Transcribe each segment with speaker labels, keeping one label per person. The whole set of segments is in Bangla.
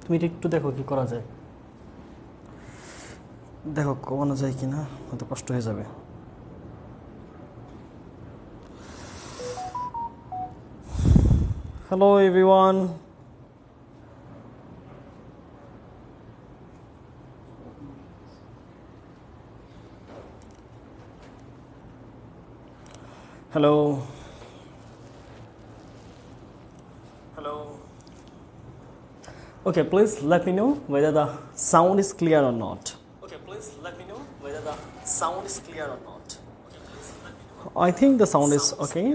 Speaker 1: তুমি এটা একটু দেখো কি করা যায়, দেখো কমানো যায় কিনা, হয়তো কষ্ট হয়ে যাবে। Hello everyone, hello okay, please let me know whether the sound is clear or not. I think the sound is okay.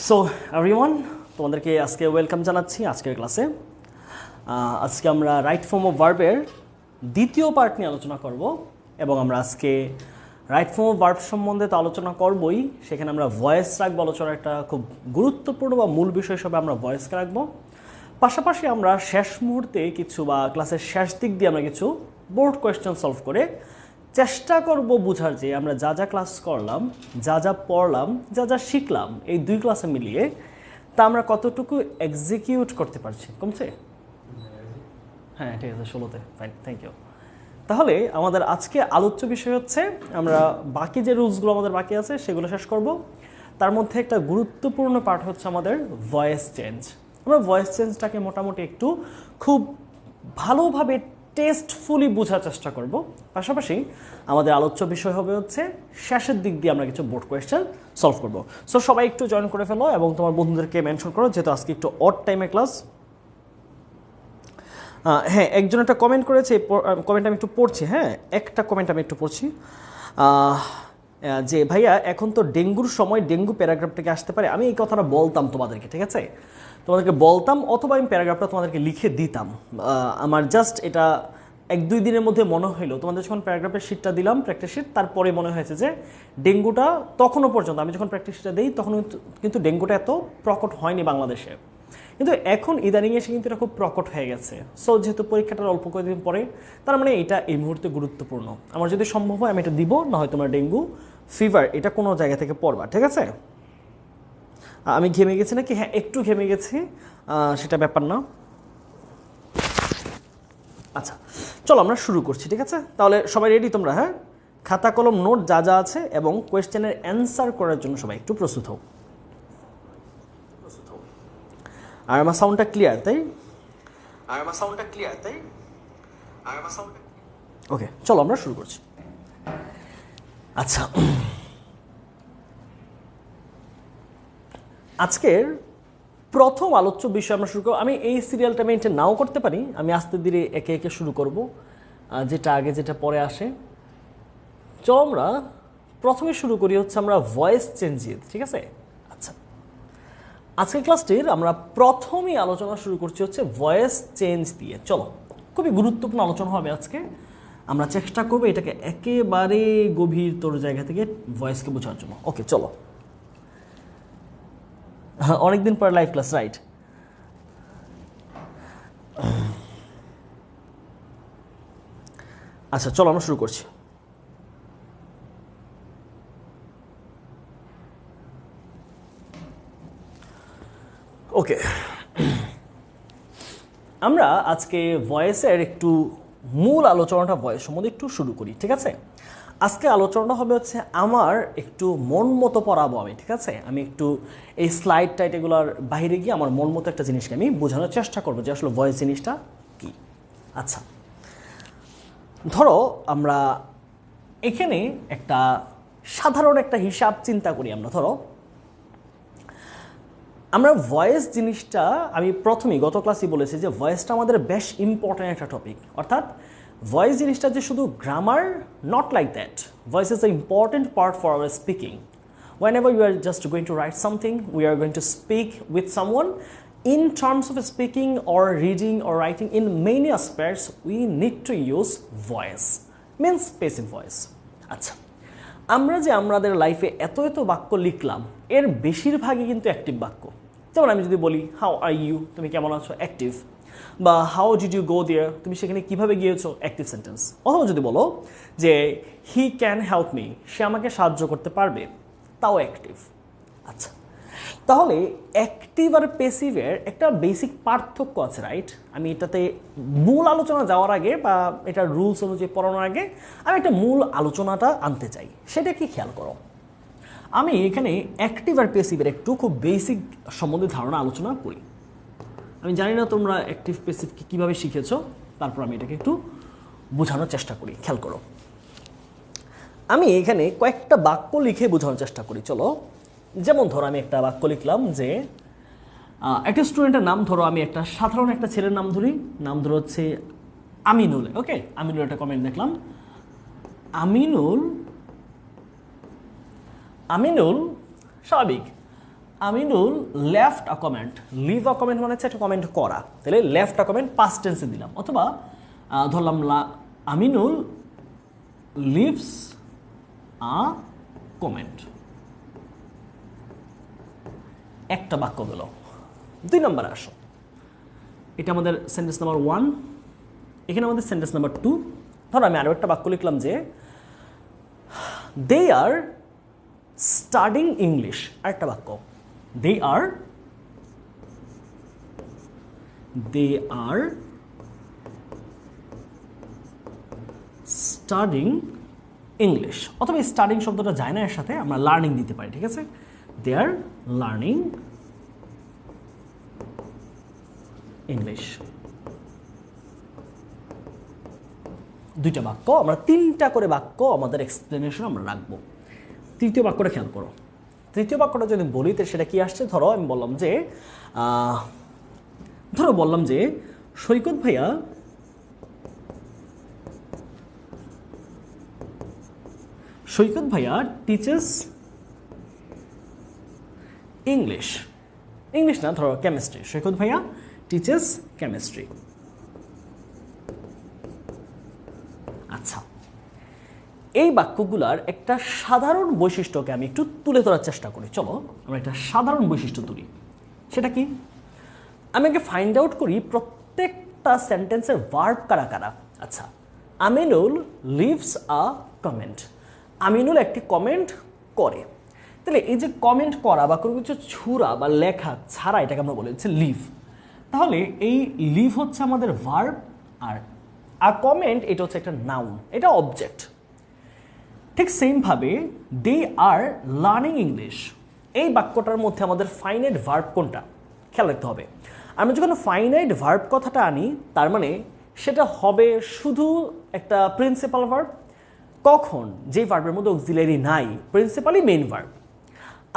Speaker 1: So everyone, তোমাদেরকে আজকে ওয়েলকাম জানাচ্ছি আজকের ক্লাসে। আজকে আমরা রাইট ফর্ম অফ ভার্বের দ্বিতীয় পার্ট নিয়ে আলোচনা করব, এবং আমরা আজকে রাইট ফর্ম অফ ভার্ব সম্বন্ধে তো আলোচনা করবই, সেখানে আমরা ভয়েস রাখবো। আলোচনার একটা খুব গুরুত্বপূর্ণ বা মূল বিষয় হিসেবে আমরা ভয়েসকে রাখবো। পাশাপাশি আমরা শেষ মুহূর্তে কিছু বা ক্লাসের শেষ দিক দিয়ে আমরা কিছু বোর্ড কোয়েশ্চেন সলভ করে চেষ্টা করব বোঝার যে আমরা যা যা ক্লাস করলাম, যা যা পড়লাম, যা যা শিখলাম এই দুই ক্লাসে মিলিয়ে তা আমরা কতটুকু এক্সিকিউট করতে পারছি। কমছে? হ্যাঁ ঠিক আছে, 16তে। Fine, thank you. তাহলে আমাদের আজকে আলোচ্য বিষয় হচ্ছে আমরা বাকি যে রুলসগুলো আমাদের বাকি আছে সেগুলো শেষ করব। তার মধ্যে একটা গুরুত্বপূর্ণ পার্ট হচ্ছে আমাদের ভয়েস চেঞ্জ। আমরা ভয়েস চেঞ্জটাকে মোটামুটি একটু খুব ভালোভাবে টেস্টফুলি বোঝার চেষ্টা করব। পাশাপাশি আমাদের আলোচ্য বিষয় হবে হচ্ছে শেষের দিক দিয়ে আমরা কিছু বোর্ড কোয়েশ্চেন সলভ করব। সো সবাই একটু জয়েন করে ফেলো এবং তোমার বন্ধুদেরকে মেনশন করো, যেহেতু আজকে একটু অড টাইমে ক্লাস। হ্যাঁ, একজন একটা কমেন্ট করেছে, কমেন্ট আমি একটু পড়ছি। হ্যাঁ, একটা কমেন্ট আমি একটু পড়ছি যে ভাইয়া এখন তো ডেঙ্গুর সময় ডেঙ্গু প্যারাগ্রাফ থেকে আসতে পারে। আমি এই কথাটা বলতাম তোমাদেরকে, ঠিক আছে, তোমাদেরকে বলতাম, অথবা আমি প্যারাগ্রাফটা তোমাদেরকে লিখে দিতাম। আমার জাস্ট এটা 1-2 দিনের মধ্যে মনে হলো, তোমাদের যখন প্যারাগ্রাফের শিটটা দিলাম, প্র্যাকটিস শিট, তারপরে মনে হয়েছে যে ডেঙ্গুটা তখনও পর্যন্ত আমি যখন প্র্যাকটিস শিটটা দিই তখন কিন্তু ডেঙ্গুটা এত প্রকট হয়নি বাংলাদেশে, কিন্তু এখন ইদানিং এসে কিন্তু এটা খুব প্রকট হয়ে গেছে। সো যেহেতু পরীক্ষাটার অল্প কয়েকদিন পরে, তার মানে এটা এই মুহূর্তে গুরুত্বপূর্ণ। আমার যদি সম্ভব হয় আমি এটা দিব, না হয় তোমার ডেঙ্গু ফিভার এটা কোনো জায়গা থেকে পড়বা, ঠিক আছে। আমি ঘেমে গেছি নাকি? হ্যাঁ, একটু ঘেমে গেছি, সেটা ব্যাপার না। আচ্ছা চলো আমরা শুরু করছি, ঠিক আছে। তাহলে সবাই রেডি তোমরা? হ্যাঁ, খাতা কলম নোট যা যা আছে এবং কোয়েশ্চেনের অ্যান্সার করার জন্য সবাই একটু প্রস্তুত হও। আর আমার সাউন্ডটা ক্লিয়ার, তাই? ওকে, চলো আমরা শুরু করছি। আচ্ছা, আজকের প্রথম আলোচ্য বিষয় আমরা শুরু করব। আমি এই সিরিয়ালটা মেনটেন নাও করতে পারি, আমি আস্তে ধীরে একে একে শুরু করব, যেটা আগে যেটা পরে আসে। চলো আমরা প্রথমে শুরু করি হচ্ছে আমরা ভয়েস চেঞ্জ দিয়ে, ঠিক আছে। আচ্ছা, আজকের ক্লাসটির আমরা প্রথমেই আলোচনা শুরু করছি হচ্ছে ভয়েস চেঞ্জ দিয়ে। চলো, খুবই গুরুত্বপূর্ণ আলোচনা হবে আজকে। আমরা চেষ্টা করবো এটাকে একেবারে গভীরতর জায়গা থেকে ভয়েসকে বোঝার জন্য। ওকে চলো, অনেকদিন পর লাইভ ক্লাস, রাইট। আচ্ছা চলো আমরা শুরু করছি। ওকে, আমরা আজকে ভয়েসের একটু মূল আলোচনাটা ভয়েস সম্বন্ধে একটু শুরু করি, ঠিক আছে। আজকে আলোচনাটা হবে হচ্ছে আমার একটু মন মতো পড়াবো আমি, ঠিক আছে। আমি একটু এই স্লাইড টাইট এগুলোর বাইরে গিয়ে আমার মন মতো একটা জিনিসকে আমি বোঝানোর চেষ্টা করবো যে আসলে ভয়েস জিনিসটা কি। আচ্ছা, ধরো আমরা এখানে একটা সাধারণ একটা হিসাব চিন্তা করি। আমরা ধরো আমরা ভয়েস জিনিসটা, আমি প্রথমেই গত ক্লাসেই বলেছি যে ভয়েসটা আমাদের বেশ ইম্পর্ট্যান্ট একটা টপিক। অর্থাৎ ভয়েস জিনিসটা যে শুধু grammar, not like that. Voice is the important part for our speaking. Whenever you are just going to write something, we are going to speak with someone. In terms of speaking or reading or writing, in many aspects, we need to use voice, means passive voice. আচ্ছা, আমরা যে আমাদের লাইফে এত এত বাক্য লিখলাম, এর বেশিরভাগই কিন্তু অ্যাক্টিভ বাক্য। যেমন আমি যদি বলি হাউ আর ইউ, তুমি কেমন আছো, অ্যাক্টিভ। বা হাউ ডিড ইউ গো দেয়ার, তুমি সেখানে কিভাবে গিয়েছো, অ্যাক্টিভ সেন্টেন্স। অথবা যদি বলো যে হি ক্যান হেল্প মি, সে আমাকে সাহায্য করতে পারবে, তাও অ্যাক্টিভ। আচ্ছা, তাহলে অ্যাক্টিভ আর প্যাসিভের একটা বেসিক পার্থক্য আছে, রাইট? আমি এটাতে মূল আলোচনা যাওয়ার আগে বা এটা রুলস অনুযায়ী পড়ানোর আগে আমি একটা মূল আলোচনাটা আনতে চাই, সেটা কি খেয়াল করো। আমি এখানে অ্যাক্টিভ আর প্যাসিভের একটু খুব বেসিক সম্বন্ধে ধারণা আলোচনা করি। আমি জানি না তোমরা অ্যাক্টিভ প্যাসিভকে কীভাবে শিখেছো, তারপর আমি এটাকে একটু বোঝানোর চেষ্টা করি, খেয়াল করো। আমি এখানে কয়েকটা বাক্য লিখে বোঝানোর চেষ্টা করি, চলো। যেমন ধরো আমি একটা বাক্য লিখলাম যে একটা স্টুডেন্টের নাম, ধরো আমি একটা সাধারণ একটা ছেলের নাম ধরি, নাম ধরো হচ্ছে আমিনুল। ওকে, আমিনুল একটা কমেন্ট দেখলাম, আমিনুল স্বাভাবিক, Aminul left a comment. Leave a comment মানে হচ্ছে একটা কমেন্ট করা, তাহলে লেফট আ কমেন্ট পাস্ট টেন্সে দিলাম। অথবা ধরলাম আমিনুল লিভস আ কমেন্ট, একটা বাক্য গেল। 2 নম্বরে আসো, এটা আমাদের সেন্টেন্স নাম্বার 1, এখানে আমাদের সেন্টেন্স নাম্বার 2। ধরো আমি আরও একটা বাক্য লিখলাম যে দে আর স্টাডিং ইংলিশ, আরেকটা বাক্য, দে আর স্টাডিং ইংলিশ। অথবা স্টাডিং শব্দটা যায় না, এর সাথে আমরা লার্নিং দিতে পারি, ঠিক আছে? দে আর লার্নিং ইংলিশ। 2টা বাক্য, আমরা 3টা করে বাক্য আমাদের এক্সপ্লেনেশন আমরা রাখবো। তৃতীয় বাক্যটা খেয়াল করো। তৃতীয় বাক্যটা যদি বলি তো সেটা কি আসছে, ধরো আমি বললাম যে সৈকত ভাইয়া টিচেস ইংলিশ না, ধরো কেমিস্ট্রি, সৈকত ভাইয়া টিচেস কেমিস্ট্রি। আচ্ছা, এই বাক্যগুলার একটা সাধারণ বৈশিষ্ট্যকে আমি একটু তুলে ধরার চেষ্টা করি, চলো আমরা একটা সাধারণ বৈশিষ্ট্য তুলি। সেটা কি? আমি আগে ফাইন্ড আউট করি প্রত্যেকটা সেন্টেন্সের ভার্ব কারা কারা। আচ্ছা, আমিনুল লিভস আ কমেন্ট, আমিনুল একটি কমেন্ট করে। তাহলে এই যে কমেন্ট করা বা কোনো কিছু ছুরা বা লেখা ছাড়া, এটাকে আমরা বলি হচ্ছে লিভ। তাহলে এই লিভ হচ্ছে আমাদের ভার্ব, আর কমেন্ট এটা হচ্ছে একটা নাউন, এটা অবজেক্ট। ঠিক সেমভাবে দে আর লার্নিং ইংলিশ, এই বাক্যটার মধ্যে আমাদের ফাইনাইট ভার্ব কোনটা খেয়াল রাখতে হবে। আমরা যখন ফাইনাইট ভার্ব কথাটা আনি, তার মানে সেটা হবে শুধু একটা প্রিন্সিপাল ভার্ব, কখন যেই ভার্বের মধ্যে অক্সিলিয়ারি নাই, প্রিন্সিপালই মেইন ভার্ব।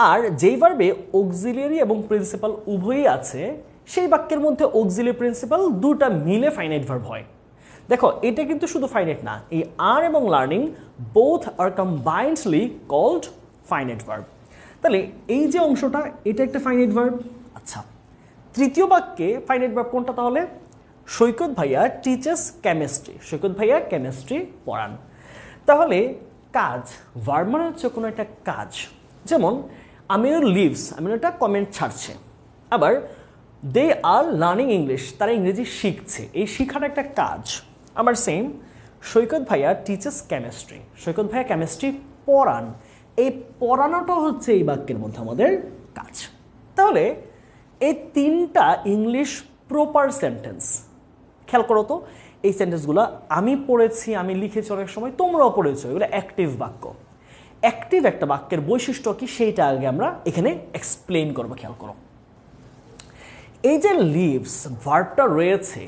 Speaker 1: আর যেই ভার্বে অক্সিলিয়ারি এবং প্রিন্সিপাল উভয়ই আছে, সেই বাক্যের মধ্যে অক্সিলিয়ারি প্রিন্সিপাল দুটা মিলে ফাইনাইট ভার্ব হয়। দেখো, এটা কিন্তু শুধু ফাইনাইট না, এই আর এবং লার্নিং বোথ আর কম্বাইন্ডলি কল্ড ফাইনাইট ভার্ব। তাহলে এই যে অংশটা, এটা একটা ফাইনাইট ভার্ব। আচ্ছা, তৃতীয় বাক্যে ফাইনাইট ভার্ব কোনটা তাহলে? সৈকত ভাইয়া টিচেস কেমিস্ট্রি, সৈকত ভাইয়া কেমিস্ট্রি পড়ান। তাহলে কাজ, ভার্ব মানে হচ্ছে কোনো একটা কাজ। যেমন আমিনুল লিভস, আমিনুল একটা কমেন্ট ছাড়ছে। আবার দে আর লার্নিং ইংলিশ, তারা ইংরেজি শিখছে, এই শিখাটা একটা কাজ। আবার সেম, সৈকত ভাইয়া টিচেস কেমিস্ট্রি, সৈকত ভাইয়া কেমিস্ট্রি পড়ান, এই পড়ানোটা হচ্ছে এই বাক্যের মধ্যে আমাদের কাজ। তাহলে এই 3টা ইংলিশ প্রপার সেন্টেন্স, খেয়াল করো তো, এই সেন্টেন্সগুলো আমি পড়েছি, আমি লিখেছি, অনেক সময় তোমরাও পড়েছো, এগুলো অ্যাক্টিভ বাক্য। অ্যাক্টিভ একটা বাক্যের বৈশিষ্ট্য কি, সেইটা আগে আমরা এখানে এক্সপ্লেন করবো। খেয়াল করো, এই যে লিভস ভার্বটা রয়েছে,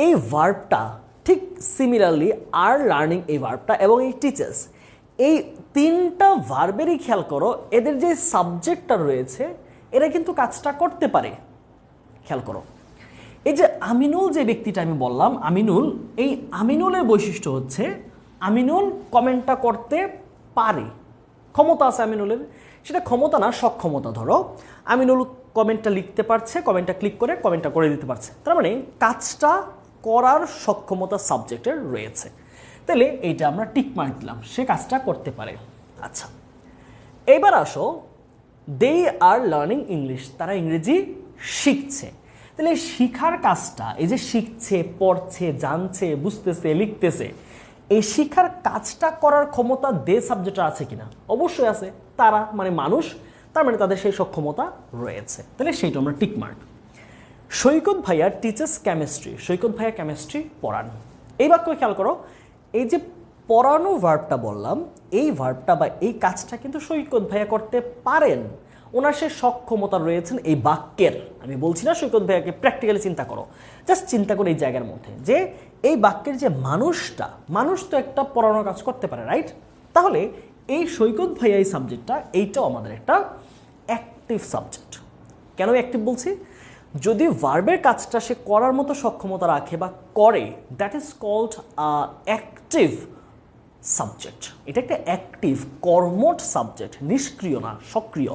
Speaker 1: এই ভার্বটা ঠিক সিমিলারলি আর লার্নিং এই ভার্বটা এবং এই টিচার্স, এই 3টা ভার্বেরই খেয়াল করো, এদের যে সাবজেক্টটা রয়েছে এরা কিন্তু কাজটা করতে পারে। খেয়াল করো, এই যে আমিনুল যে ব্যক্তিটা আমি বললাম, আমিনুল, এই আমিনুলের বৈশিষ্ট্য হচ্ছে আমিনুল কমেন্টটা করতে পারে, ক্ষমতা আছে আমিনুলের। সেটা ক্ষমতা না, সক্ষমতা। ধরো আমিনুল কমেন্টটা লিখতে পারছে, কমেন্টটা ক্লিক করে কমেন্টটা করে দিতে পারছে, তার মানে কাজটা করার সক্ষমতা সাবজেক্টের রয়েছে। তাহলে এইটা আমরা টিক মার্ক দিলাম, সে কাজটা করতে পারে। আচ্ছা, এবার আসো, দে আর লার্নিং ইংলিশ, তারা ইংরেজি শিখছে। তাহলে শিখার কাজটা, এই যে শিখছে, পড়ছে, জানছে, বুঝতেছে, লিখতেছে, এই শিখার কাজটা করার ক্ষমতা দে সাবজেক্টে আছে কিনা? অবশ্যই আছে। তারা মানে মানুষ, তার মানে তাদের সেই সক্ষমতা রয়েছে। তাহলে সেইটা আমরা টিক মার্ক। সৈকত ভাইয়া টিচার্স কেমিস্ট্রি, সৈকত ভাইয়া কেমিস্ট্রি পড়ান। এই বাক্য খেয়াল করো, এই যে পড়ানো ভার্বটা বললাম, এই ভার্বটা বা এই কাজটা কিন্তু সৈকত ভাইয়া করতে পারেন, ওনার সে সক্ষমতা রয়েছেন এই বাক্যের। আমি বলছি না সৈকত ভাইয়াকে প্র্যাকটিক্যালি চিন্তা করো, জাস্ট চিন্তা করো এই জায়গার মধ্যে যে এই বাক্যের যে মানুষটা, মানুষ তো একটা পড়ানোর কাজ করতে পারে, রাইট? তাহলে এই সৈকত ভাইয়া এই সাবজেক্টটা, এইটাও আমাদের একটা অ্যাক্টিভ সাবজেক্ট। কেন অ্যাক্টিভ বলছি? যদি ভার্বের কাজটা সে করার মতো সক্ষমতা রাখে বা করে, that is called active subject. এটা একটা অ্যাক্টিভ কর্মঠ সাবজেক্ট, নিষ্ক্রিয় না, সক্রিয়।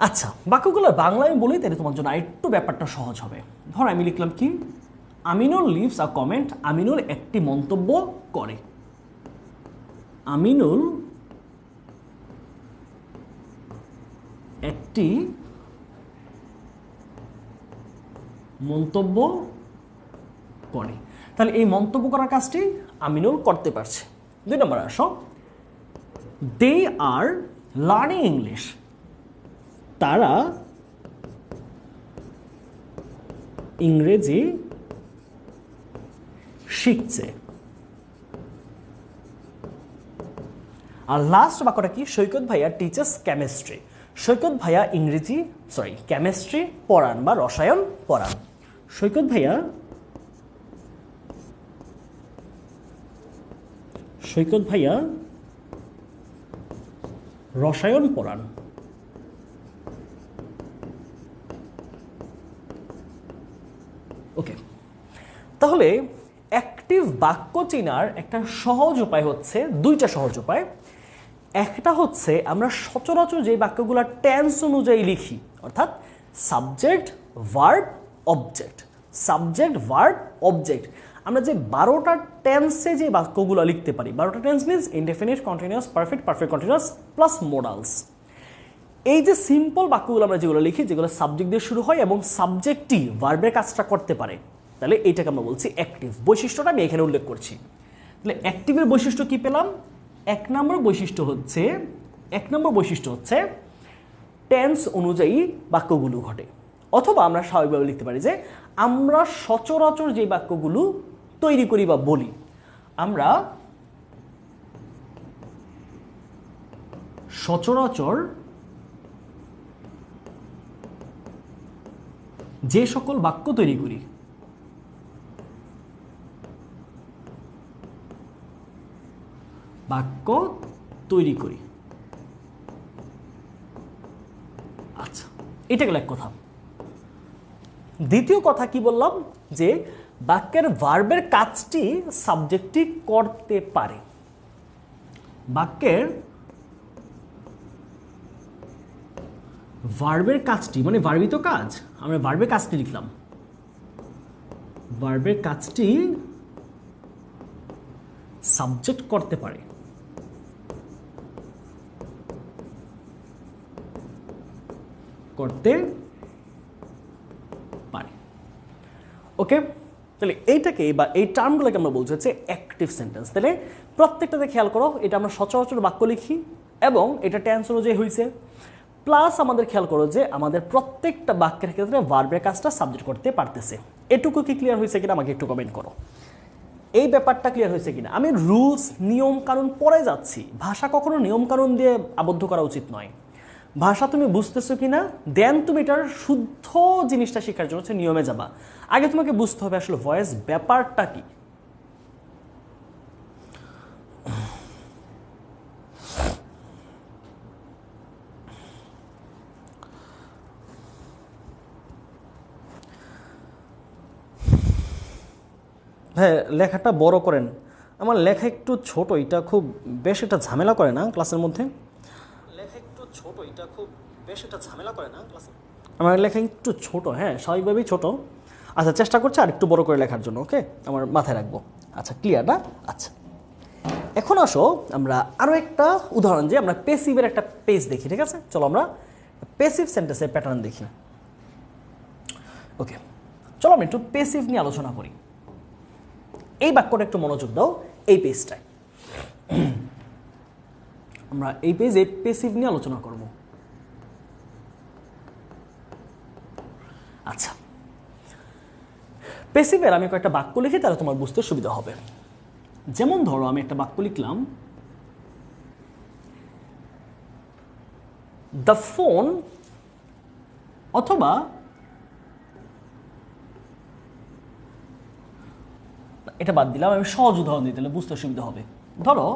Speaker 1: আচ্ছা, বাক্যগুলো বাংলায় বলি, তাহলে তোমার জন্য একটু ব্যাপারটা সহজ হবে। ধর আমি লিখলাম কি, আমিনুল লিভস আ কমেন্ট, আমিনুল একটি মন্তব্য করে। আমিনুল একটি মন্তব্য করে। তাহলে এই মন্তব্য করার কাজটি আমিনুল করতে পারছে। 2 নম্বর আসো, দে আর লার্নিং ইংলিশ, তারা ইংরেজি শিখছে। আর লাস্ট বাক্যটা কি, সৈকত ভাইয়া টিচার্স কেমিস্ট্রি, সৈকত ভাইয়া কেমিস্ট্রি পড়ান বা রসায়ন পড়ান। সৈকত ভাইয়া রসায়ন পড়ান। ওকে, তাহলে অ্যাক্টিভ বাক্য চেনার একটা সহজ উপায় হচ্ছে, 2টা সহজ উপায়। একটা হচ্ছে আমরা সচরাচর যে বাক্যগুলো টেন্স অনুযায়ী লিখি, অর্থাৎ subject verb object, subject verb object. আমরা যে 12টা টেন্সে যে বাক্যগুলো লিখতে পারি, 12টা tense means indefinite, continuous, perfect, perfect continuous plus modals. এই যে সিম্পল বাক্যগুলো আমরা যেগুলো লিখি, যেগুলো সাবজেক্ট দিয়ে শুরু হয় এবং সাবজেক্টই ভার্বের কাজটা করতে পারে, তাহলে এইটাকে আমরা বলছি অ্যাক্টিভ। বৈশিষ্ট্যটা আমি এখানে উল্লেখ করছি। তাহলে অ্যাক্টিভের বৈশিষ্ট্য কি পেলাম? 1 নম্বর বৈশিষ্ট্য হচ্ছে টেন্স অনুযায়ী বাক্যগুলো ঘটে। অথবা আমরা স্বাভাবিকভাবে লিখতে পারি যে আমরা সচরাচর যে বাক্যগুলো তৈরি করি বা বলি, আমরা সচরাচর যে সকল বাক্য তৈরি করি, আচ্ছা, এটা গেল এক কথা। দ্বিতীয় কথা কি বললাম? যে বাক্যের ভার্বের কাজটি সাবজেক্টটি করতে পারে। বাক্যের ভার্বের কাজটি মানে ভার্বিত কাজ, আমরা ভার্বের কাজটি লিখলাম, ভার্বের কাজটি সাবজেক্ট করতে পারে। ওকে, তাহলে এইটাকে বা এই টার্মগুলোকে আমরা বলছি হচ্ছে অ্যাক্টিভ সেন্টেন্স। তাহলে প্রত্যেকটাতে খেয়াল করো, এটা আমরা সচরাচর বাক্য লিখি এবং এটা টেন্স অনুযায়ী হয়েছে। প্লাস আমাদের খেয়াল করো যে আমাদের প্রত্যেকটা বাক্যের ক্ষেত্রে ভার্বের কাজটা সাবজেক্ট করতে পারতেছে। এটুকু কি ক্লিয়ার হয়েছে কিনা আমাকে একটু কমেন্ট করো। এই ব্যাপারটা ক্লিয়ার হয়েছে কিনা? আমি রুলস নিয়ম কানুন পড়ে যাচ্ছি, ভাষা কখনো নিয়ম কানুন দিয়ে আবদ্ধ করা উচিত নয়। ভাষা তুমি বুঝতেছো কিনা, দেন তুমি এটার শুদ্ধ জিনিসটা শেখার জন্য নিয়মে যাবা। আগে তোমাকে বুঝতে হবে আসলে ভয়েস ব্যাপারটা কি। হ্যাঁ, লেখাটা বড় করেন। আমার লেখা একটু ছোট, এটা খুব বেশ একটা ঝামেলা করে না ক্লাসের মধ্যে? আমার লেখা একটু ছোট, হ্যাঁ স্বাভাবিকভাবেই ছোট। আচ্ছা, চেষ্টা করছি আর একটু বড় করে লেখার জন্য। ওকে, আমার মাথায় রাখবো। আচ্ছা, ক্লিয়ার না? আচ্ছা, এখন আসো আমরা আরও একটা উদাহরণ, যে আমরা পেসিভের একটা পেজ দেখি। ঠিক আছে, চলো আমরা পেসিভ সেন্টেন্সের প্যাটার্ন দেখি। ওকে, চলো আমরা একটু পেসিভ নিয়ে আলোচনা করি। এই বাক্যটা একটু মনোযোগ দাও, এই পেজটায় আমরা এই পেজে পেসিভ নিয়ে আলোচনা করব। আচ্ছা, পেসিভের আমি কয়েকটা বাক্য লিখি, তাহলে তোমার বুঝতে সুবিধা হবে। যেমন ধরো আমি একটা বাক্য লিখলাম, দ্য ফোন, অথবা এটা বাদ দিলাম, আমি সহজ উদাহরণ দিই তাহলে বুঝতে সুবিধা হবে। ধরো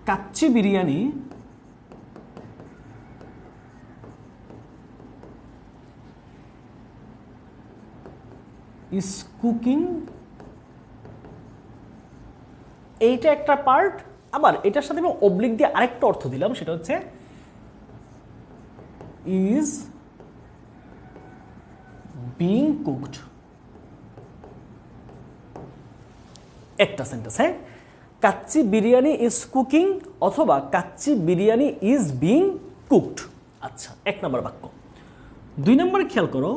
Speaker 1: কাচ্চি বিরিয়ানি ইজ কুকিং, এইটা একটা পার্ট। আবার এটার সাথে আমি অবলিক দিয়ে আরেকটা অর্থ দিলাম, সেটা হচ্ছে ইজ বিং কুকড। একটা সেন্টেন্স, হ্যাঁ, কাচ্চি বিরিয়ানি ইজ কুকিং অথবা kacchi biryani is being cooked. আচ্ছা, এক নম্বর বাক্য। দুই নম্বরে খেয়াল করো,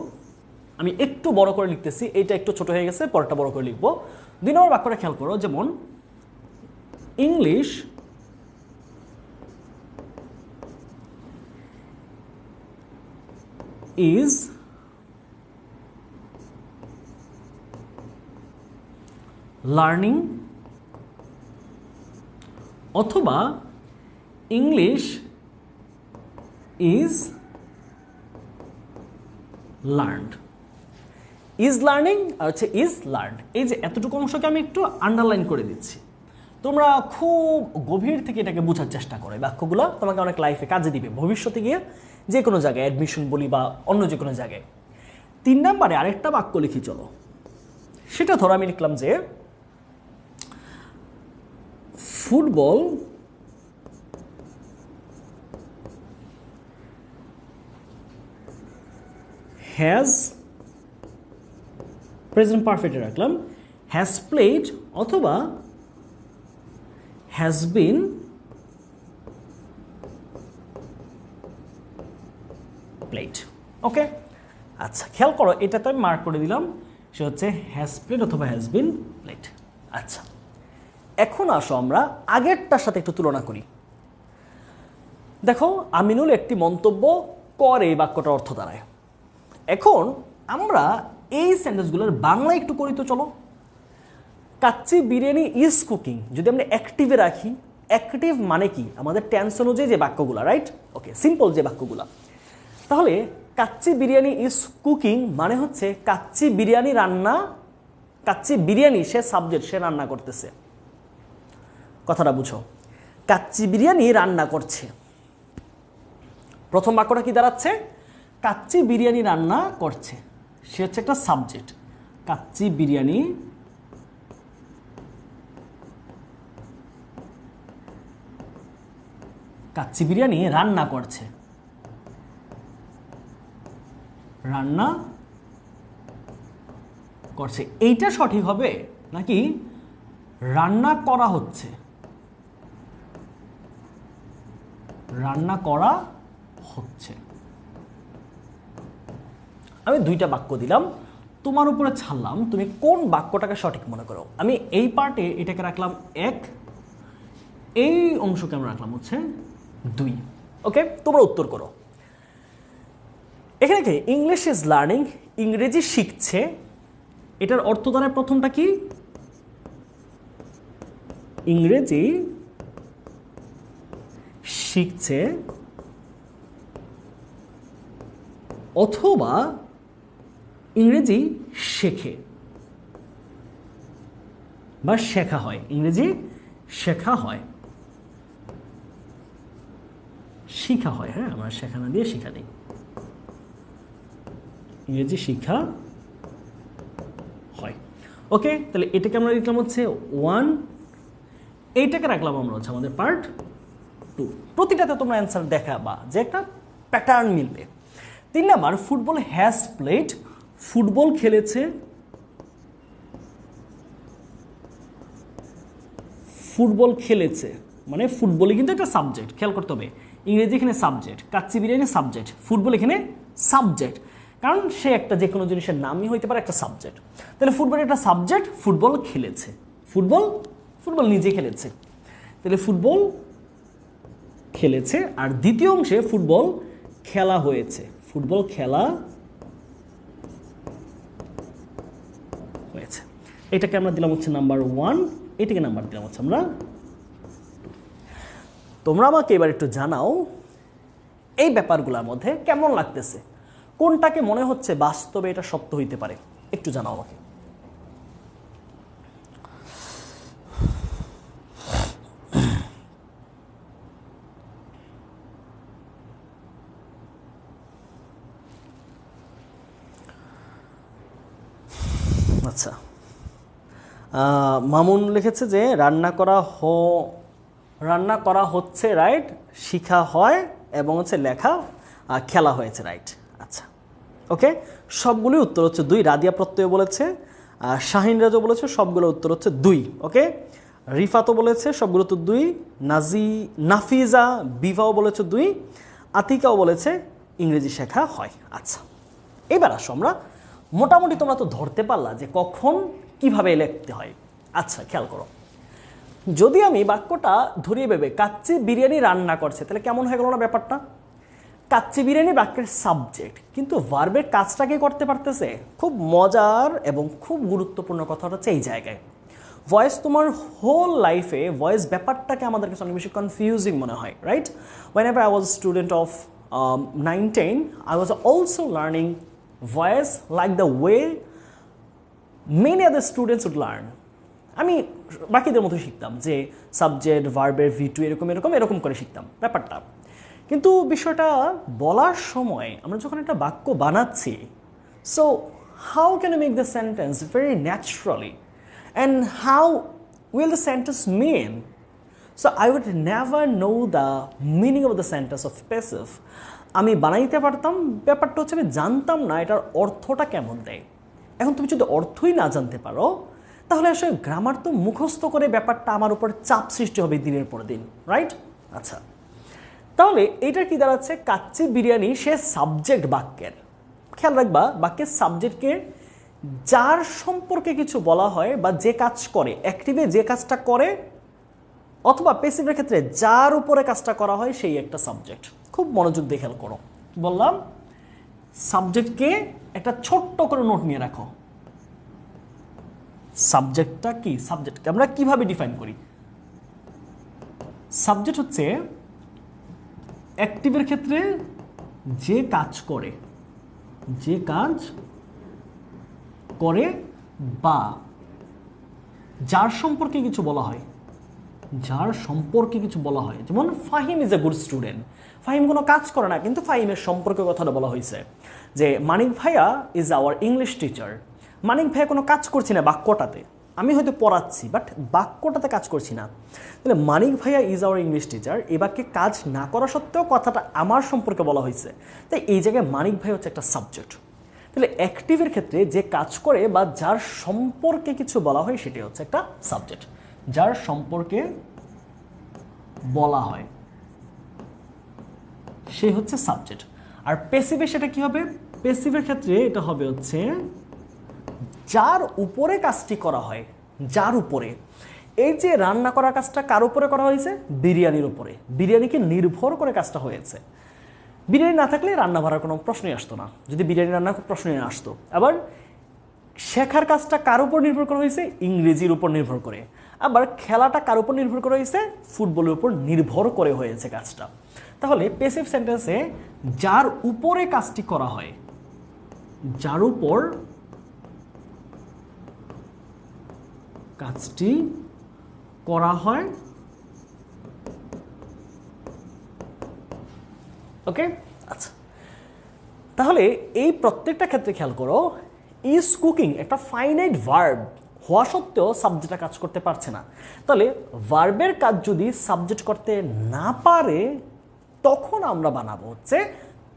Speaker 1: আমি একটু বড় করে লিখতেছি, এটা একটু ছোট হয়ে গেছে, পরেরটা বড় করে লিখবো। দুই নম্বর বাক্যটা খেয়াল করো, যেমন ইংলিশ ইজ লার্নিং, অথবা English is learned. Is learning আর হচ্ছে ইজ লার্নড, এই যে এতটুকু অংশকে আমি একটু আন্ডারলাইন করে দিচ্ছি। তোমরা খুব গভীর থেকে এটাকে বোঝার চেষ্টা করো, বাক্যগুলো তোমাকে অনেক লাইফে কাজে দিবে ভবিষ্যতে গিয়ে, যে কোনো জায়গায় অ্যাডমিশন বলি বা অন্য যে কোনো জায়গায়। তিন নম্বরে আরেকটা বাক্য লিখি, চলো সেটা ধরো আমি লিখলাম যে ফুটবল হ্যাজ, প্রেজেন্ট পারফেক্টে রাখলাম, হ্যাজ প্লেড অথবা হ্যাজ বিন প্লেড। ওকে, আচ্ছা খেয়াল করো, এটা তো আমি মার্ক করে দিলাম, সে হচ্ছে হ্যাজ প্লেড অথবা হ্যাজ বিন প্লেড। আচ্ছা, এখন আসো আমরা আগেরটার সাথে একটু তুলনা করি। দেখো, আমিনুল একটি মন্তব্য করে, এই বাক্যটার অর্থ দাঁড়ায়। এখন আমরা এই সেন্টেন্সগুলোর বাংলা একটু করি তো, চলো। কাচ্চি বিরিয়ানি ইজ কুকিং যদি আমরা অ্যাক্টিভে রাখি, অ্যাক্টিভ মানে কি, আমাদের টেন্স অনুযায়ী যে বাক্যগুলো, রাইট? ওকে, সিম্পল যে বাক্যগুলো, তাহলে কাচ্চি বিরিয়ানি ইজ কুকিং মানে হচ্ছে কাচ্চি বিরিয়ানি রান্না, কাচ্চি বিরিয়ানি সে সাবজেক্ট, সে রান্না করতেছে। কথাটা বুঝো, কাচ্চি বিরিয়ানি রান্না করছে। প্রথম বাক্যটা কি দাঁড়াচ্ছে? কাচ্চি বিরিয়ানি রান্না করছে, সে হচ্ছে একটা সাবজেক্ট। কাচ্চি বিরিয়ানি কাচ্চি বিরিয়ানি রান্না করছে, রান্না করছে, এইটা সঠিক হবে নাকি রান্না করা হচ্ছে? রান্না করা হচ্ছে। আমি দুইটা বাক্য দিলাম, তোমার উপরে ছাড়লাম তুমি কোন বাক্যটাকে সঠিক মনে করো। আমি এই পার্টে এটাকে রাখলাম 1, এই অংশকে আমরা রাখলাম হচ্ছে 2। ওকে, তোমরা উত্তর করো। এখানে কি ইংলিশ ইজ লার্নিং, ইংরেজি শিখছে, এটার অর্থ দ্বারা প্রথমটা কি? ইংরেজি শিখছে অথবা ইংরেজি শেখে বা শেখা হয়, ইংরেজি শেখা হয়, শিখা হয়। হ্যাঁ, আমরা শেখা না দিয়ে শিখা দিই, ইংরেজি শিখা হয়। ওকে, তাহলে এটাকে আমরা লিখলাম হচ্ছে 1, এইটাকে রাখলাম আমরা হচ্ছে আমাদের পার্ট 2। প্রতিটাতে তোমরা অ্যান্সার দেখাবা যে একটা প্যাটার্ন মিলবে। 3 number, football has played, football খেলেছে, ফুটবল খেলেছে মানে ফুটবলই কিন্তু একটা সাবজেক্ট, খেয়াল করতে হবে। ইংরেজি এখানে subject, kacchi biryani subject, football এখানে সাবজেক্ট, কারণ সে একটা যে কোনো জিনিসের নামই হইতে পারে একটা সাবজেক্ট। তাহলে ফুটবল একটা সাবজেক্ট, ফুটবল খেলেছে, ফুটবল নিজে খেলেছে, তাহলে ফুটবল খেলেছে। আর দ্বিতীয় অংশে ফুটবল খেলা হয়েছে, ফুটবল খেলা হয়েছে। এটাকে আমরা দিলাম হচ্ছে নাম্বার 1, এটাকে নাম্বার দিলাম হচ্ছে আমরা 2। তোমরা আমাকে এবার একটু জানাও এই ব্যাপারগুলোর মধ্যে কেমন লাগতেছে, কোনটাকে মনে হচ্ছে বাস্তবে এটা সত্য হইতে পারে, একটু জানাও আমাকে। আচ্ছা, মামুন লিখেছে যে রান্না করা হচ্ছে, রাইট, শিখা হয় এবং হচ্ছে লেখা খেলা হয়েছে, রাইট। আচ্ছা, ওকে, সবগুলোই উত্তর হচ্ছে 2। রাদিয়া প্রত্যয় বলেছে, শাহিন রাজও বলেছে, সবগুলো উত্তর হচ্ছে 2। ওকে, রিফাতও বলেছে সবগুলো তো 2, নাফিজা বিভাও বলেছে 2, আতিকাও বলেছে ইংরেজি শেখা হয়। আচ্ছা, এবার আসো আমরা মোটামুটি তোমরা তো ধরতে পারলা যে কখন কিভাবে লিখতে হয়। আচ্ছা, খেয়াল করো, যদি আমি বাক্যটা ধরিয়ে ভেবে কাচ্চি বিরিয়ানি রান্না করছে, তাহলে কেমন হয়ে গেল না ব্যাপারটা? কাচ্চি বিরিয়ানি বাক্যের সাবজেক্ট, কিন্তু ভার্বের কাজটাকে করতে পারতেছে। খুব মজার এবং খুব গুরুত্বপূর্ণ কথাটা হচ্ছে এই জায়গায় ভয়েস, তোমার হোল লাইফে ভয়েস ব্যাপারটাকে আমাদের কাছে অনেক বেশি কনফিউজিং মনে হয়, right? whenever I was a student of 9-10, I was also learning voice like the way many other students would learn. আমি বাকিদের মতো শিখতাম যে সাবজেক্ট ভার্বের V2 এরকম করে শিখতাম ব্যাপারটা। কিন্তু বিষয়টা বলার সময় আমরা যখন একটা বাক্য বানাচ্ছি, so how can you make the sentence very naturally and how will the sentence mean? So I would never know the meaning of the sentence of passive. আমি বানাইতে পারতাম, ব্যাপারটা হচ্ছে আমি জানতাম না এটার অর্থটা কেমন দেয়। এখন তুমি যদি অর্থই না জানতে পারো, তাহলে আসলে গ্রামার তো মুখস্থ করে ব্যাপারটা আমার উপর চাপ সৃষ্টি হবে দিনের পর দিন, রাইট? আচ্ছা, তাহলে এইটা কি দাঁড়াচ্ছে? কাচ্চি বিরিয়ানি সে সাবজেক্ট বাক্যের। খেয়াল রাখবা, বাক্যের সাবজেক্টকে যার সম্পর্কে কিছু বলা হয় বা যে কাজ করে, অ্যাক্টিভে যে কাজটা করে, অথবা প্যাসিভের ক্ষেত্রে যার উপরে কাজটা করা হয় সেই একটা সাবজেক্ট। খুব মনোযোগ দিয়ে খেয়াল করো, বললাম সাবজেক্টকে একটা ছোট্ট করে নোট নিয়ে রাখো। সাবজেক্টটা কি? সাবজেক্টকে আমরা কিভাবে ডিফাইন করি? সাবজেক্ট হচ্ছে অ্যাক্টিভের ক্ষেত্রে যে কাজ করে, বা যার সম্পর্কে কিছু বলা হয়, যেমন Fahim is a good student. Fahim কোনো কাজ করে না, কিন্তু ফাহিমের সম্পর্কে কথাটা বলা হয়েছে যে মানিক ভাইয়া ইজ আওয়ার ইংলিশ টিচার। মানিক ভাইয়া কোনো কাজ করছি না বাক্যটাতে, আমি হয়তো পড়াচ্ছি বাট বাক্যটাতে কাজ করছি না। তাহলে মানিক ভাইয়া ইজ আওয়ার ইংলিশ টিচার, এ বাক্যে কাজ না করা সত্ত্বেও কথাটা আমার সম্পর্কে বলা হয়েছে, তাই এই জায়গায় মানিক ভাই হচ্ছে একটা সাবজেক্ট। তাহলে অ্যাক্টিভের ক্ষেত্রে যে কাজ করে বা যার সম্পর্কে কিছু বলা হয় সেটি হচ্ছে একটা সাবজেক্ট, যার সম্পর্কে বলা হয় সে হচ্ছে সাবজেক্ট। আর প্যাসিভে সেটা কি হবে? প্যাসিভের ক্ষেত্রে এটা হবে হচ্ছে যার উপরে কাজটি করা হয়, যার উপরে। এই যে রান্না করার কাজটা কার উপরে করা হয়েছে? বিরিয়ানির উপরে। বিরিয়ানিকে নির্ভর করে কাজটা হয়েছে। বিরিয়ানি না থাকলে রান্না ভরার কোনো প্রশ্নই আসতো না, যদি বিরিয়ানি রান্নার প্রশ্নই আসতো। আবার শেখার কাজটা কার উপর নির্ভর করা হয়েছে? ইংরেজির উপর নির্ভর করে। আবার খেলাটা কার উপর নির্ভর করা হয়েছে? ফুটবলের উপর নির্ভর করে হয়েছে কাজটা। তাহলে প্যাসিভ সেন্টেন্সে যার উপরে কাজটি করা হয়, যার উপর কাজটি করা হয়, ওকে। আচ্ছা, তাহলে এই প্রত্যেকটা ক্ষেত্রে খেয়াল করো, ইজ কুকিং একটা ফাইনাইট ভার্ব হওয়া সত্ত্বেও সাবজেক্টটা কাজ করতে পারছে না। তাহলে ভার্বের কাজ যদি সাবজেক্ট করতে না পারে, তখন আমরা বানাবো হচ্ছে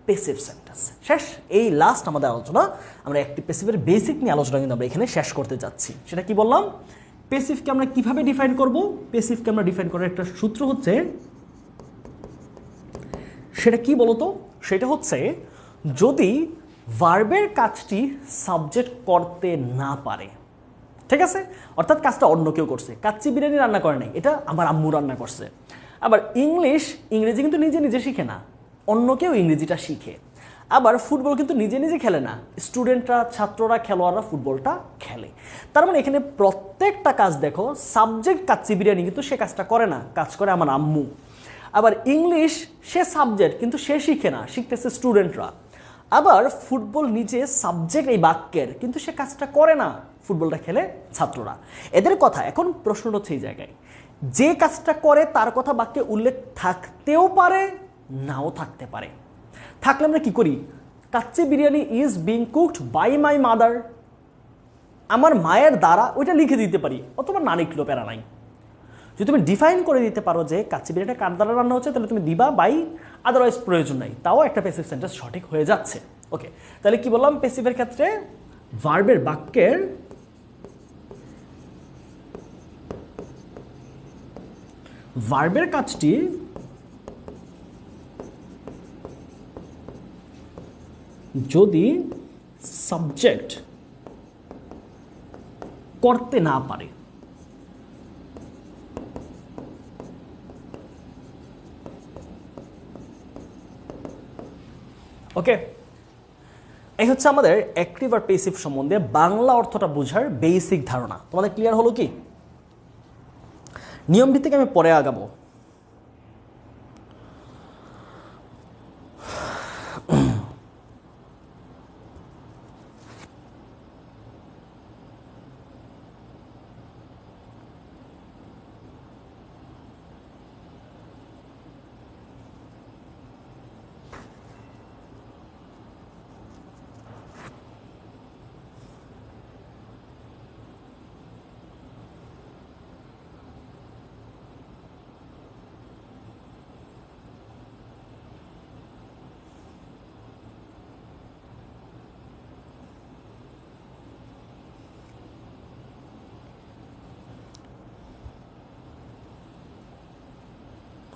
Speaker 1: প্যাসিভ সেন্টেন্স। শেষ, এই লাস্ট আমাদের আলোচনা। আমরা অ্যাক্টিভ প্যাসিভের বেসিক নিয়ে আলোচনা কিন্তু আমরা এখানে শেষ করতে যাচ্ছি। সেটা কি বললাম? প্যাসিভকে আমরা কিভাবে ডিফাইন করব? প্যাসিভকে আমরা ডিফাইন করার একটা সূত্র হচ্ছে সেটা কি বলতো? সেটা হচ্ছে যদি ভার্বের কাজটি সাবজেক্ট করতে না পারে, ঠিক আছে? অর্থাৎ কাজটা অন্য কেউ করছে, কাচ্চি বিরিয়ানি রান্না করে নাই, এটা আমার আম্মু রান্না করছে। আবার ইংরেজি কিন্তু নিজে নিজে শিখে না, অন্য কেউ ইংরেজিটা শিখে। আবার ফুটবল কিন্তু নিজে নিজে খেলে না, স্টুডেন্টরা, ছাত্ররা, খেলোয়াড়রা ফুটবলটা খেলে। তার মানে এখানে প্রত্যেকটা কাজ দেখো, সাবজেক্ট কাচ্চি বিরিয়ানি কিন্তু সে কাজটা করে না, কাজ করে আমার আম্মু। আবার ইংলিশ সে সাবজেক্ট, কিন্তু সে শিখে না, শিখতেছে স্টুডেন্টরা। আবার ফুটবল নিজে সাবজেক্ট এই বাক্যের, কিন্তু সে কাজটা করে না, ফুটবলটা খেলে ছাত্ররা। এদের কথা। এখন প্রশ্নটা হচ্ছে এই জায়গায়, যে কাজটা করে তার কথা বাক্যে উল্লেখ থাকতেও পারে, নাও থাকতে পারে। থাকলে আমরা কি করি? Kacchi biryani is being cooked by my mother, আমার মায়ের দ্বারা, ওইটা লিখে দিতে পারি, অথবা না লিখলেও প্যারা নাই। যদি তুমি ডিফাইন করে দিতে পারো যে কাচ্চি বিরিয়ানিটা কার দ্বারা রান্না হচ্ছে, তাহলে তুমি দিবা বাই, আদারওয়াইজ প্রয়োজন নাই, তাও একটা প্যাসিভ সেন্টেন্স সঠিক হয়ে যাচ্ছে। ওকে, তাহলে কি বললাম? প্যাসিভের ক্ষেত্রে ভার্বের বাক্যের ভার্বের কাজটি যদি সাবজেক্ট করতে না পারে, ওকে, এই হচ্ছে আমাদের অ্যাক্টিভ আর প্যাসিভ সম্বন্ধে বাংলা অর্থটা বোঝার বেসিক ধারণা। তোমাদের ক্লিয়ার হলো কি? নিয়মভিত্তিক আমি পরে আগাবো।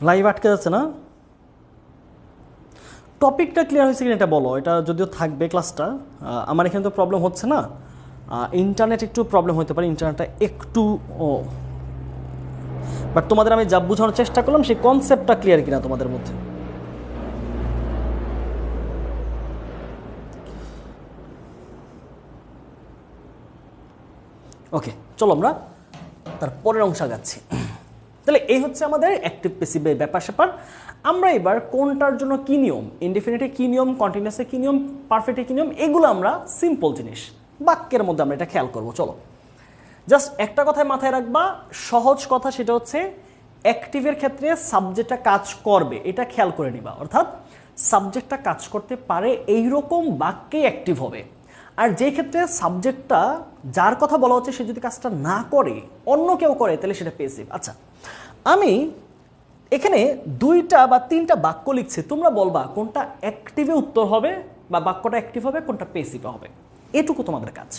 Speaker 1: লাইভ আটকে যাচ্ছে না? টপিকটা ক্লিয়ার হয়েছে কিনা এটা বলো। এটা যদিও থাকবে ক্লাসটা, আমার এখানে তো প্রবলেম হচ্ছে না, ইন্টারনেট একটু প্রবলেম হতে পারে, ইন্টারনেটটা একটু বাট তোমাদের আমি যা বোঝানোর চেষ্টা করলাম সেই কনসেপ্টটা ক্লিয়ার কিনা তোমাদের মধ্যে। ওকে, চলো আমরা তার পরের অংশ আগাচ্ছি। তাহলে এই হচ্ছে আমাদের অ্যাক্টিভ প্যাসিভের ব্যাপার স্যাপার। আমরা এবার কোনটার জন্য কি নিয়ম, ইনডিফিনিটে কি নিয়ম, কন্টিনিউয়াসে কি নিয়ম, পারফেক্টে কি নিয়ম, এগুলো আমরা সিম্পল জিনিস বাক্যের মধ্যে আমরা এটা খেয়াল করব। চলো, জাস্ট একটা কথায় মাথায় রাখবা, সহজ কথা, সেটা হচ্ছে অ্যাক্টিভের ক্ষেত্রে সাবজেক্টটা কাজ করবে, এটা খেয়াল করে নিবা। অর্থাৎ সাবজেক্টটা কাজ করতে পারে এইরকম বাক্যেই অ্যাক্টিভ হবে। আর যে ক্ষেত্রে সাবজেক্টটা যার কথা বলা হচ্ছে সে যদি কাজটা না করে, অন্য কেউ করে, তাহলে সেটা প্যাসিভ। আচ্ছা, আমি এখানে 2টা বা 3টা বাক্য লিখছি, তোমরা বলবা কোনটা অ্যাক্টিভে উত্তর হবে বা বাক্যটা অ্যাক্টিভ হবে, কোনটা প্যাসিভে হবে, এটুকু তোমাদের কাজ।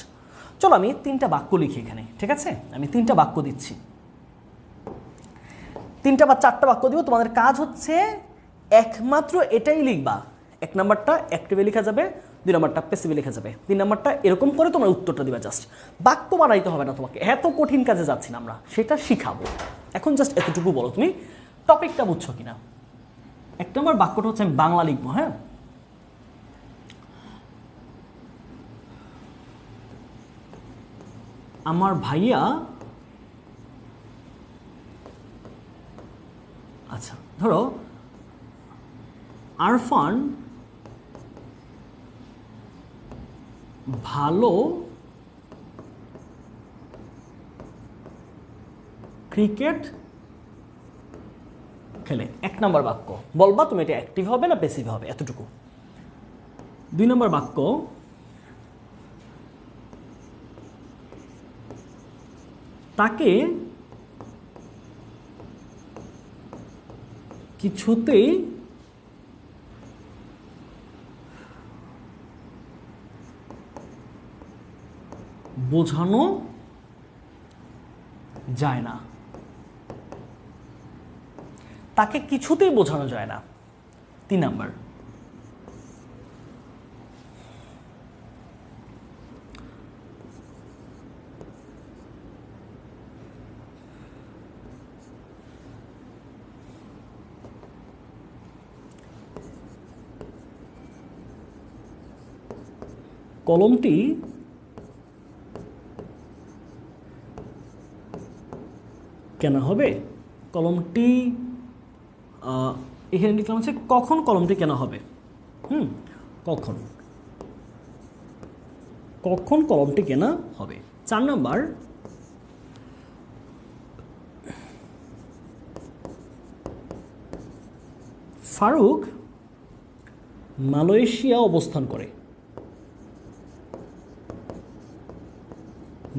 Speaker 1: চলো আমি 3টা বাক্য লিখি এখানে, ঠিক আছে? আমি 3টা বাক্য দিচ্ছি, 3টা বা 4টা বাক্য দিব। তোমাদের কাজ হচ্ছে একমাত্র এটাই লিখবা, 1 নাম্বারটা অ্যাক্টিভে লেখা যাবে, 2 নাম্বারটা প্যাসিভে লেখা যাবে, 3 নাম্বারটা এরকম করে তোমার উত্তরটা দিবা। জাস্ট বাক্য বানাইতে হবে না তোমাকে, এত কঠিন কাজে যাচ্ছি না আমরা, সেটা শিখাবো। এখন জাস্ট এতটুকু বলো তুমি টপিকটা বুঝছো কিনা। 1 নম্বর বাক্যটা হচ্ছে আমি বাংলা লিখবো। হ্যাঁ, আমার ভাইয়া, আচ্ছা ধরো আরফান ভালো ক্রিকেট খেলে। 1 নম্বর বাক্য বলবা তুমি এটা অ্যাক্টিভ হবে না প্যাসিভ হবে, এতটুকু। 2 নম্বর বাক্য, তাকে কিছুতেই বোঝানো যায় না, তাকে কিছুতেই বোঝানো যায় না। 3 নাম্বার। কলমটি কেনা হবে? কলমটি এখানে লিখলাম হচ্ছে কখন কলমটি কেনা হবে। কখন কখন কলমটি কেনা হবে। 4 নাম্বার, ফারুক মালয়েশিয়া অবস্থান করে।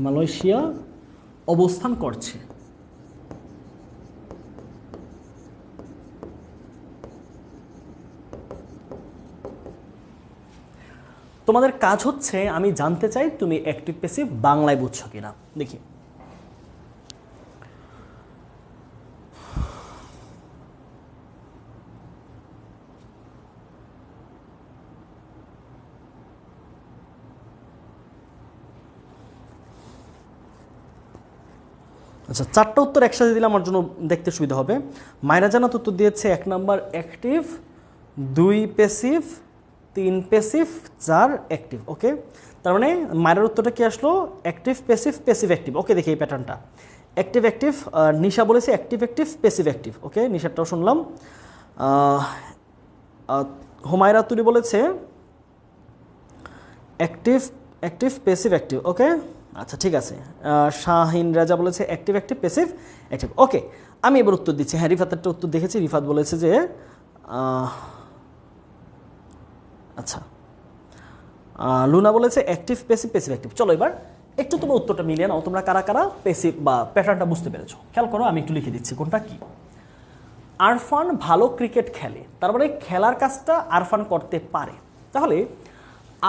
Speaker 1: মালয়েশিয়া অবস্থান করছে। তোমাদের কাজ হচ্ছে আমি জানতে চাই তুমি অ্যাক্টিভ প্যাসিভ বাংলায় বুঝছো কিনা। দেখি আচ্ছা, 4টা উত্তর একসাথে দিলে আমার জন্য দেখতে সুবিধা হবে। মায়রা জান্নাত উত্তর দিয়েছে 1 number active, 2 passive, 3 passive, 4 active. Okay, তার মানে মায়ের উত্তরটা কি আসলো? Active passive passive active. Okay, দেখি এই প্যাটার্নটা অ্যাক্টিভ অ্যাক্টিভ। নিশা বলেছে active active passive active. Okay, নিশারটাও শুনলাম। হুমায়রা তুলি বলেছে active active passive active. Okay, আচ্ছা ঠিক আছে। শাহিন রাজা বলেছে active active passive active. Okay, আমি এবার উত্তর দিচ্ছি। হ্যাঁ, রিফাতের একটা উত্তর দেখেছি। রিফাত বলেছে যে আচ্ছা, লুনা বলেছে অ্যাক্টিভ প্যাসিভ প্যাসিভ অ্যাক্টিভ। চলো এবার একটু তোমার উত্তরটা মিলিয়ে নাও, তোমরা কারা কারা প্যাসিভ বা প্যাটার্নটা বুঝতে পেরেছো। খেয়াল করো, আমি একটু লিখে দিচ্ছি কোনটা কি। আরফান ভালো ক্রিকেট খেলে, তার মানে খেলার কাজটা আরফান করতে পারে। তাহলে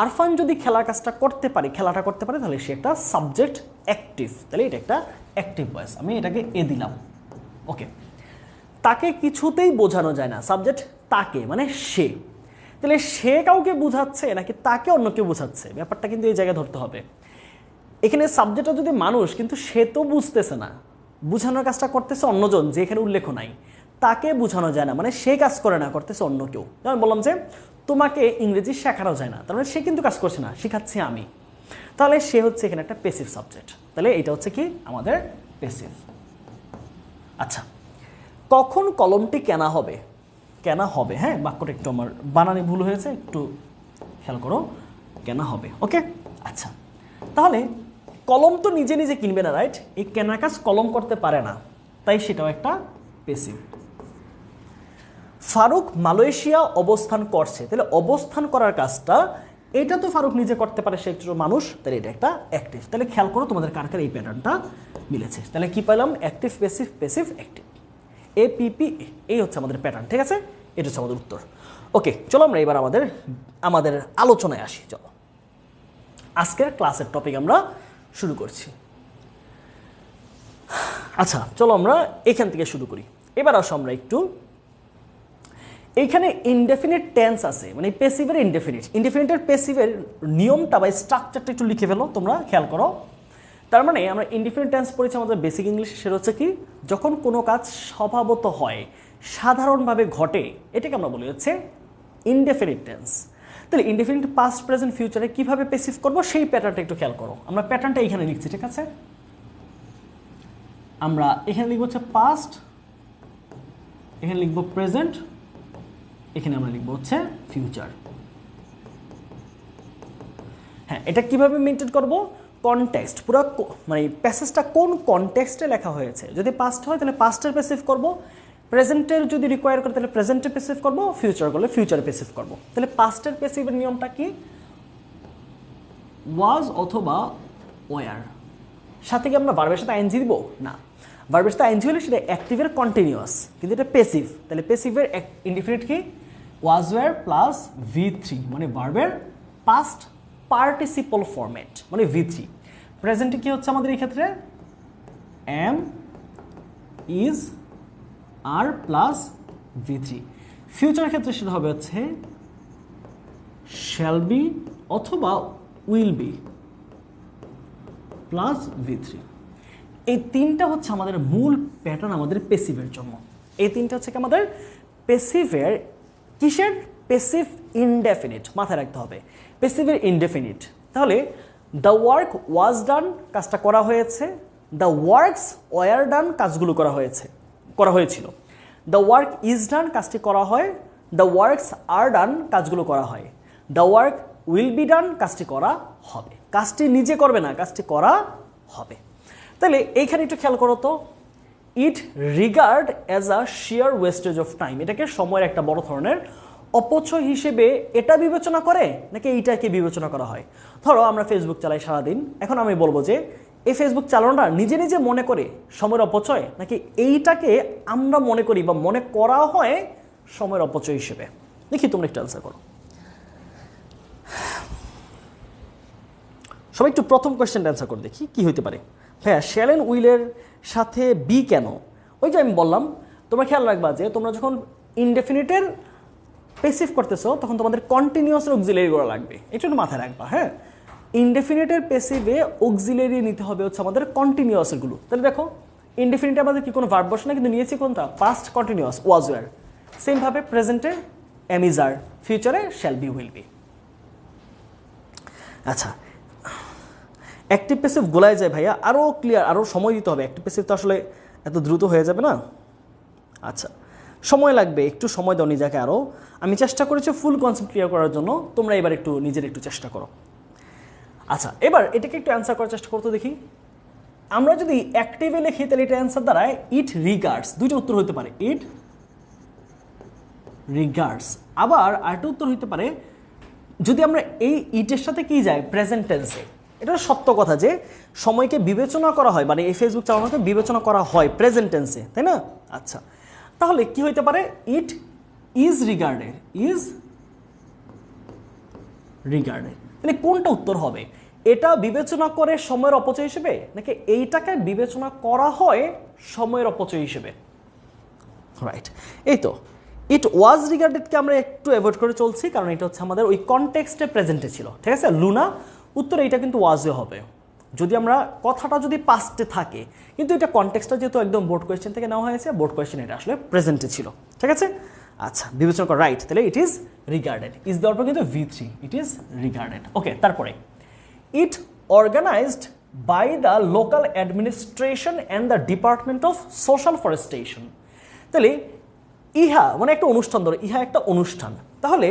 Speaker 1: আরফান যদি খেলার কাজটা করতে পারে, খেলাটা করতে পারে, তাহলে সে একটা সাবজেক্ট অ্যাক্টিভ। তাহলে এটা একটা অ্যাক্টিভ ভয়েস, আমি এটাকে এ দিলাম। ওকে, তাকে কিছুতেই বোঝানো যায় না, সাবজেক্ট তাকে মানে সে। তাহলে সে কাউকে বোঝাচ্ছে নাকি তাকে অন্য কেউ বোঝাচ্ছে, ব্যাপারটা কিন্তু এই জায়গায় ধরতে হবে। এখানে সাবজেক্টটা যদি মানুষ, কিন্তু সে তো বুঝতেছে না, বোঝানোর কাজটা করতেছে অন্যজন, যে এখানে উল্লেখ নাই। তাকে বোঝানো যায় না মানে সে কাজ করে না, করতেছে অন্য কেউ। যেমন বললাম যে তোমাকে ইংরেজি শেখানো যায় না, তার মানে সে কিন্তু কাজ করছে না, শেখাচ্ছি আমি। তাহলে সে হচ্ছে এখানে একটা প্যাসিভ সাবজেক্ট। তাহলে এটা হচ্ছে কি আমাদের প্যাসিভ। আচ্ছা, কখন কলমটি কেনা হবে? কেনা হবে, হ্যাঁ, বাক্যটা একটু আমার বানানে ভুল হয়েছে, একটু খেয়াল করো, কেনা হবে। ওকে, আচ্ছা, তাহলে কলম তো নিজে নিজে কিনবে না, রাইট? এই কেনা কাজ কলম করতে পারে না, তাই সেটাও একটা প্যাসিভ। ফারুক মালয়েশিয়া অবস্থান করছে, তাহলে অবস্থান করার কাজটা এটা তো ফারুক নিজে করতে পারে, সে একটু মানুষ, তাহলে এটা একটা অ্যাক্টিভ। তাহলে খেয়াল করো তোমাদের কার কার এই প্যাটার্নটা মিলেছে। তাহলে কি পেলাম? Active passive passive active, APP, এই হচ্ছে আমাদের প্যাটার্ন। ঠিক আছে, এটা হচ্ছে আমাদের উত্তর। ওকে, চলো আমরা এবার আমাদের আলোচনায় আসি। চলো আজকের ক্লাসের টপিক আমরা শুরু করছি। আচ্ছা, চলো আমরা এখান থেকে শুরু করি। এবার আসো আমরা একটু, এইখানে ইনডেফিনিট টেন্স আছে, মানে প্যাসিভের ইনডেফিনিটের প্যাসিভের নিয়মটা বা স্ট্রাকচারটা একটু লিখে ফেলো, তোমরা খেয়াল করো। তার মানে আমরা ইনডেফিনিট টেন্স পড়েছি আমাদের বেসিক ইংলিশ, সেটা হচ্ছে কি যখন কোনো কাজ স্বভাবত হয়, সাধারণভাবে ঘটে, এটাকে আমরা বলি হচ্ছে ইনডেফিনিট টেন্স। তাহলে ইনডেফিনিট পাস্ট প্রেজেন্ট ফিউচারে কিভাবে প্যাসিভ করবো সেই প্যাটার্নটা একটু খেয়াল করো। আমরা প্যাটার্নটা এখানে লিখছি, ঠিক আছে? আমরা এখানে লিখবো হচ্ছে পাস্ট, এখানে লিখবো প্রেজেন্ট, এখানে আমরা লিখবো হচ্ছে ফিউচার। হ্যাঁ, এটা কিভাবে মেনটেন করব? কনটেক্সট, পুরো মানে প্যাসেজটা কোন কনটেক্সটে লেখা হয়েছে। যদি পাস্ট হয় তাহলে পাস্টের প্যাসিভ করব, প্রেজেন্টের যদি রিকোয়ার করে তাহলে প্রেজেন্টের প্যাসিভ করব, ফিউচার করলে ফিউচার প্যাসিভ করব। তাহলে পাস্টের প্যাসিভের নিয়মটা কি? ওয়াজ অথবা ওয়ার, সাথে কি আমরা ভার্বের সাথে আইএনজি দিব? না, ভার্বের সাথে আইএনজি হলে সেটা অ্যাক্টিভের কন্টিনিউয়াস, কিন্তু এটা প্যাসিভ। তাহলে প্যাসিভের ইনডিফিনিট কি? ওয়াজ ওয়ার প্লাস V3, মানে ভার্বের পাস্ট পার্টিসিপল ফরম্যাট, মানে V3। প্রেজেন্টে কি হচ্ছে আমাদের এই ক্ষেত্রে? Am, is, are plus V3। ফিউচারের ক্ষেত্রে সেটা হবে হচ্ছে শ্যাল বি অথবা উইল বি প্লাস V3। এই তিনটা হচ্ছে আমাদের মূল প্যাটার্ন আমাদের পেসিভের জন্য। এই তিনটা হচ্ছে কি আমাদের পেসিভের কিসের? পেসিভ ইনডেফিনিট, মাথায় রাখতে হবে পেসিভের ইনডেফিনিট। তাহলে দ্য ওয়ার্ক ওয়াজ ডান, কাজটা করা হয়েছে। দ্য ওয়ার্কস ওয়ার ডান, কাজগুলো করা হয়েছিল। দ্য ওয়ার্ক ইজ ডান, কাজটি করা হয়। দ্য ওয়ার্কস আর ডান, কাজগুলো করা হয়। The work will be done, কাজটি করা হবে। কাজটি নিজে করবে না, কাজটি করা হবে। তাহলে এইখানে একটু খেয়াল করো তো, it regard as a sheer wastage of time, এটাকে সময়ের একটা বড় ধরনের অপচয় হিসেবে এটা বিবেচনা করে নাকি এইটাকে বিবেচনা করা হয়? ধরো আমরা ফেসবুক চালাই সারাদিন, এখন আমি বলবো যে এই ফেসবুক চালানোটা নিজে নিজে মনে করে সময়ের অপচয়, নাকি এইটাকে আমরা মনে করি বা মনে করা হয় সময়ের অপচয় হিসেবে? দেখি তোমরা একটু অ্যান্সার করো। সবাই একটু প্রথম কোয়েশ্চেনটা অ্যান্সার করে দেখি কি হইতে পারে। হ্যাঁ, শ্যাল এন্ড উইলের সাথে বি কেন? ওই যে আমি বললাম, তোমরা খেয়াল রাখবা যে তোমরা যখন ইনডেফিনিটের পেসিভ করতেছো তখন তোমাদের কন্টিনিউয়াস অক্সিলারি করা লাগবে, এটা একটু মাথায় রাখবা। হ্যাঁ, ইনডেফিনিটের পেসিভে অক্সিলারি নিতে হবে হচ্ছে আমাদের কন্টিনিউয়াসগুলো। তাহলে দেখো ইনডেফিনিটে আমাদের কি কোনো ভার্ব বসে না, কিন্তু নিয়েছি কোনটা? Past continuous was were. সেমভাবে প্রেজেন্টে এম ইজ আর, ফিউচারে শ্যাল বি উইল বি। আচ্ছা, অ্যাক্টিভ প্যাসিভ গোলায় যায় ভাইয়া, আরও ক্লিয়ার, আরও সময় দিতে হবে। অ্যাক্টিভ প্যাসিভ তো আসলে এত দ্রুত হয়ে যাবে না। আচ্ছা, সময় লাগবে, একটু সময় দাও নিজেকে আরও। আমি চেষ্টা করেছি ফুল কনসেপ্ট ক্লিয়ার করার জন্য, তোমরা এবার একটু নিজের একটু চেষ্টা করো। আচ্ছা, এবার এটাকে একটু অ্যান্সার করার চেষ্টা করতে দেখি। আমরা যদি অ্যাক্টিভে লিখি তাহলে এটা অ্যান্সার দাঁড়ায় ইট রিগার্ডস। দুইটা উত্তর হতে পারে, ইট রিগার্ডস। আবার আরেকটা উত্তর হতে পারে যদি আমরা এই ইটের সাথে কি যায়, প্রেজেন্ট টেন্সে। এটা সত্য কথা যে সময়কে বিবেচনা করা হয়, মানে এই ফেসবুক চালানোকে বিবেচনা করা হয় প্রেজেন্ট টেন্সে, তাই না? আচ্ছা, তাহলে কি হইতে পারে? It is regarded, is regarded. তাহলে কোনটা উত্তর হবে? এটা বিবেচনা করে সময়ের অপচয় হিসেবে, নাকি এইটাকে বিবেচনা করা হয় সময়ের অপচয় হিসেবে? রাইট, এই তো ইট ওয়াজ রিগার্ডেডকে আমরা একটু অ্যাভয়েড করে চলছি, কারণ এটা হচ্ছে আমাদের ওই কনটেক্সটে প্রেজেন্টে ছিল, ঠিক আছে? লুনা উত্তর এইটা কিন্তু ওয়াজে হবে যদি আমরা কথাটা যদি পাস্টে থাকে, কিন্তু এটা কনটেক্সটটা যেহেতু একদম বোর্ড কোয়েশ্চেন থেকে নেওয়া হয়েছে, বোর্ড কোয়েশ্চেন এটা আসলে প্রেজেন্টে ছিল, ঠিক আছে? আচ্ছা, বিবেচনা করা রাইট। তাহলে ইট ইজ রিগার্ডেড, ইজ দেওয়ার পর কিন্তু V3, it is regarded. Okay, তারপরে it organized by the local administration and the department of social forestation. তাহলে ইহা মানে একটা অনুষ্ঠান, ধরো ইহা একটা অনুষ্ঠান, তাহলে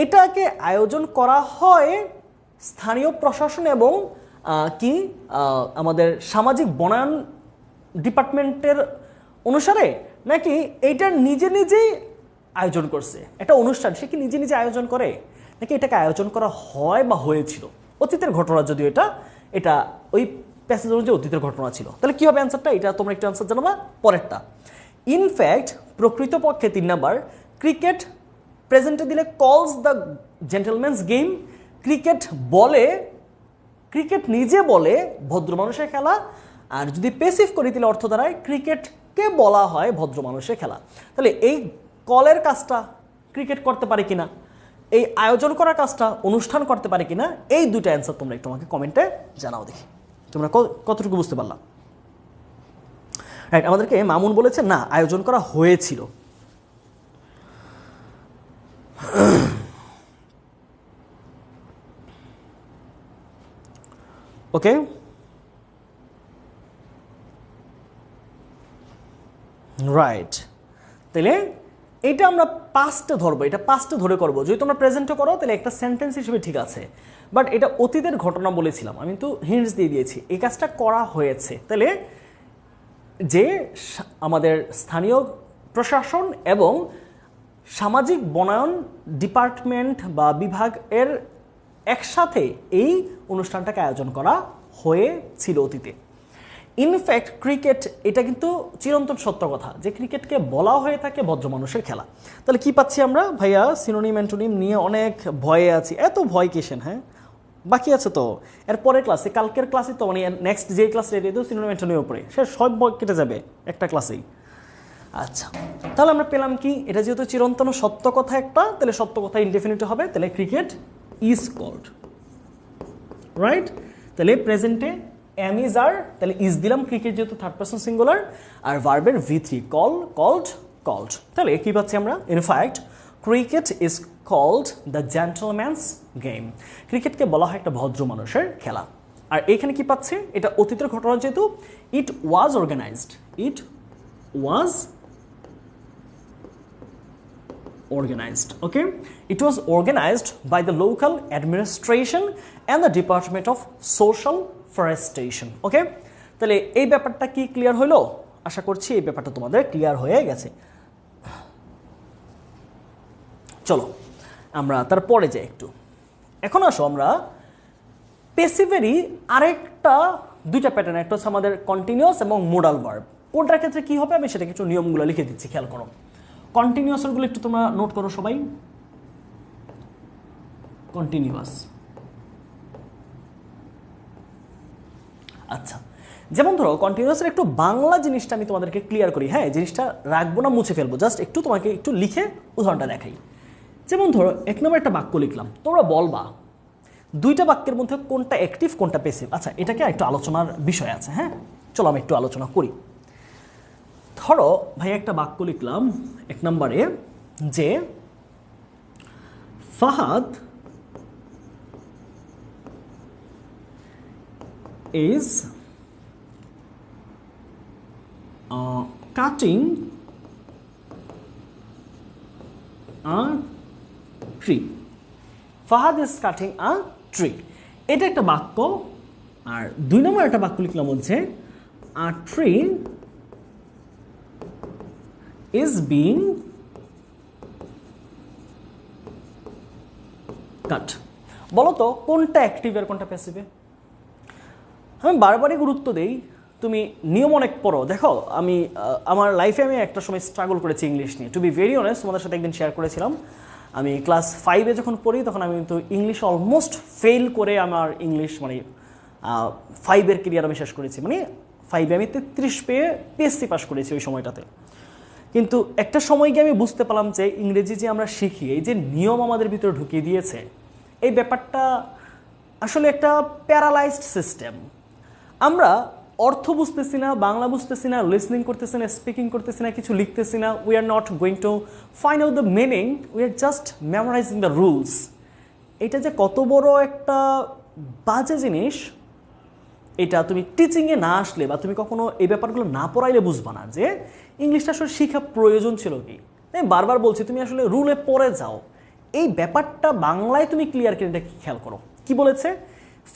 Speaker 1: এটাকে আয়োজন করা হয় স্থানীয় প্রশাসন এবং কি আমাদের সামাজিক বনায়ন ডিপার্টমেন্টের অনুসারে, নাকি এইটা নিজে নিজেই আয়োজন করছে? একটা অনুষ্ঠান সে কি নিজে নিজে আয়োজন করে, নাকি এটাকে আয়োজন করা হয় বা হয়েছিল? অতীতের ঘটনা যদিও এটা ওই প্যাসেজ অনুযায়ী অতীতের ঘটনা ছিল। তাহলে কী হবে অ্যান্সারটা? এটা তোমরা একটু অ্যান্সার জানাবা। পরেরটা, ইনফ্যাক্ট প্রকৃতপক্ষে 3 নাম্বার, ক্রিকেট প্রেজেন্টে দিলে কলস দ্য জেন্টলম্যানস গেম। ক্রিকেট বলে, ক্রিকেট নিজে বলে ভদ্র মানুষের খেলা। আর যদি পেসিভ করি তাহলে অর্থ দাঁড়ায় ক্রিকেটকে বলা হয় ভদ্র মানুষের খেলা। তাহলে এই কলের কাজটা ক্রিকেট করতে পারে কিনা, এই আয়োজন করার কাজটা অনুষ্ঠান করতে পারে কিনা, এই দুটো অ্যান্সার তোমরা একটু আমাকে কমেন্টে জানাও দেখি তোমরা কতটুকু বুঝতে পারলাম। রাইট, আমাদেরকে মামুন বলেছে না, আয়োজন করা হয়েছিল। ওকে, রাইট। তাহলে এটা আমরা পাস্টে ধরবো, এটা পাস্টে ধরে করবো। যদি তোমরা প্রেজেন্টে করো তাহলে একটা সেন্টেন্স হিসেবে ঠিক আছে, বাট এটা অতীতের ঘটনা বলেছিলাম, আমি তো হিন্টস দিয়ে দিয়েছি এই কাজটা করা হয়েছে। তাহলে যে আমাদের স্থানীয় প্রশাসন এবং সামাজিক বনায়ন ডিপার্টমেন্ট বা বিভাগ এর একসাথে এই অনুষ্ঠানটাকে আয়োজন করা হয়েছিল অতীতে। ইনফ্যাক্ট ক্রিকেট, এটা কিন্তু চিরন্তন সত্য কথা যে ক্রিকেটকে বলা হয়ে থাকে ভদ্র মানুষের খেলা। তাহলে কি পাচ্ছি আমরা ভাইয়া? সিনোনিম অ্যান্টোনিম নিয়ে অনেক ভয়ে আছি। এত ভয় কিসেন? হ্যাঁ, বাকি আছে তো এর পরের ক্লাসে, কালকের ক্লাসে তো মানে নেক্সট যে ক্লাসে এটা তো সিনোনিম অ্যান্টোনিমের উপরে, সে সব ভয় কেটে যাবে একটা ক্লাসেই। আচ্ছা, তাহলে আমরা পেলাম কি, এটা যেহেতু চিরন্তন সত্য কথা একটা, তাহলে সত্য কথা ইনডেফিনিট হবে, তাহলে ক্রিকেট ইজ কল্ড, রাইট। তাহলে প্রেজেন্টে এম ইজ আর, তাহলে ইজ দিলাম, ক্রিকেট যেহেতু থার্ড পারসন সিঙ্গুলার, আর ভার্বের V3 কল, কল্ড, কল্ড। তাহলে কি পাচ্ছি আমরা, in fact cricket is called the gentleman's game, ক্রিকেটকে বলা হয় একটা ভদ্র মানুষের খেলা। আর এখানে কি পাচ্ছে, এটা অতীতের ঘটনা যেহেতু, it was organized, it was organized, okay, it was organized by the local administration and the Department of Social Forestation, okay। তাহলে এই ব্যাপারটা কি ক্লিয়ার হলো, আশা করছি এই ব্যাপারটা তোমাদের ক্লিয়ার হয়ে গেছে। চলো আমরা তারপরে যাই একটু। এখন আসো আমরা প্যাসিভেরই আরেকটা দুইটা প্যাটার্ন, একটা হচ্ছে আমাদের কন্টিনিউয়াস এবং মোডাল ভার্ব, কোনটার ক্ষেত্রে কি হবে আমি সেটা কিছু নিয়মগুলো লিখে দিচ্ছি, খেয়াল করো। কন্টিনিউয়াসগুলো একটু তোমরা নোট করো সবাই, কন্টিনিউয়াস। আচ্ছা, যেমন ধরো কন্টিনিউয়াসের একটু বাংলা জিনিসটা আমি তোমাদেরকে ক্লিয়ার করি, হ্যাঁ, জিনিসটা রাখবো না, মুছে ফেলবো, জাস্ট একটু তোমাকে একটু লিখে উদাহরণটা দেখাই। যেমন ধরো এক নম্বর একটা বাক্য লিখলাম, তোমরা বলবা দুইটা বাক্যের মধ্যে কোনটা অ্যাক্টিভ কোনটা প্যাসিভ। আচ্ছা, এটাকে একটু আলোচনার বিষয় আছে, হ্যাঁ, চলো আমি একটু আলোচনা করি। ধরো ভাই একটা বাক্য লিখলাম এক নম্বরে যে Fahad is cutting a tree, Fahad is cutting a tree, এটা একটা বাক্য। আর দুই নম্বর একটা বাক্য লিখলাম হচ্ছে a tree is being cut, বলো তো কোনটা অ্যাক্টিভ আর কোনটা প্যাসিভে। আমি বারবারই গুরুত্ব দেই, তুমি নিয়ম অনেক পড়ো, দেখো আমি আমার লাইফে আমি একটা সময় স্ট্রাগল করেছি ইংলিশ নিয়ে, টু বি ভেরি অনেস্ট, তোমাদের সাথে একদিন শেয়ার করেছিলাম। আমি ক্লাস 5-এ যখন পড়ি তখন আমি কিন্তু ইংলিশ অলমোস্ট ফেল করে আমার ইংলিশ মানে 5-এর ক্যারিয়ার আমি শেষ করেছি, মানে 5-এ আমি 33 পেয়ে PSC পাস করেছি ওই সময়টাতে। কিন্তু একটা সময় গিয়ে আমি বুঝতে পারলাম যে ইংরেজি যে আমরা শিখি, এই যে নিয়ম আমাদের ভিতরে ঢুকিয়ে দিয়েছে, এই ব্যাপারটা আসলে একটা প্যারালাইজড সিস্টেম। আমরা অর্থ বুঝতেছি না, বাংলা বুঝতেছি না, লিসনিং করতেছি না, স্পিকিং করতেছি না, কিছু লিখতেছি না, we are not going to find out the meaning, we are just memorising the rules. এটা যে কত বড় একটা বাজে জিনিস, এটা তুমি টিচিংয়ে না আসলে বা তুমি কখনো এই ব্যাপারগুলো না পড়াইলে বুঝবা না যে ইংলিশটা আসলে শেখা প্রয়োজন ছিল কি। আমি বারবার বলছি তুমি আসলে রুলে পড়ে যাও, এই ব্যাপারটা বাংলায় তুমি ক্লিয়ার করে এটা খেয়াল করো। কি বলেছে,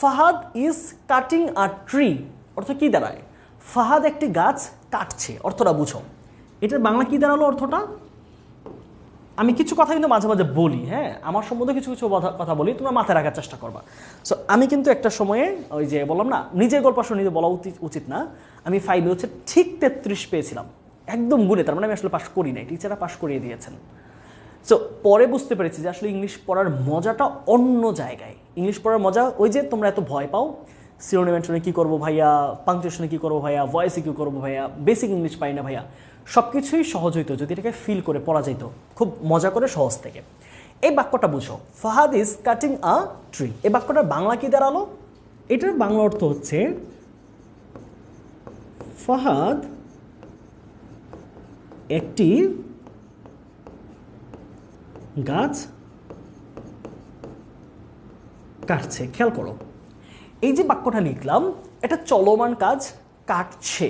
Speaker 1: Fahad is cutting a tree, অর্থ কি দাঁড়ায়, ফাহাদ একটি গাছ কাটছে, অর্থটা বুঝো। এটার বাংলা কি দাঁড়ালো অর্থটা, আমি কিছু কথা কিন্তু মাঝে মাঝে বলি, হ্যাঁ, আমার সম্বন্ধে কিছু কিছু কথা বলি, তোমরা মাথায় রাখার চেষ্টা করবা। সো আমি কিন্তু একটা সময়ে ওই যে বললাম না, নিজের গল্প আসলে নিজে বলা উচিত না, আমি 5-এ হচ্ছে ঠিক 33 পেয়েছিলাম, একদম গুণে, তার মানে আমি আসলে পাশ করি নাই, টিচাররা পাশ করিয়ে দিয়েছেন। সো পরে বুঝতে পেরেছি যে আসলে ইংলিশ পড়ার মজাটা অন্য জায়গায়। ইংলিশ পড়ার মজা ওই যে তোমরা এত ভয় পাও সিনোনিম অ্যান্টোনিম কী করবো ভাইয়া, পাংচুয়েশনে কী করবো ভাইয়া, ভয়েসে কী করবো ভাইয়া, বেসিক ইংলিশ পাই না ভাইয়া, সব কিছুই সহজ হইতো যদি এটাকে ফিল করে পড়া যেত খুব মজা করে সহজ থেকে। এই বাক্যটা বুঝো, Fahad is cutting a tree, এই বাক্যটার বাংলা কি দাঁড়ালো, এটার বাংলা অর্থ হচ্ছে ফাহাদ একটি গাছ কাটছে। খেয়াল করো, এই যে বাক্যটা লিখলাম এটা চলমান কাজ, কাটছে,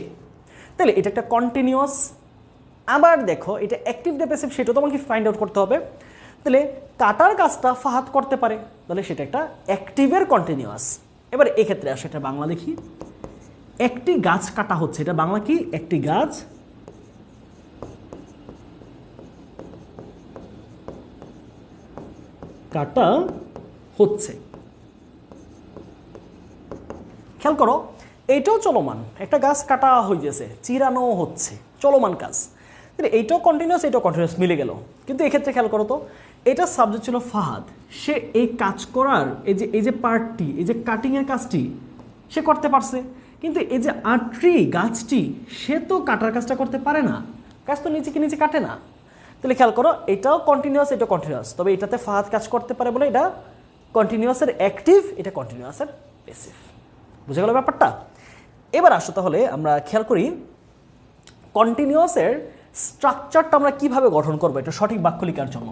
Speaker 1: তাহলে এটা একটা কন্টিনিউয়াস। আবার দেখো এটা অ্যাক্টিভ না প্যাসিভ সেটাও তোমাকে ফাইন্ড আউট করতে হবে। তাহলে কাটার কাজটা ফাহাদ করতে পারে, তাহলে সেটা একটা অ্যাক্টিভের কন্টিনিউয়াস। এবার এক্ষেত্রে আসে এটা বাংলা দেখি, একটি গাছ কাটা হচ্ছে, এটা বাংলা কি, একটি গাছ কাটা হচ্ছে। খেয়াল করো এইটাও চলমান, একটা গাছ কাটা হয়ে গেছে, চিরানো হচ্ছে, চলমান কাজ। এইটাও কন্টিনিউয়াস, এটাও কন্টিনিউয়াস, মিলে গেল। কিন্তু এক্ষেত্রে খেয়াল করো তো, এটা সাবজেক্ট ছিল ফাহাদ, সে এই কাজ করার এই যে পার্টটি, এই যে কাটিংয়ের কাজটি সে করতে পারছে, কিন্তু এই যে ট্রি গাছটি সে তো কাটার কাজটা করতে পারে না, কাজ তো নিচে কি নিচে কাটে না। তাহলে খেয়াল করো, এটাও কন্টিনিউয়াস, এটা কন্টিনিউয়াস, তবে এটাতে ফাহাদ কাজ করতে পারে বলে এটা কন্টিনিউয়াসের অ্যাক্টিভ, এটা কন্টিনিউয়াসের প্যাসিভ। বুঝে গেল ব্যাপারটা? এবার আসো তাহলে আমরা খেয়াল করি কন্টিনিউয়াসের স্ট্রাকচারটা আমরা কিভাবে গঠন করবো এটা সঠিক বাক্য লেখার জন্য।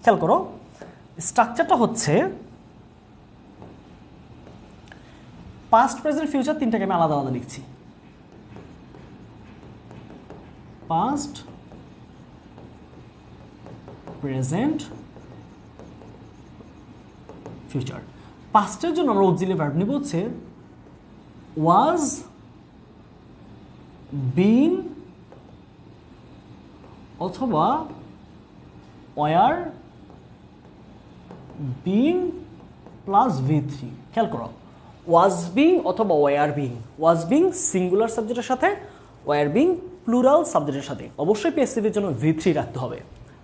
Speaker 1: খেয়াল করো, স্ট্রাকচারটা হচ্ছে পাস্ট, প্রেজেন্ট, ফিউচার তিনটাকে আমি আলাদা আলাদা লিখছি। Past, present, future. পাস্টের জন্য আমরা অক্সিলারি ভার্ব নিব হচ্ছে ওয়াজ, বিন অথবা ওয়ার, বিং প্লাস V3। খেয়াল করো, ওয়াজ বিং অথবা were being. Was being singular সাবজেক্টের সাথে, ওয়ার বিং প্লুরাল সাবজেক্টের সাথে। অবশ্যই প্যাসিভের জন্য V3 রাখতে হবে।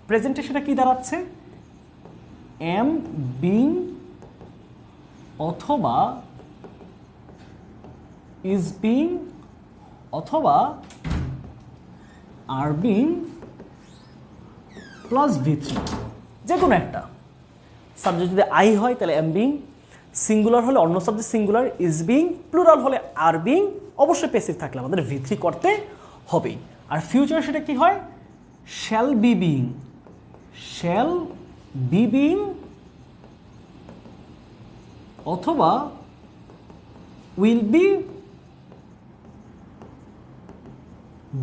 Speaker 1: প্রেজেন্টে সেটা কি দাঁড়াচ্ছে? এম বিং অথবা ইজ বিং অথবা আর বিং প্লাস V3, যে কোনো একটা। সাবজেক্ট যদি আই হয় তাহলে এম বিং, সিঙ্গুলার হলে অন্য subject singular, is being, plural হলে আর বিং। অবশ্যই প্যাসিভ থাকলে আমাদের V3 করতে হবেই। আর ফিউচার সেটা কি হয়? Shall be being, shall be being অথবা will be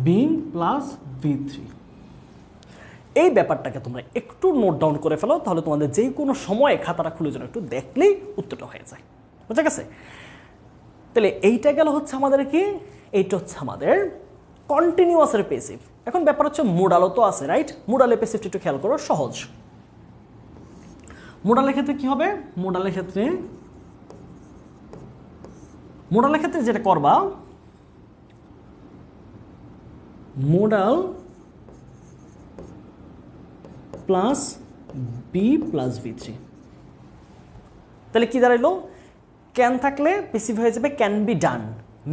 Speaker 1: being plus V3। এই ব্যাপারটাকে তোমরা একটু নোট ডাউন করে ফেলো, তাহলে তোমাদের যে কোনো সময়ে খাতাটা খুলে যেন একটু দেখলেই উত্তরটা হয়ে যায়। বুঝা গেছে? তাহলে এইটা গেল হচ্ছে আমাদের কি, এইটা হচ্ছে আমাদের কন্টিনিউয়াসের প্যাসিভ। এখন ব্যাপার হচ্ছে মোডালও তো আছে, রাইট? মোডালের প্যাসিভটা একটু খেয়াল করো, সহজ। মোডালের ক্ষেত্রে কি হবে? মোডালের ক্ষেত্রে যেটা করবা, modal plus be plus V3। তাহলে কি দাঁড়াইলো? ক্যান থাকলে প্যাসিভ হয়ে যাবে ক্যান বি ডান,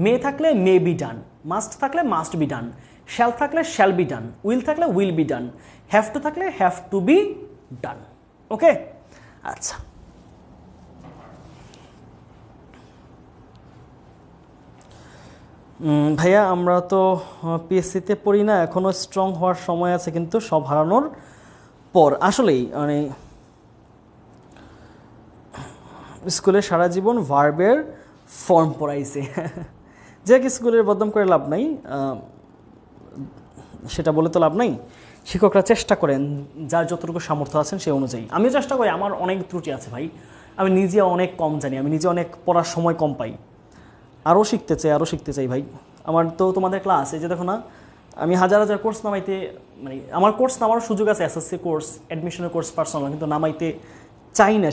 Speaker 1: মে থাকলে মে বি ডান, মাস্ট থাকলে মাস্ট বি ডান, শ্যাল থাকলে শ্যাল বি ডান, উইল থাকলে will be done, have to থাকলে হ্যাভ টু বি ডান। ওকে, আচ্ছা। ভাইয়া আমরা তো পিএসসিতে পড়ি না, এখনও স্ট্রং হওয়ার সময় আছে, কিন্তু সব হারানোর পর। আসলেই মানে স্কুলে সারা জীবন ভার্বের ফর্ম পড়াইছে, যে স্কুলের বদনাম করে লাভ নাই, সেটা বলে তো লাভ নাই। শিক্ষকরা চেষ্টা করেন যার যতটুকু সামর্থ্য আছেন সেই অনুযায়ী। আমিও চেষ্টা করি, আমার অনেক ত্রুটি আছে ভাই, আমি নিজে অনেক কম জানি, আমি নিজে অনেক পড়ার সময় কম পাই। আরও শিখতে চাই ভাই। আমার তো তোমাদের ক্লাস, এই যে দেখো না, আমি হাজার হাজার কোর্স নামাইতে, মানে আমার কোর্স নামার সুযোগ আছে, এসএসসি কোর্স, অ্যাডমিশনের কোর্স, পার্সোনাল, কিন্তু নামাইতে চাই না।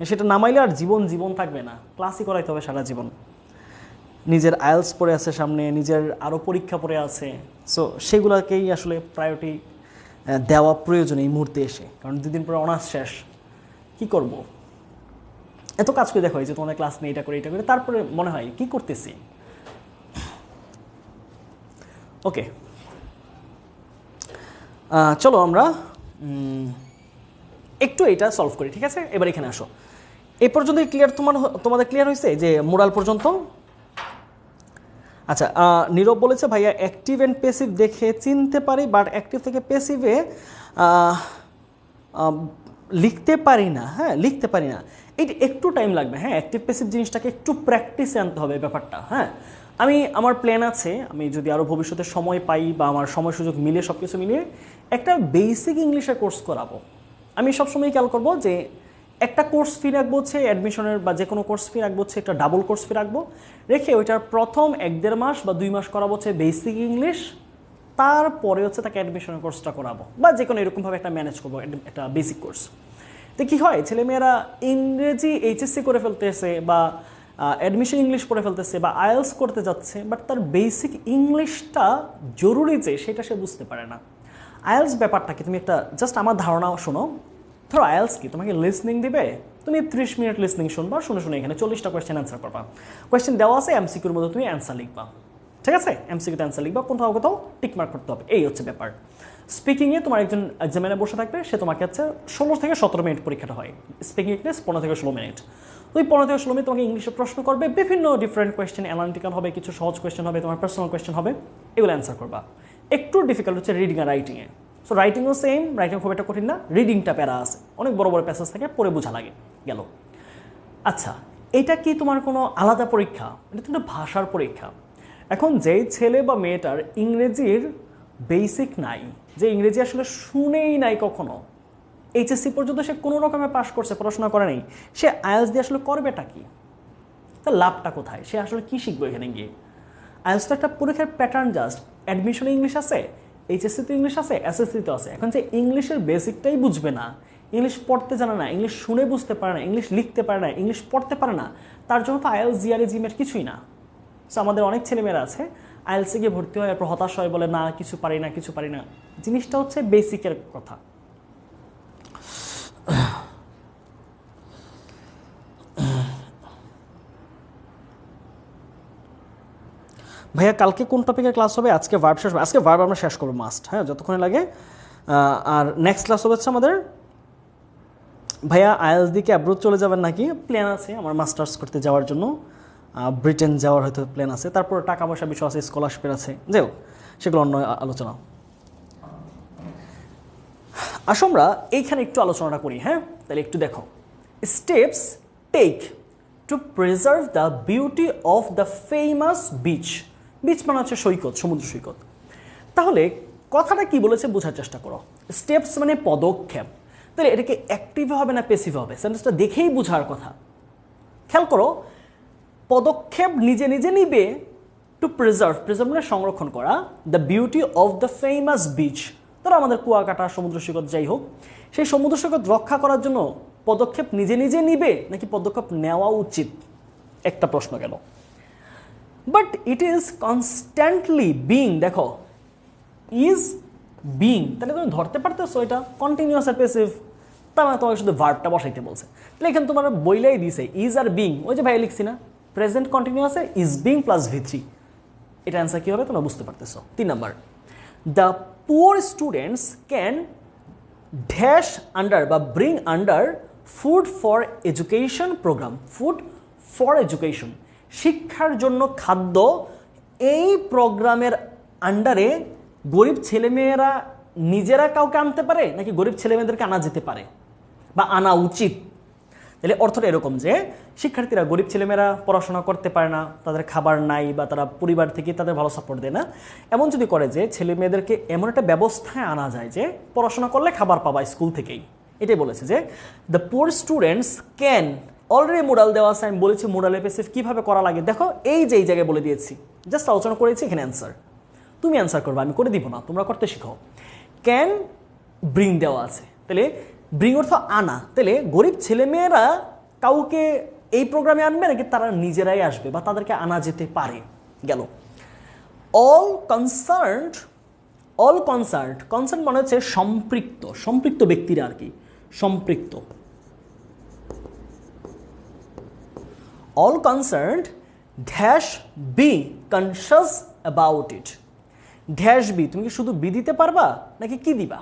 Speaker 1: সেটা নামাইলে আর জীবন থাকবে না, ক্লাসই করাইতে হবে সারা জীবন। নিজের আইএলস পড়ে আছে সামনে, নিজের আরও পরীক্ষা পড়ে আছে, সো সেগুলোকেই আসলে প্রায়োরিটি দেওয়া প্রয়োজন এই মুহূর্তে এসে, কারণ 2 দিন পরে অনার্স শেষ। কি করব? এত কাজ করে দেখো, এই যে তোমাদের ক্লাস নিয়ে এটা করে তারপরে মনে হয় কি করতেছি। ওকে, চলো আমরা একটু এটা সলভ করি, ঠিক আছে? এবার এখানে আসো। এই পর্যন্ত ক্লিয়ার? তোমাদের ক্লিয়ার হয়েছে যে মোরাল পর্যন্ত? আচ্ছা, নীরব বলেছে ভাইয়া অ্যাক্টিভ অ্যান্ড প্যাসিভ দেখে চিনতে পারি, বাট অ্যাক্টিভ থেকে প্যাসিভে লিখতে পারি না। হ্যাঁ, লিখতে পারি না, এটা একটু টাইম লাগবে। হ্যাঁ, অ্যাক্টিভ প্যাসিভ জিনিসটাকে একটু প্র্যাকটিসে আনতে হবে ব্যাপারটা। হ্যাঁ, আমার প্ল্যান আছে, আমি যদি আরও ভবিষ্যতে সময় পাই বা আমার সময় সুযোগ মিলে সব কিছু মিলিয়ে একটা বেসিক ইংলিশের কোর্স করাবো। আমি সবসময় খেয়াল করবো যে একটা কোর্স ফি রাখবো হচ্ছে অ্যাডমিশনের, বা যে কোনো কোর্স ফি রাখবো হচ্ছে একটা ডাবল কোর্স ফি রাখবো, রেখে ওইটার প্রথম 1-1.5 মাস বা 2 মাস করাবো হচ্ছে বেসিক ইংলিশ, তারপরে হচ্ছে তাকে অ্যাডমিশনের কোর্সটা করাবো, বা যে কোনো এরকমভাবে একটা ম্যানেজ করবো একটা বেসিক কোর্স। তো কী হয়, ছেলেমেয়েরা ইংরেজি এইচএসসি করে ফেলতেছে, বা অ্যাডমিশন ইংলিশ পড়ে ফেলতেছে, বা আইএলস করতে যাচ্ছে, বাট তার বেসিক ইংলিশটা জরুরি যে সেটা সে বুঝতে পারে না। আইএলস ব্যাপারটা কি, তুমি একটা জাস্ট আমার ধারণা শোনো। ধরো আইএলস কি, তোমাকে লিসনিং দিবে, তুমি 30 মিনিট লিসনিং শুনবা, শুনে এখানে 40টা কোয়েশ্চেন অ্যান্সার করবা। কোয়েশ্চেন দেওয়া আছে, এমসিকিউর মধ্যে তুমি অ্যান্সার লিখবা। ঠিক আছে, এমসিকিউতে অ্যান্সার লিখবা, কোথাও কোথাও টিক মার্ক করতে হবে, এই হচ্ছে ব্যাপার। স্পিকিংয়ে তোমার একজন এক্সামিনার বসে থাকবে, সে তোমাকে হচ্ছে 16 থেকে 17 মিনিট পরীক্ষাটা হয়, স্পিকিং ইংলিশ 15 থেকে 16 মিনিট। ওই 15 থেকে 16 মিনিট তোমাকে ইংলিশে প্রশ্ন করবে, বিভিন্ন ডিফারেন্ট কোয়েশ্চেন, অ্যানালিটিক্যাল হবে, কিছু সহজ কোয়েশ্চেন হবে, তোমার পার্সোনাল কোয়েশ্চেন হবে, এগুলো অ্যান্সার করবা। একটু ডিফিকাল্ট হচ্ছে রিডিং আর রাইটিংয়ে। সো রাইটিংও সেম, রাইটিং খুব একটা কঠিন না, রিডিংটা প্যারা আছে, অনেক বড় বড় প্যাসেজ থাকে, পড়ে বোঝা লাগে, গেল। আচ্ছা, এটা কি তোমার কোনো আলাদা পরীক্ষা? এটা তো একটা ভাষার পরীক্ষা। এখন যেই ছেলে বা মেয়েটার ইংরেজির বেসিক নাই, যে ইংরেজি আসলে শুনেই নাই কখনো, এইচএসসি পর্যন্ত সে কোনো রকমে পাশ করছে, পড়াশোনা করে নেই, সে আইএলটিএস দিয়ে আসলে করবেটা কি? তার লাভটা কোথায়? সে আসলে কি শিখবে এখানে গিয়ে? আইএলটিএস তো একটা পরীক্ষার প্যাটার্ন জাস্ট, অ্যাডমিশনে ইংলিশ আছে, এইচএসসিতে ইংলিশ আছে, এসএসসিতে আছে। এখন যে ইংলিশের বেসিকটাই বুঝবে না, ইংলিশ পড়তে জানে না, ইংলিশ শুনে বুঝতে পারে না, ইংলিশ লিখতে পারে না, ইংলিশ পড়তে পারে না, তার জন্য তো আইএলটিএস, জিআরই, জিমেট কিছুই না। সো আমাদের অনেক ছেলেমেয়েরা আছে আইএলটিএসে গিয়ে ভর্তি হয়, এরপর হতাশ হয়, বলে না কিছু পারি না, কিছু পারি না। জিনিসটা হচ্ছে বেসিকের কথা। ভাইয়া কালকে কোন টপিকের ক্লাস হবে? আজকে ভার্ব শেষ হবে, আজকে ভার্ব আমরা শেষ করবো মাস্ট, হ্যাঁ, যতক্ষণে লাগে। আর নেক্সট ক্লাস হবে হচ্ছে আমাদের, ভাইয়া আইএলটিএস দিকে অ্যাব্রোড চলে যাবেন নাকি? প্ল্যান আছে আমার মাস্টার্স করতে যাওয়ার জন্য, ব্রিটেন যাওয়ার হয়তো প্ল্যান আছে, তারপর টাকা পয়সা বিষয় আছে, স্কলারশিপের আছে, যাই হোক, সেগুলো অন্য আলোচনা। আসো আমরা এইখানে একটু আলোচনাটা করি, হ্যাঁ, তাহলে একটু দেখো, steps take to preserve the beauty of the famous beach. Beach মানে হচ্ছে সৈকত, সমুদ্র সৈকত। তাহলে কথাটা কি বলেছে বোঝার চেষ্টা করো। স্টেপস মানে পদক্ষেপ, তাহলে এটাকে অ্যাক্টিভ হবে না প্যাসিভ হবে? সেন্টেন্সটা দেখেই বোঝার কথা। খেয়াল করো, পদক্ষেপ নিজে নিজে নিবে টু প্রিজার্ভ, প্রিজার্ভ মানে সংরক্ষণ করা, the beauty of the famous beach. তারা আমাদের কুয়াকাটা, সমুদ্র সৈকত যাই হোক, সেই সমুদ্র সৈকত রক্ষা করার জন্য পদক্ষেপ নিজে নিজে নিবে নাকি পদক্ষেপ নেওয়া উচিত? একটা প্রশ্ন গেল। But it is constantly being, দেখো ইজ বিং, তাহলে তুমি ধরতে পারতেছো এটা কন্টিনিউয়াস আর প্যাসিভ, তার মানে তোমাকে শুধু ভার্বটা বসাইতে বলছে। তাহলে এখানে তোমার বইলাই দিছে ইজ আর বিং, ওই যে ভাই লিখছি না, প্রেজেন্ট কন্টিনিউয়াসে ইজ বিং প্লাস V3। এটা অ্যান্সার কী হবে তোমরা বুঝতে পারতেছো। 3 number, the poor students can dash under বা bring under food for education program. Food for education, শিক্ষার জন্য খাদ্য, এই প্রোগ্রামের আন্ডারে গরিব ছেলেমেয়েরা নিজেরা কাউকে আনতে পারে নাকি গরিব ছেলেমেয়েদেরকে আনা যেতে পারে বা আনা উচিত? তাহলে অর্থটা এরকম যে শিক্ষার্থীরা, গরিব ছেলেমেয়েরা পড়াশোনা করতে পারে না, তাদের খাবার নাই বা তারা পরিবার থেকে তাদের ভালো সাপোর্ট দেয় না, এমন যদি করে যে ছেলে মেয়েদেরকে এমন একটা ব্যবস্থায় আনা যায় যে পড়াশোনা করলে খাবার পাবা স্কুল থেকেই, এটাই বলেছে যে the poor students can. Already modal দেওয়া আছে, আমি বলেছি মোডাল এপিসিভ কীভাবে করা লাগে, দেখো এই যে এই জায়গায় বলে দিয়েছি, জাস্ট আলোচনা করেছি, এখানে অ্যান্সার তুমি অ্যান্সার করবে, আমি করে দিব না, তোমরা করতে শিখো। ক্যান ব্রিং দেওয়া আছে, তাহলে ব্রিং অর্থ আনা, তাহলে গরিব ছেলেমেয়েরা কাউকে এই প্রোগ্রামে আনবে নাকি তারা নিজেরাই আসবে বা তাদেরকে আনা যেতে পারে? গেল। All concerned, all concerned, concern মানে হচ্ছে সম্পৃক্ত, সম্পৃক্ত ব্যক্তিরা আর কি, সম্পৃক্ত। All concerned dash be conscious about it. Dash be, তুমি কি শুধু বি দিতে পারবা নাকি কি দিবা?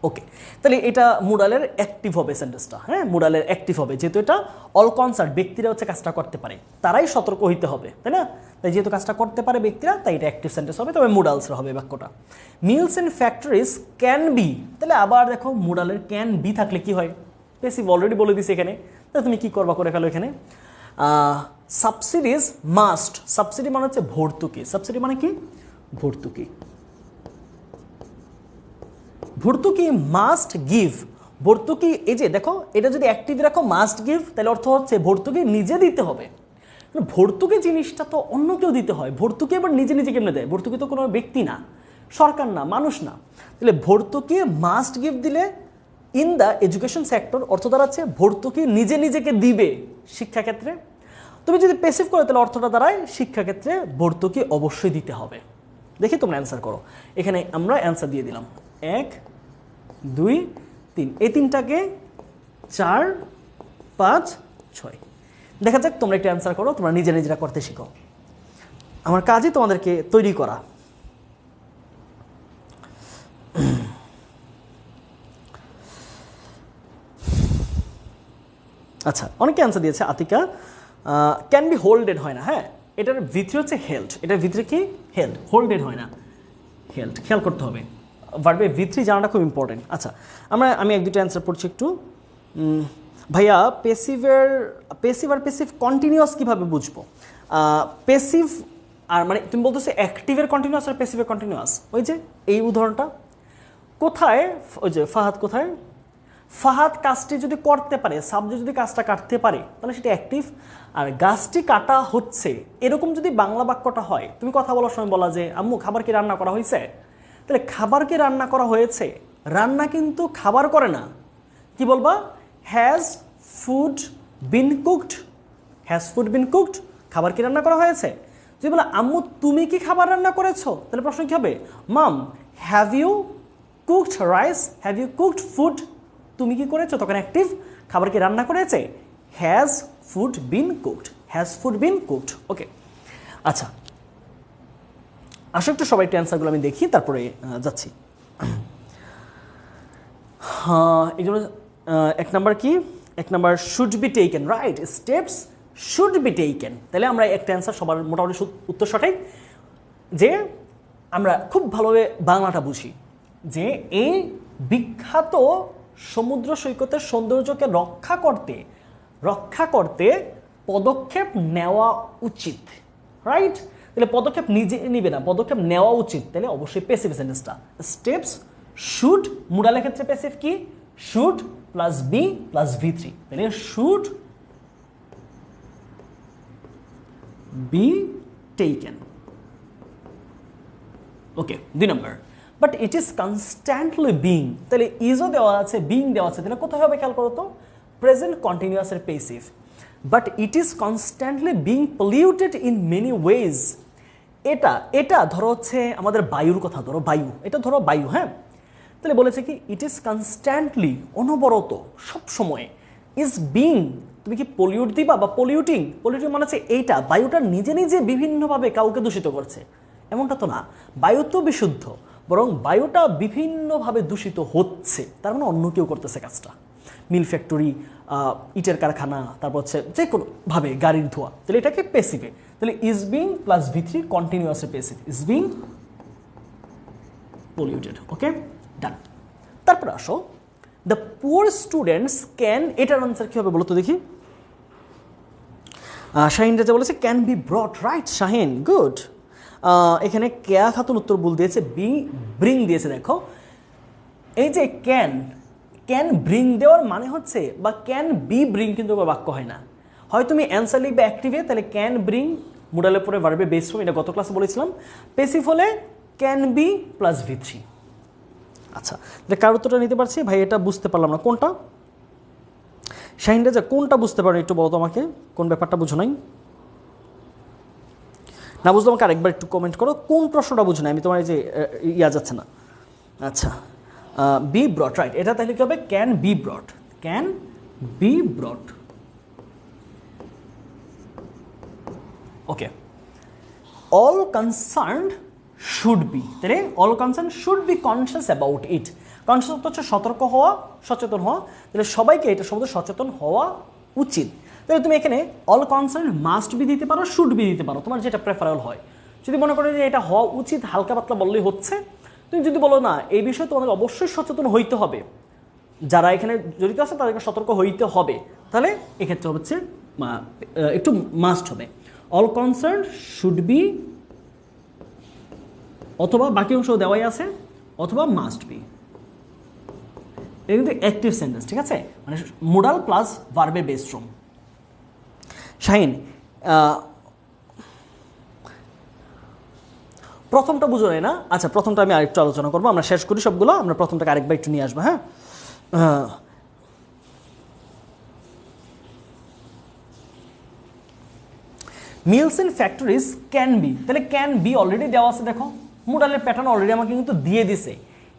Speaker 1: ওকে, তাহলে এটা মোডালের অ্যাক্টিভ হবে সেন্টেন্সটা, হ্যাঁ, মোডালের অ্যাক্টিভ হবে, যেহেতু এটা অল কনসার্ন, ব্যক্তিরা হচ্ছে কাজটা করতে পারে, তারাই সতর্ক হইতে হবে, তাই না? তাই যেহেতু কাজটা করতে পারে ব্যক্তিরা, তাই এটা অ্যাক্টিভ সেন্টেন্স হবে, তবে মোডালসের হবে বাক্যটা। Mills and factories can be, তাহলে আবার দেখো মোডালের ক্যান বি থাকলে কি হয়? প্যাসিভ অলরেডি বলে দিছে এখানে, তাহলে তুমি কি করবা, করে ফেলো এখানে। সাবসিডিজ মাস্ট, সাবসিডি মানে হচ্ছে ভর্তুকি, সাবসিডি মানে কি? ভর্তুকি। ভর্তুকি মাস্ট গিভ, ভর্তুকি, এই যে দেখো এটা যদি অ্যাক্টিভ রাখো মাস্ট গিভ, তাহলে অর্থ হচ্ছে ভর্তুকি নিজে দিতে হবে। ভর্তুকি জিনিসটা তো অন্য কেউ দিতে হয়, ভর্তুকি এবার নিজে নিজে কেমনে দেয়? ভর্তুকি তো কোনো ব্যক্তি না, সরকার না, মানুষ না, তাহলে ভর্তুকি মাস্ট গিভ দিলে ইন দ্য এডুকেশন সেক্টর অর্থ দাঁড়াচ্ছে ভর্তুকি নিজে নিজেকে দিবে শিক্ষাক্ষেত্রে। তুমি যদি প্যাসিভ করো তাহলে অর্থটা দাঁড়ায় শিক্ষাক্ষেত্রে ভর্তুকি অবশ্যই দিতে হবে। দেখি তোমরা অ্যান্সার করো, এখানে আমরা অ্যান্সার দিয়ে দিলাম 1 2 3, এই তিনটাকে 4 5 6। দেখা যাক তোমরা একটু অ্যান্সার করো, তোমরা নিজে নিজেরা করতে শিখো। আমার কাজই তোমাদেরকে তৈরি করা। আচ্ছা, অনেকে অ্যান্সার দিয়েছে। আতিকা, ক্যান বি হোল্ডেড হয় না। হ্যাঁ, এটার ভিতরে হচ্ছে হেল্ড, এটার ভিতরে কি হেল্ড, হোল্ডেড হয় না, হেল্ড। খেয়াল করতে হবে, ভার্বে ভিতরি জানাটা খুব ইম্পর্টেন্ট। আচ্ছা, আমি এক দুটো অ্যান্সার পড়ছি একটু। ভাইয়া, পেসিভ আর পেসিভ কন্টিনিউয়াস কীভাবে বুঝবো? পেসিভ আর মানে তুমি বলতেছো অ্যাক্টিভের কন্টিনিউয়াস আর পেসিভের কন্টিনিউয়াস। ওই যে এই উদাহরণটা কোথায়, ওই যে ফাহাদ কোথায়, ফাহাদ কাজটি যদি করতে পারে, সাবজেক্ট যদি কাজটা কাটতে পারে তাহলে সেটা অ্যাক্টিভ। আর গাছটি কাটা হচ্ছে, এরকম যদি বাংলা বাক্যটা হয়, তুমি কথা বলার সময় বলা যে আম্মু খাবার কি রান্না করা হয়েছে, তাহলে খাবার কি রান্না করা হয়েছে, রান্না কিন্তু খাবার করে না। কি বলবা? Has food been cooked, has food been cooked, খাবার কি রান্না করা হয়েছে। যদি বলো আম্মু তুমি কি খাবার রান্না করেছো, তাহলে প্রশ্ন কি হবে? Mum have you cooked rice, have you cooked food, তুমি কি করেছো, তখন অ্যাক্টিভ। খাবার কি রান্না করেছে, has food been cooked, has food been cooked. Okay, আচ্ছা আসো একটু সবাই একটু অ্যান্সারগুলো আমি দেখি, তারপরে যাচ্ছি। হ্যাঁ, এগুলো এক নাম্বার কি, এক number should be taken, right, steps should be taken. তাহলে আমরা একটা অ্যান্সার সবার মোটামুটি উত্তর সঠিক, যে আমরা খুব ভালোভাবে বাংলাটা বুঝি যে এই বিখ্যাত সমুদ্র সৈকতের সৌন্দর্যকে রক্ষা করতে পদক্ষেপ নেওয়া উচিত, রাইট। তাহলে পদক্ষেপ নিজে নিবে না, পদক্ষেপ নেওয়া উচিত, তাহলে অবশ্যই প্যাসিভ সেন্টেন্সটা। স্টেপস শুড, মুডালের ক্ষেত্রে প্যাসিভ কি, শুড প্লাস বি প্লাস ভি3, তাহলে should be taken. Okay, 2 number, but it is constantly being, তাহলে ইজও দেওয়া আছে, বিং দেওয়া আছে, তাহলে কোথায় হবে খেয়াল করো তো, প্রেজেন্ট কন্টিনিউয়াসের passive. But it is constantly being polluted in many ways, এটা ধরো হচ্ছে আমাদের বায়ুর কথা, ধরো বায়ু, এটা ধরো বায়ু, হ্যাঁ। তাহলে বলেছে কি ইট ইজ কনস্ট্যান্টলি, অনবরত, সব সময়, ইজ বিং, তুমি কি পলিউট দিবা বা পলিউটিং মানে হচ্ছে এইটা বায়ুটা নিজে নিজে বিভিন্নভাবে কাউকে দূষিত করছে, এমনটা তো না। বায়ু তো বিশুদ্ধ, বরং বায়ুটা বিভিন্নভাবে দূষিত হচ্ছে, তার মানে অন্য কেউ করতেছে কাজটা। মিল ফ্যাক্টরি, ইটের কারখানা, তারপর হচ্ছে যে কোনোভাবে গাড়ির ধোয়া, তাহলে এটাকে পেসিভে। তাহলে ইজ বিং প্লাস ভি3 continuous passive, is being polluted. Okay, done. তারপর আসো, দ্য পুয়ার স্টুডেন্টস ক্যান, এটার আনসার কি হবে বলো তো দেখি। শাহিন রাজা বলেছে can be brought, right Shahin, good. এখানে কেয়া খাতুন উত্তর ভুল দিয়েছে, ব্রিং দিয়েছে। দেখো এই যে ক্যান ব্রিং দেওয়ার মানে হচ্ছে, বা ক্যান বি ব্রিং কিন্তু বাক্য হয় না, হয় তুমি অ্যান্সার লিখবে অ্যাক্টিভে, তাহলে ক্যান ব্রিং মুডালের পরে ভার্বে বেস ফর্ম, এটা গত ক্লাসে বলেছিলাম। পেসিভ হলে ক্যান বি প্লাস ভি3। আচ্ছা, তাহলে কার উত্তরটা নিতে পারছি ভাই, এটা বুঝতে পারলাম না কোনটা। শাহিন রাজা কোনটা বুঝতে পারো একটু বলো তো আমাকে, কোন ব্যাপারটা বুঝো নাই, না বুঝলে আমাকে আরেকবার একটু কমেন্ট করো, কোন প্রশ্নটা বুঝো না, আমি তোমার এই যে যাচ্ছে না। আচ্ছা, বি ব্রট, রাইট, এটা তাহলে কি হবে, can be brought, can be brought. Okay, all concerned should be, তাহলে all concern should be conscious about it. Conscious হচ্ছে সতর্ক হওয়া, সচেতন হওয়া, তাহলে সবাইকে এটা সম্বন্ধে সচেতন হওয়া উচিত। তাহলে তুমি এখানে অল কনসার্ন মাস্ট বি দিতে পারো, শুড বি দিতে পারো, তোমার যেটা প্রেফারেবল হয়। যদি মনে করো যে এটা হওয়া উচিত, হালকা পাতলা বললেই হচ্ছে। তুমি যদি বলো না এই বিষয়ে তোমাদের অবশ্যই সচেতন হইতে হবে, যারা এখানে জড়িত আছে তাদেরকে সতর্ক হইতে হবে, তাহলে এক্ষেত্রে হচ্ছে একটু মাস্ট হবে। অল কনসার্ন শুড বি, অথবা বাকি অংশ দেওয়াই আছে, অথবা মাস্ট বি। এটা কিন্তু অ্যাক্টিভ সেন্টেন্স, ঠিক আছে, মানে মোডাল প্লাস ভার্বে বেস ফর্ম। শাহিন, প্রথমটা বুঝো না। আচ্ছা, প্রথমটা আমি আরেকটু আলোচনা করবো, আমরা শেষ করি সবগুলো, আমরা প্রথমটাকে আরেকবার একটু নিয়ে আসবো। হ্যাঁ, mills in factories can be, তাহলে ক্যান বি অলরেডি দেওয়া আছে, দেখো মোডালের প্যাটার্ন অলরেডি আমাকে কিন্তু দিয়ে দিছে,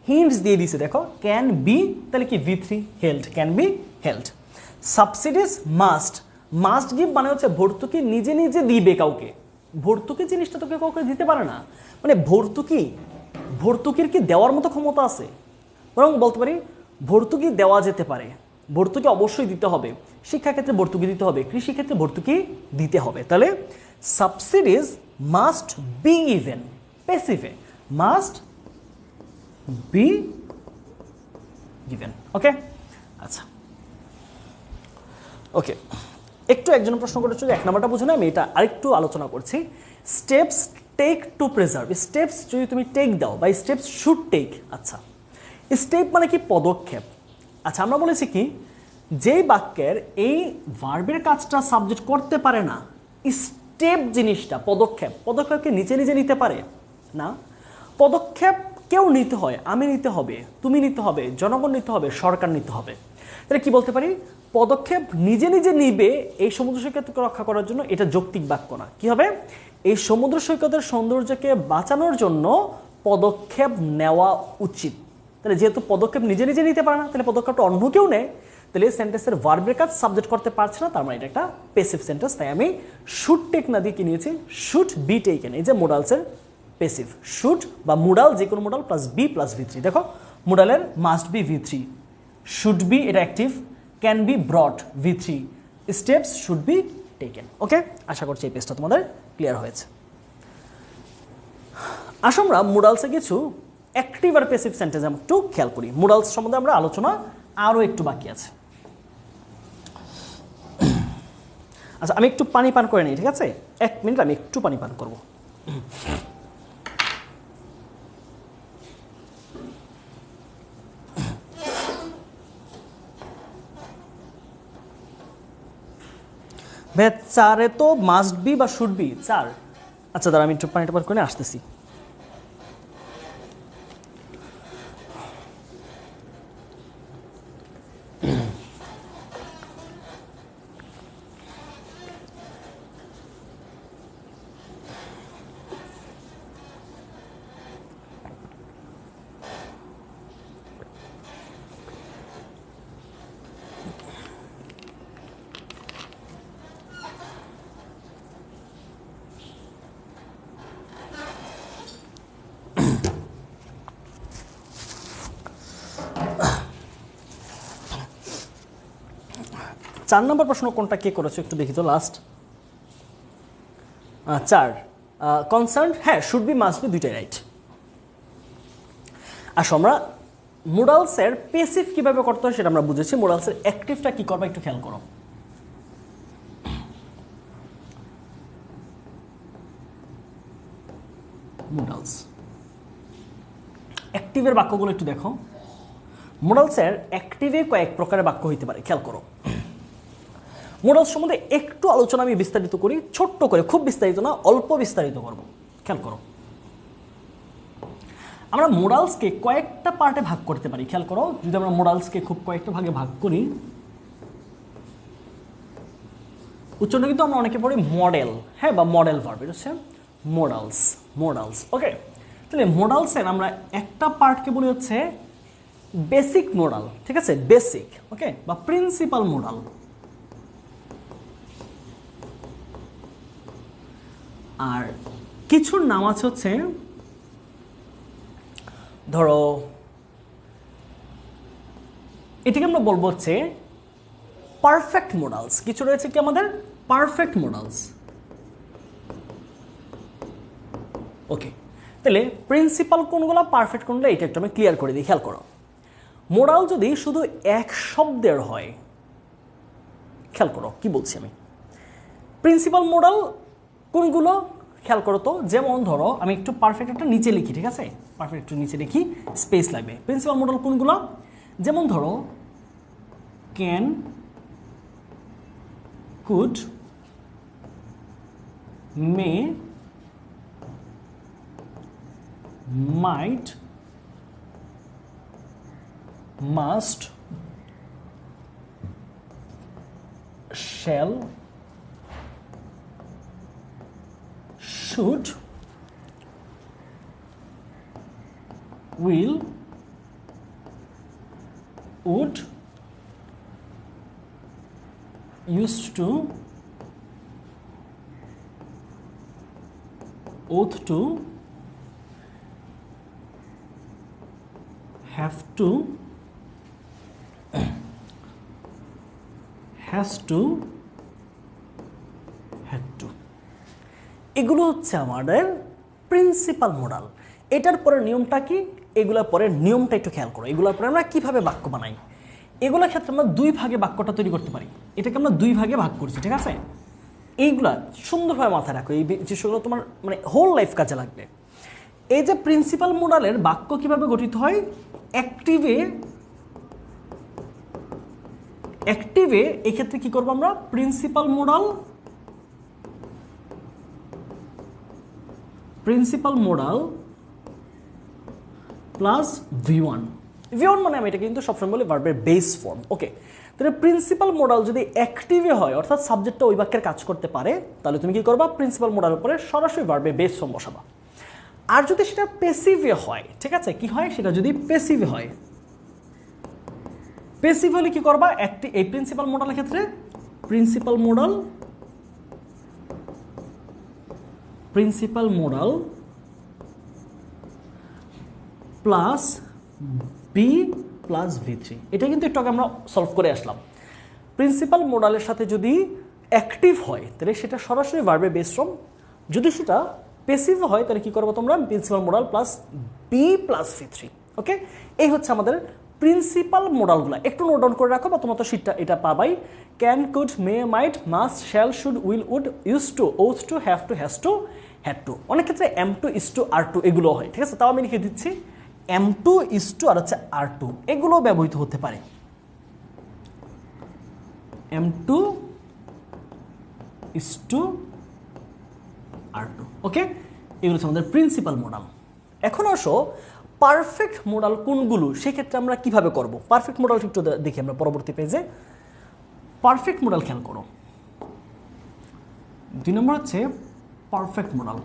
Speaker 1: হিন্টস দিয়ে দিছে। দেখো ক্যান বি, তাহলে কি ভি3 held, can be held. Subsidies must give মানে হচ্ছে ভর্তুকি নিজে নিজে দিবে কাউকে, ভর্তুকি জিনিসটা তোকে কাউকে দিতে পারে না, মানে ভর্তুকির কি দেওয়ার মতো ক্ষমতা আছে? বরং বলতে পারি ভর্তুকি দেওয়া যেতে পারে, ভর্তুকি অবশ্যই দিতে হবে, শিক্ষাক্ষেত্রে ভর্তুকি দিতে হবে, কৃষিক্ষেত্রে ভর্তুকি দিতে হবে। তাহলে সাবসিডিজ মাস্ট বি গিভেন, প্যাসিভে মাস্ট বি গিভেন। ওকে, আচ্ছা ওকে, একটু একজন প্রশ্ন করেছিল যে 1 নম্বরটা বুঝো না, আমি এটা আরেকটু আলোচনা করছি। Steps take to preserve, steps যদি তুমি টেক দাও বা স্টেপস শুড টেক। আচ্ছা, স্টেপ মানে কি? পদক্ষেপ। আচ্ছা, আমরা বলেছি কি, যেই বাক্যের এই ভার্বের কাজটা সাবজেক্ট করতে পারে না, স্টেপ জিনিসটা পদক্ষেপকে নিচে নিজে নিতে পারে না। পদক্ষেপ কেউ নিতে হয়, আমি নিতে হবে, তুমি নিতে হবে, জনগণ নিতে হবে, সরকার নিতে হবে। তাহলে কি বলতে পারি? পদক্ষেপ নিজে নিজে নিবে এই সমুদ্র সৈকতকে রক্ষা করার জন্য, এটা যৌক্তিক বাক্য না। কি হবে? এই সমুদ্র সৈকতের সৌন্দর্যকে বাঁচানোর জন্য পদক্ষেপ নেওয়া উচিত। তাহলে যেহেতু পদক্ষেপ নিজে নিজে নিতে পারে না, তাহলে পদক্ষেপটা অন্য কেউ নেয়, তাহলে সেন্টেন্সের ভার্বের কাজ সাবজেক্ট করতে পারছে না, তার মানে এটা একটা প্যাসিভ সেন্টেন্স। তাই আমি শুড টেক না দিয়ে কি নিয়েছি? Should be taken. এই যে মোডালসের প্যাসিভ, শুড বা মোডাল, যে কোনো মোডাল প্লাস বি প্লাস ভি3। দেখো মোডালের মাস্ট বি ভি3, শুড বি এটা অ্যাক্টিভ, ক্যান বি ব্রট ভি3, steps should be taken. Okay, আশা করছি এই পেজটা তোমাদের ক্লিয়ার হয়েছে। আসো আমরা মোডালসে কিছু অ্যাক্টিভ আর প্যাসিভ সেন্টেন্স একটু খেয়াল করি। মোডালস সম্বন্ধে আমরা আলোচনা আরও একটু বাকি আছে। আচ্ছা, আমি একটু পানি পান করে নিই, ঠিক আছে? 1 মিনিট, আমি একটু পানি পান করব। ভাই 4-এ তো মাস্ট বি বা শুড বি 4। আচ্ছা দাঁড়া, আমি একটু পানিটা পান করে আসতেছি। চার নম্বর প্রশ্ন কোনটা কে করেছো একটু দেখি তো, লাস্ট 4 কনসার্ন, হ্যাঁ শুড বি মাস্ট বি দুইটাই রাইট। আসো আমরা মোডালসের প্যাসিভ কিভাবে করতে হয় সেটা আমরা বুঝেছি, মোডালসের অ্যাক্টিভটা কি করবা একটু খেয়াল করো। মোডালস অ্যাক্টিভের বাক্যগুলো একটু দেখো। মোডালসের অ্যাক্টিভে কয়েক প্রকারের বাক্য হইতে পারে, খেয়াল করো। মোডালস সম্বন্ধে একটু আলোচনা আমি বিস্তারিত করি, ছোট্ট করে, খুব বিস্তারিত না, অল্প বিস্তারিত করব। খেয়াল করো, আমরা মোডালসকে কয়েকটা পার্টে ভাগ করতে পারি। খেয়াল করো, যদি আমরা মোডালসকে খুব কয়েকটা ভাগে ভাগ করি, উচ্চারণ কিন্তু আমরা অনেকে পড়ি মডেল, হ্যাঁ, বা মডেল ভার্ব, এটা হচ্ছে মোডালস। ওকে, তাহলে মোডালসের আমরা একটা পার্টকে বলি হচ্ছে বেসিক মোডাল, ঠিক আছে, বেসিক, ওকে, বা প্রিন্সিপাল মোডাল। আর কিছুর নাম আছে হচ্ছে, ধরো এটাকে আমরা বলবো হচ্ছে পারফেক্ট মোডালস। কিছু রয়েছে কি আমাদের পারফেক্ট মোডালস। ওকে, তাহলে প্রিন্সিপাল কোনগুলো, পারফেক্ট কোনগুলো, এটা একটু আমি ক্লিয়ার করে দিই। খেয়াল করো, মোডাল যদি শুধু এক শব্দের হয়, খেয়াল করো কি বলছি আমি, প্রিন্সিপাল মোডাল কোনগুলো খেয়াল করো তো। যেমন ধরো আমি একটু পারফেক্ট একটা নিচে লিখি, ঠিক আছে, পারফেক্ট একটু নিচে লিখি, স্পেস লাগবে। প্রিন্সিপাল মোডাল কোনগুলো? যেমন ধরো can, could, may, might, must, shall, should, will, would, used to, ought to, have to, has to, had to, এগুলো হচ্ছে আমাদের প্রিন্সিপাল মডাল। এটার পরে নিয়মটা কি, এগুলোর পরে নিয়মটা একটু খেয়াল করো। এগুলোর পরে আমরা কিভাবে বাক্য বানাই, এগুলোর ক্ষেত্রে আমরা দুই ভাগে বাক্যটা তৈরি করতে পারি। এটাকে আমরা দুই ভাগে ভাগ করছি, ঠিক আছে? এইগুলা সুন্দরভাবে মাথায় রাখো, এই জিনিসগুলো তোমার মানে হোল লাইফ কাজে লাগবে। এই যে প্রিন্সিপাল মডালের বাক্য কিভাবে গঠিত হয়, অ্যাক্টিভে এক্ষেত্রে কি করবো আমরা, প্রিন্সিপাল মডাল প্লাস V1 মানে আমি এটা কিন্তু সবসময় বলি ভার্বের বেস ফর্ম। ওকে, তাহলে প্রিন্সিপাল মডাল যদি অ্যাক্টিভে হয়, অর্থাৎ সাবজেক্টটা ওই বাক্যের কাজ করতে পারে, তাহলে তুমি কি করবা, প্রিন্সিপাল মডালের উপরে সরাসরি ভার্বের বেস ফর্ম বসাবা। আর যদি সেটা প্যাসিভে হয়, ঠিক আছে, কি হয়, সেটা যদি প্যাসিভে হয়, প্যাসিভ হলে কি করবা, এই প্রিন্সিপাল মডালের ক্ষেত্রে principal modal plus be plus V3, এটা কিন্তু একটু আগে আমরা সলভ করে আসলাম। প্রিন্সিপাল মডালের সাথে যদি অ্যাক্টিভ হয় তাহলে সেটা সরাসরি ভার্বের বেস ফর্ম, যদি সেটা প্যাসিভ হয় তাহলে কি করবো তোমরা, principal modal plus be plus V3। Okay, এই হচ্ছে আমাদের প্রিন্সিপাল মডালগুলো। একটু নোট ডাউন করে রাখো বা তোমার তো শীটটা এটা পাবাই। Can, could, may, might, must, shall, should, will, would, use to, ought to, have to, has to, had to. অনেক ক্ষেত্রে am to, is to, are to এগুলো হয়, ঠিক আছে? তাও আমি লিখে দিচ্ছি, এম টু, ইজ টু আর হচ্ছে আর টু এগুলো ব্যবহৃত হতে পারে। Am to, is to, are to. Okay, এগুলো হচ্ছে আমাদের প্রিন্সিপাল মডাল। এখন আসো পারফেক্ট মডাল কোনগুলো, সেক্ষেত্রে আমরা কিভাবে করব। পারফেক্ট মডাল একটু দেখি আমরা পরবর্তী পেজে। পারফেক্ট মডাল খেয়াল করো, 2 নম্বর হচ্ছে পারফেক্ট মডাল।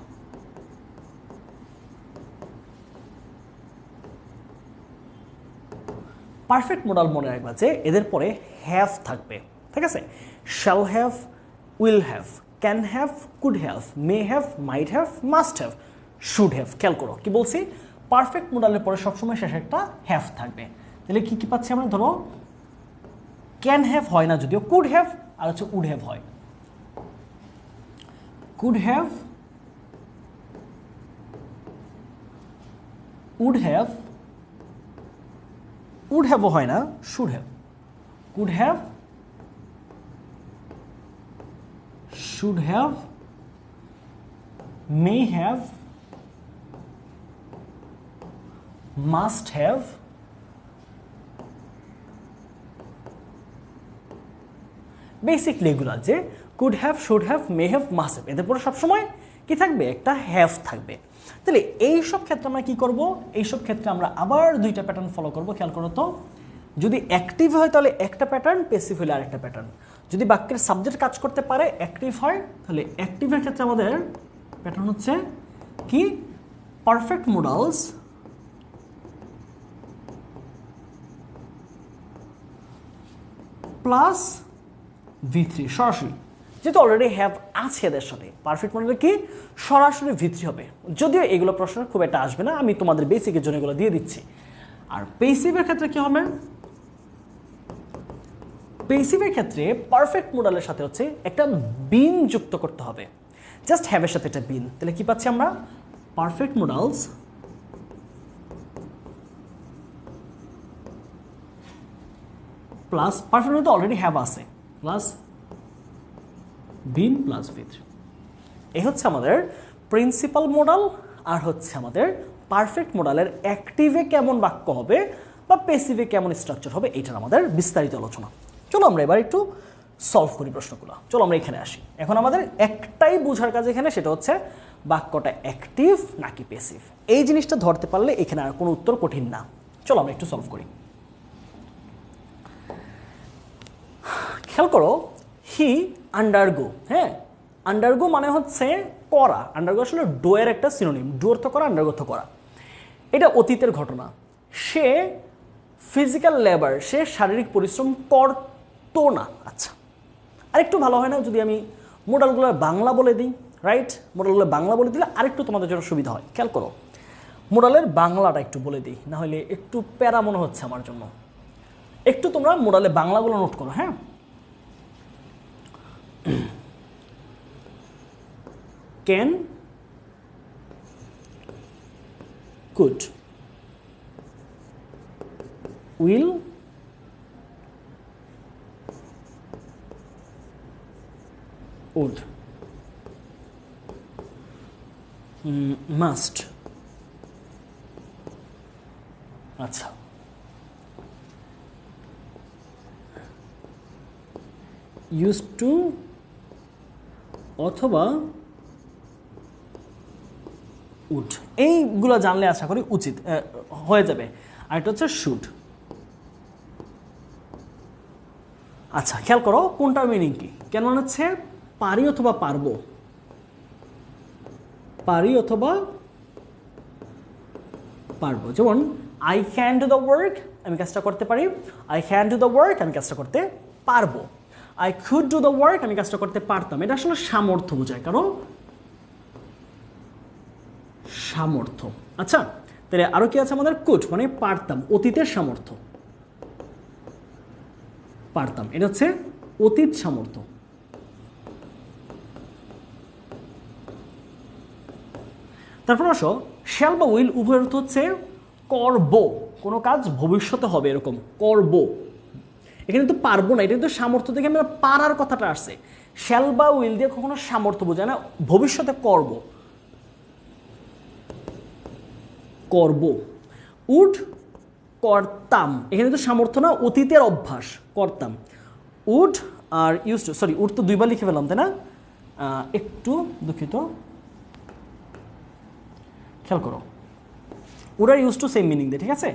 Speaker 1: পারফেক্ট মডাল মনে রাখবা যে এদের পরে হ্যাভ থাকবে, ঠিক আছে? Shall have, will have, can have, could have, may have, might have, must have, should have. খেয়াল করো কি বলছি, পারফেক্ট মডালের পরে সবসময় শেষে একটা হ্যাভ থাকবে। তাহলে কি কি পাচ্ছি আমরা, ধরো ক্যান হ্যাভ হয় না যদিও, কুড হ্যাভ আর হচ্ছে উড হ্যাভ হয়। Could have, would have, would হ্যাভও হয় না, should have. Could have, should have, may have, must have, basically এগুলো যে could have, should have, may have, must have, এদের পরে সবসময় কি থাকবে, একটা হ্যাভ থাকবে। তাহলে এইসব ক্ষেত্রে আমরা কি করব, এইসব ক্ষেত্রে আমরা আবার দুইটা প্যাটার্ন ফলো করব। খেয়াল করো তো, যদি অ্যাক্টিভ হয় তাহলে একটা প্যাটার্ন, প্যাসিভ হলে আরেকটা প্যাটার্ন। যদি বাক্যের সাবজেক্ট কাজ করতে পারে, অ্যাক্টিভ হয়, তাহলে অ্যাক্টিভের ক্ষেত্রে আমাদের প্যাটার্ন হচ্ছে কি, পারফেক্ট মডালস প্লাস V3 সরাসরি, যেহেতু অলরেডি হ্যাভ আছে এদের সাথে, পারফেক্ট মডেলে কি সরাসরি V3 হবে। যদিও এগুলো প্রশ্ন খুব একটা আসবে না, আমি তোমাদের বেসিকের জন্য এগুলো দিয়ে দিচ্ছি। আর পেসিভের ক্ষেত্রে কি হবে, পেসিভের ক্ষেত্রে পারফেক্ট মডেলের সাথে হচ্ছে একটা বিন যুক্ত করতে হবে, জাস্ট হ্যাভের সাথে একটা বিন। তাহলে কি পাচ্ছি আমরা, perfect models plus, perfect model তো অলরেডি হ্যাভ আছে, প্লাস বিন প্লাস V3। এই হচ্ছে আমাদের প্রিন্সিপাল মডেল আর হচ্ছে আমাদের পারফেক্ট মডেলের অ্যাক্টিভে কেমন বাক্য হবে বা প্যাসিভে কেমন স্ট্রাকচার হবে, এইটার আমাদের বিস্তারিত আলোচনা। চলো আমরা এবার একটু সলভ করি প্রশ্নগুলো। চলো আমরা এখানে আসি। এখন আমাদের একটাই বোঝার কাজ এখানে, সেটা হচ্ছে বাক্যটা অ্যাক্টিভ নাকি প্যাসিভ। এই জিনিসটা ধরতে পারলে এখানে আর কোনো উত্তর কঠিন না। চলো আমরা একটু সলভ করি। খেয়াল করো, হি আন্ডারগো, হ্যাঁ, আন্ডারগো মানে হচ্ছে করা। আন্ডারগো আসলে ডো এর একটা সিনোনিম, ডো অর্থ করা, আন্ডারগো অর্থ করা। এটা অতীতের ঘটনা। সে ফিজিক্যাল লেবার, সে শারীরিক পরিশ্রম করতো না। আচ্ছা, আর একটু ভালো হয় না যদি আমি মোডালগুলোর বাংলা বলে দিই, রাইট? মোরালগুলো বাংলা বলে দিলে আরেকটু তোমাদের জন্য সুবিধা হয়। খেয়াল করো, মোরালের বাংলাটা একটু বলে দিই, না হলে একটু প্যারা মনে হচ্ছে আমার জন্য। একটু তোমরা মোরালে বাংলাগুলো নোট করো, হ্যাঁ? Can, could, will, would, must. আচ্ছা, ইউজ টু অথবা উড, এইগুলো জানলে আশা করি উচিত হয়ে যাবে। আর এটা হচ্ছে শুড। আচ্ছা, খেয়াল করো কোনটার মিনিং কি। কেন মানে হচ্ছে পারি অথবা পারবো, পারি অথবা পারবো। যেমন I can do the work, আমি কাজটা করতে পারি। I can do the work, আমি কাজটা করতে পারবো। I could do the work, আমি কাজটা করতে পারতাম। এটা আসলে সামর্থ্য বোঝায়, কারণ সামর্থ্য। আচ্ছা, তাহলে আরো কি আছে আমাদের? কুড মানে পারতাম, অতীতের সামর্থ্য। পারতাম, এটা হচ্ছে অতীত সামর্থ্য। তারপর আসো, শ্যাল বা উইল উভয়ের অর্থ হচ্ছে করব, কোনো কাজ ভবিষ্যতে হবে এরকম, করব। এখানে তো পারবো না, এটা কিন্তু সামর্থ্য থেকে আমরা পারার কথাটা আসছে। শ্যাল বা উইল দিয়ে কখনো সামর্থ্য বোঝায় না, ভবিষ্যতে করব, করব। উড, করতাম, এখানে তো সামর্থ্য না, অতীতের অভ্যাস, করতাম। উড আর ইউজ টু, সরি উড তো দুইবার লিখে ফেলাম, তাই না? একটু দুঃখিত, খেয়াল করো, উড আর ইউজ টু সেম মিনিং দেয়, ঠিক আছে?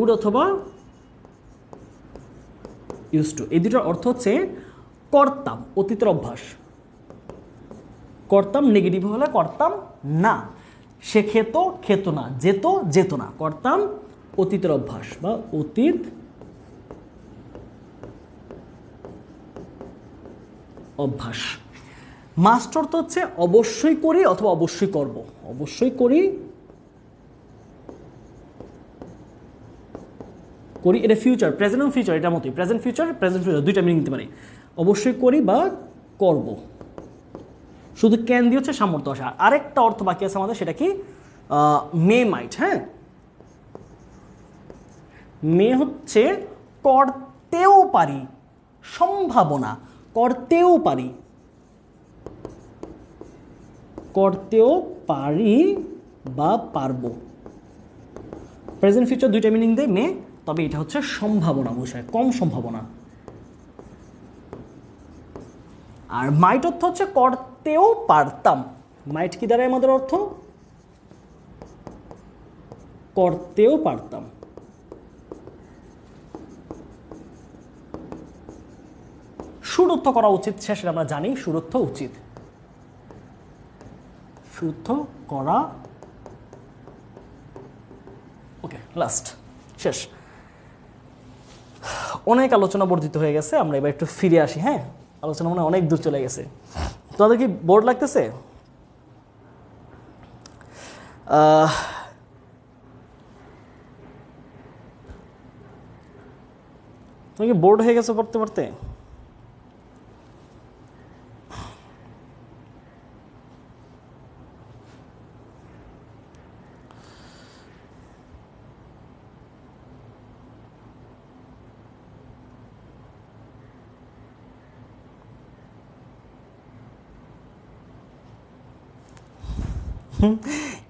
Speaker 1: উড অথবা ইউজ টু, এই দুটোর অর্থ হচ্ছে করতাম, অতীতের অভ্যাস। করতাম নেগেটিভ হলে করতাম না, সে খেত, খেত না, যেত, যেত না। করতাম অতীতের অভ্যাস বা অতীত অভ্যাস। মাস্ট অর্থ হচ্ছে অবশ্যই করি অথবা অবশ্যই করব, অবশ্যই করি, করি এটা ফিউচার, প্রেজেন্ট এবং ফিউচার এটার মতোই, প্রেজেন্ট ফিউচার, প্রেজেন্ট ফিউচার দুইটা মিনিং নিতে পারি। অবশ্যই করি বা করব, শুধু ক্যান দিয়ে হচ্ছে সামর্থ্য আসা। আরেকটা অর্থ বাকি আছে আমাদের, সেটা কি? মে মাইট। হ্যাঁ, মে হচ্ছে করতেও পারি, সম্ভাবনা, করতেও পারি, করতেও পারি বা পারবো। প্রেজেন্ট ফিউচার দুইটা মিনিং দেয় মে, তবে এটা হচ্ছে সম্ভাবনা বোঝায়, কম সম্ভাবনা। আর মাইট অর্থ হচ্ছে করতেও পারতাম। মাইট কি দাঁড়ায় আমাদের অর্থ? করতেও পারতাম। সুরুদ্ধ করা উচিত, শেষে আমরা জানি সুরুদ্ধ উচিত, সুরুদ্ধ করা। ওকে, লাস্ট, শেষ। অনেক আলোচনা বর্ধিত হয়ে গেছে, আমরা এবার একটু ফিরে আসি। হ্যাঁ, আলোচনা মনে অনেক দূর চলে গেছে। তোমাদের কি বোর্ড লাগতেছে? তুমি কি বোর্ড হয়ে গেছে পড়তে পড়তে?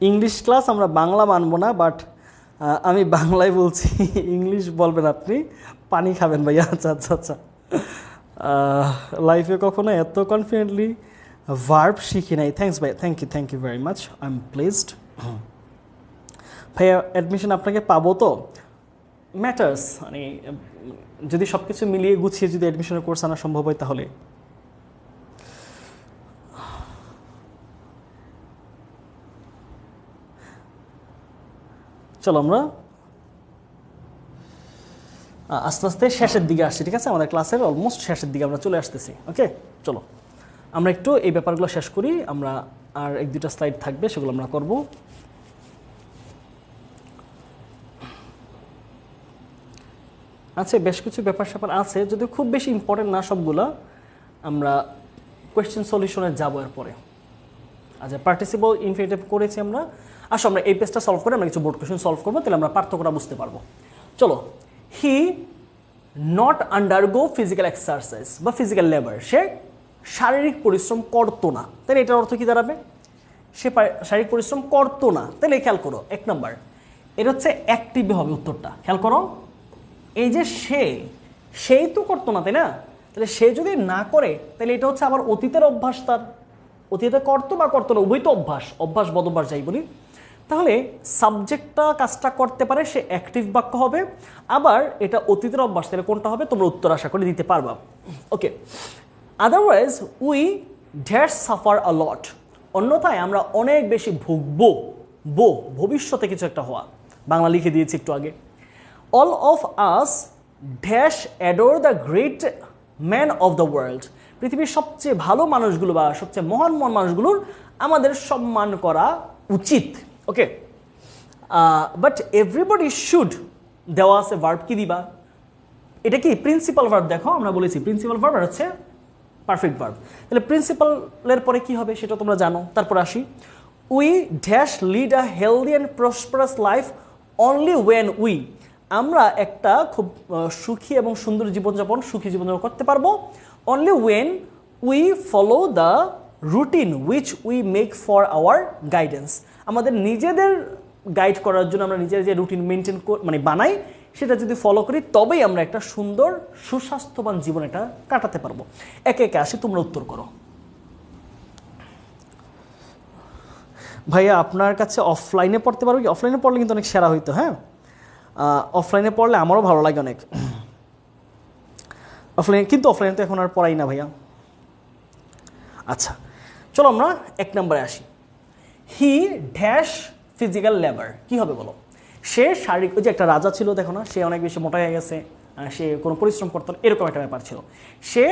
Speaker 1: ইংলিশ ক্লাস আমরা বাংলা মানবো না, বাট আমি বাংলায় বলছি, ইংলিশ বলবেন আপনি, পানি খাবেন ভাইয়া। আচ্ছা আচ্ছা আচ্ছা, লাইফে কখনো এত কনফিডেন্টলি ভার্ব শিখি নাই। থ্যাংকস ভাই, thank you very much, I am placed. ভাইয়া অ্যাডমিশন আপনাকে পাবো তো? ম্যাটার্স, মানে যদি সব কিছু মিলিয়ে গুছিয়ে যদি অ্যাডমিশনের কোর্স আনা সম্ভব হয় তাহলে। চলো আমরা আস্তে আস্তে শেষের দিকে আসছি, ঠিক আছে? আমাদের ক্লাসের অলমোস্ট শেষের দিকে আমরা চলে আসতেছি। ওকে। চলো আমরা একটু এই ব্যাপারগুলো শেষ করি, আমরা আর 1-2টা স্লাইড থাকবে সেগুলো আমরা করব। আচ্ছা, বেশ কিছু ব্যাপার স্যাপার আছে, যদি খুব বেশি ইম্পর্টেন্ট না সবগুলা, আমরা কোয়েশ্চেন সলিউশনে যাবো এরপরে। আচ্ছা, পার্টিসিপল ইনফিনিটিভ করেছি আমরা। আসো আমরা এই পেজটা সলভ করে আমরা কিছু বোর্ড কোয়েশ্চেন সলভ করবো, তাহলে আমরা পার্থক্যটা বুঝতে পারবো। চলো, he not undergo physical exercise বা ফিজিক্যাল লেবার, সে শারীরিক পরিশ্রম করতো না, তাহলে এটার অর্থ কি দাঁড়াবে? সে শারীরিক পরিশ্রম করতো না, তাহলে খেয়াল করো 1 নম্বর, এটা হচ্ছে অ্যাক্টিভ হবে উত্তরটা। খেয়াল করো, এই যে সেই তো করতো না, তাই না? তাহলে সে যদি না করে তাহলে এটা হচ্ছে আবার অতীতের অভ্যাস, তার অতীতে করতো বা করতো না, উভয় তো অভ্যাস বদভ্যাস যাই বলি। তাহলে সাবজেক্টটা কাজটা করতে পারে, সে অ্যাক্টিভ বাক্য হবে, আবার এটা অতীতের অভ্যাস, তাহলে কোনটা হবে তোমরা উত্তর আশা করে দিতে পারবা। ওকে, otherwise we dash suffer a লট, অন্যথায় আমরা অনেক বেশি ভুগবো। ভবিষ্যতে কিছু একটা হওয়া, বাংলা লিখে দিয়েছি একটু আগে। All of us dash adore the great man of the world, পৃথিবীর সবচেয়ে ভালো মানুষগুলো বা সবচেয়ে মহান মানুষগুলোর আমাদের সম্মান করা উচিত। ওকে, বাট এভরিবডি শুড, দেওয়া আছে ভার্ব, কি দিবা? এটা কি প্রিন্সিপাল ভার্ব? দেখো আমরা বলেছি প্রিন্সিপাল ভার্ব আর হচ্ছে পারফেক্ট ভার্ব। তাহলে প্রিন্সিপালের পরে কি হবে সেটা তোমরা জানো। তারপর আসি, we dash lead a healthy and prosperous life only when we, আমরা একটা খুব সুখী এবং সুন্দর সুখী জীবনযাপন করতে পারবো only when we follow the routine which we make for our guidance, আমাদের নিজেদের গাইড করার জন্য আমরা নিজের যে রুটিন মেনটেন বানাই সেটা যদি ফলো করি তবেই আমরা একটা সুন্দর সুস্বাস্থ্যবান জীবন এটা কাটাতে পারবো। একে একে আসি, তোমরা উত্তর করো। ভাইয়া আপনার কাছে অফলাইনে পড়তে পারবো কি? অফলাইনে পড়লে কিন্তু অনেক সেরা হইতো। হ্যাঁ, অফলাইনে পড়লে আমারও ভালো লাগে অনেক অফলাইনে, কিন্তু অফলাইনে তো এখন আর পড়াই না ভাইয়া। আচ্ছা চলো আমরা 1 নম্বরে আসি। হি ড্যাশ ফিজিক্যাল লেবার, কি হবে বলো? সে শারীরিক, ওই যে একটা রাজা ছিল দেখো না, সে অনেক বেশি মোটা হয়ে গেছে, সে কোনো পরিশ্রম করতো না, এরকম একটা ব্যাপার ছিল। সে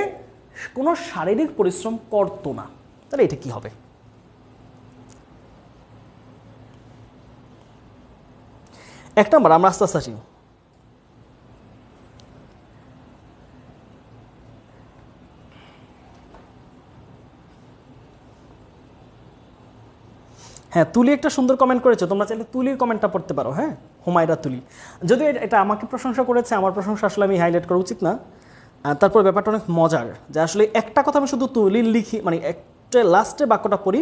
Speaker 1: কোনো শারীরিক পরিশ্রম করতো না, তাহলে এটা কি হবে? এক নম্বর, আমরা আস্তে আস্তে আসি। হ্যাঁ, তুলি একটা সুন্দর কমেন্ট করেছে, তোমরা চাইলে তুলির কমেন্টটা পড়তে পারো। হ্যাঁ, হুমায়রা তুলি, যদিও এটা আমাকে প্রশংসা করেছে, আমার প্রশংসা আসলে আমি হাইলাইট করা উচিত না। তারপর ব্যাপারটা অনেক মজার, যে আসলে একটা কথা আমি শুধু তুলির লিখি, একটা লাস্টে বাক্যটা পড়ি,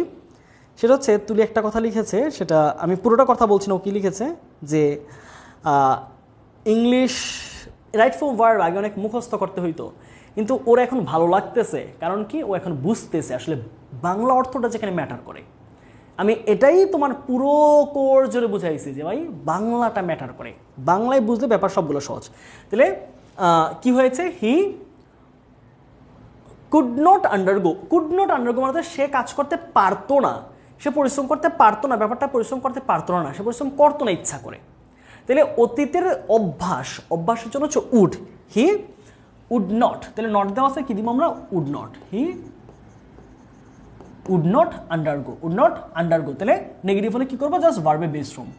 Speaker 1: সেটা হচ্ছে তুলি একটা কথা লিখেছে, সেটা আমি পুরোটা কথা বলছি না, ও কি লিখেছে যে ইংলিশ রাইট ফর্ম ভার্ব আগে অনেক মুখস্থ করতে হইতো, কিন্তু ওর এখন ভালো লাগতেছে, কারণ কি ও এখন বুঝতেছে আসলে বাংলা অর্থটা যেখানে ম্যাটার করে। আমি এটাই তোমার পুরো কোর্স জুড়ে বুঝাইছি যে ভাই বাংলাটা ম্যাটার করে, বাংলায় বুঝলে ব্যাপার সবগুলো সহজ। তাহলে কি হয়েছে? হি কুড নট আন্ডারগো মানে সে কাজ করতে পারতো না, সে পরিশ্রম করতে পারতো না, ব্যাপারটা পরিশ্রম করতে পারতো না, সে পরিশ্রম করতো না ইচ্ছা করে। তাহলে অতীতের অভ্যাসের জন্য হচ্ছে উড, হি উড নট, তাহলে নট দেওয়া আছে, কি দিব আমরা? Would not, he would not undergo, তাহলে নেগেটিভ হলে কি করবো? জাস্ট ভার্বে বেস ফর্ম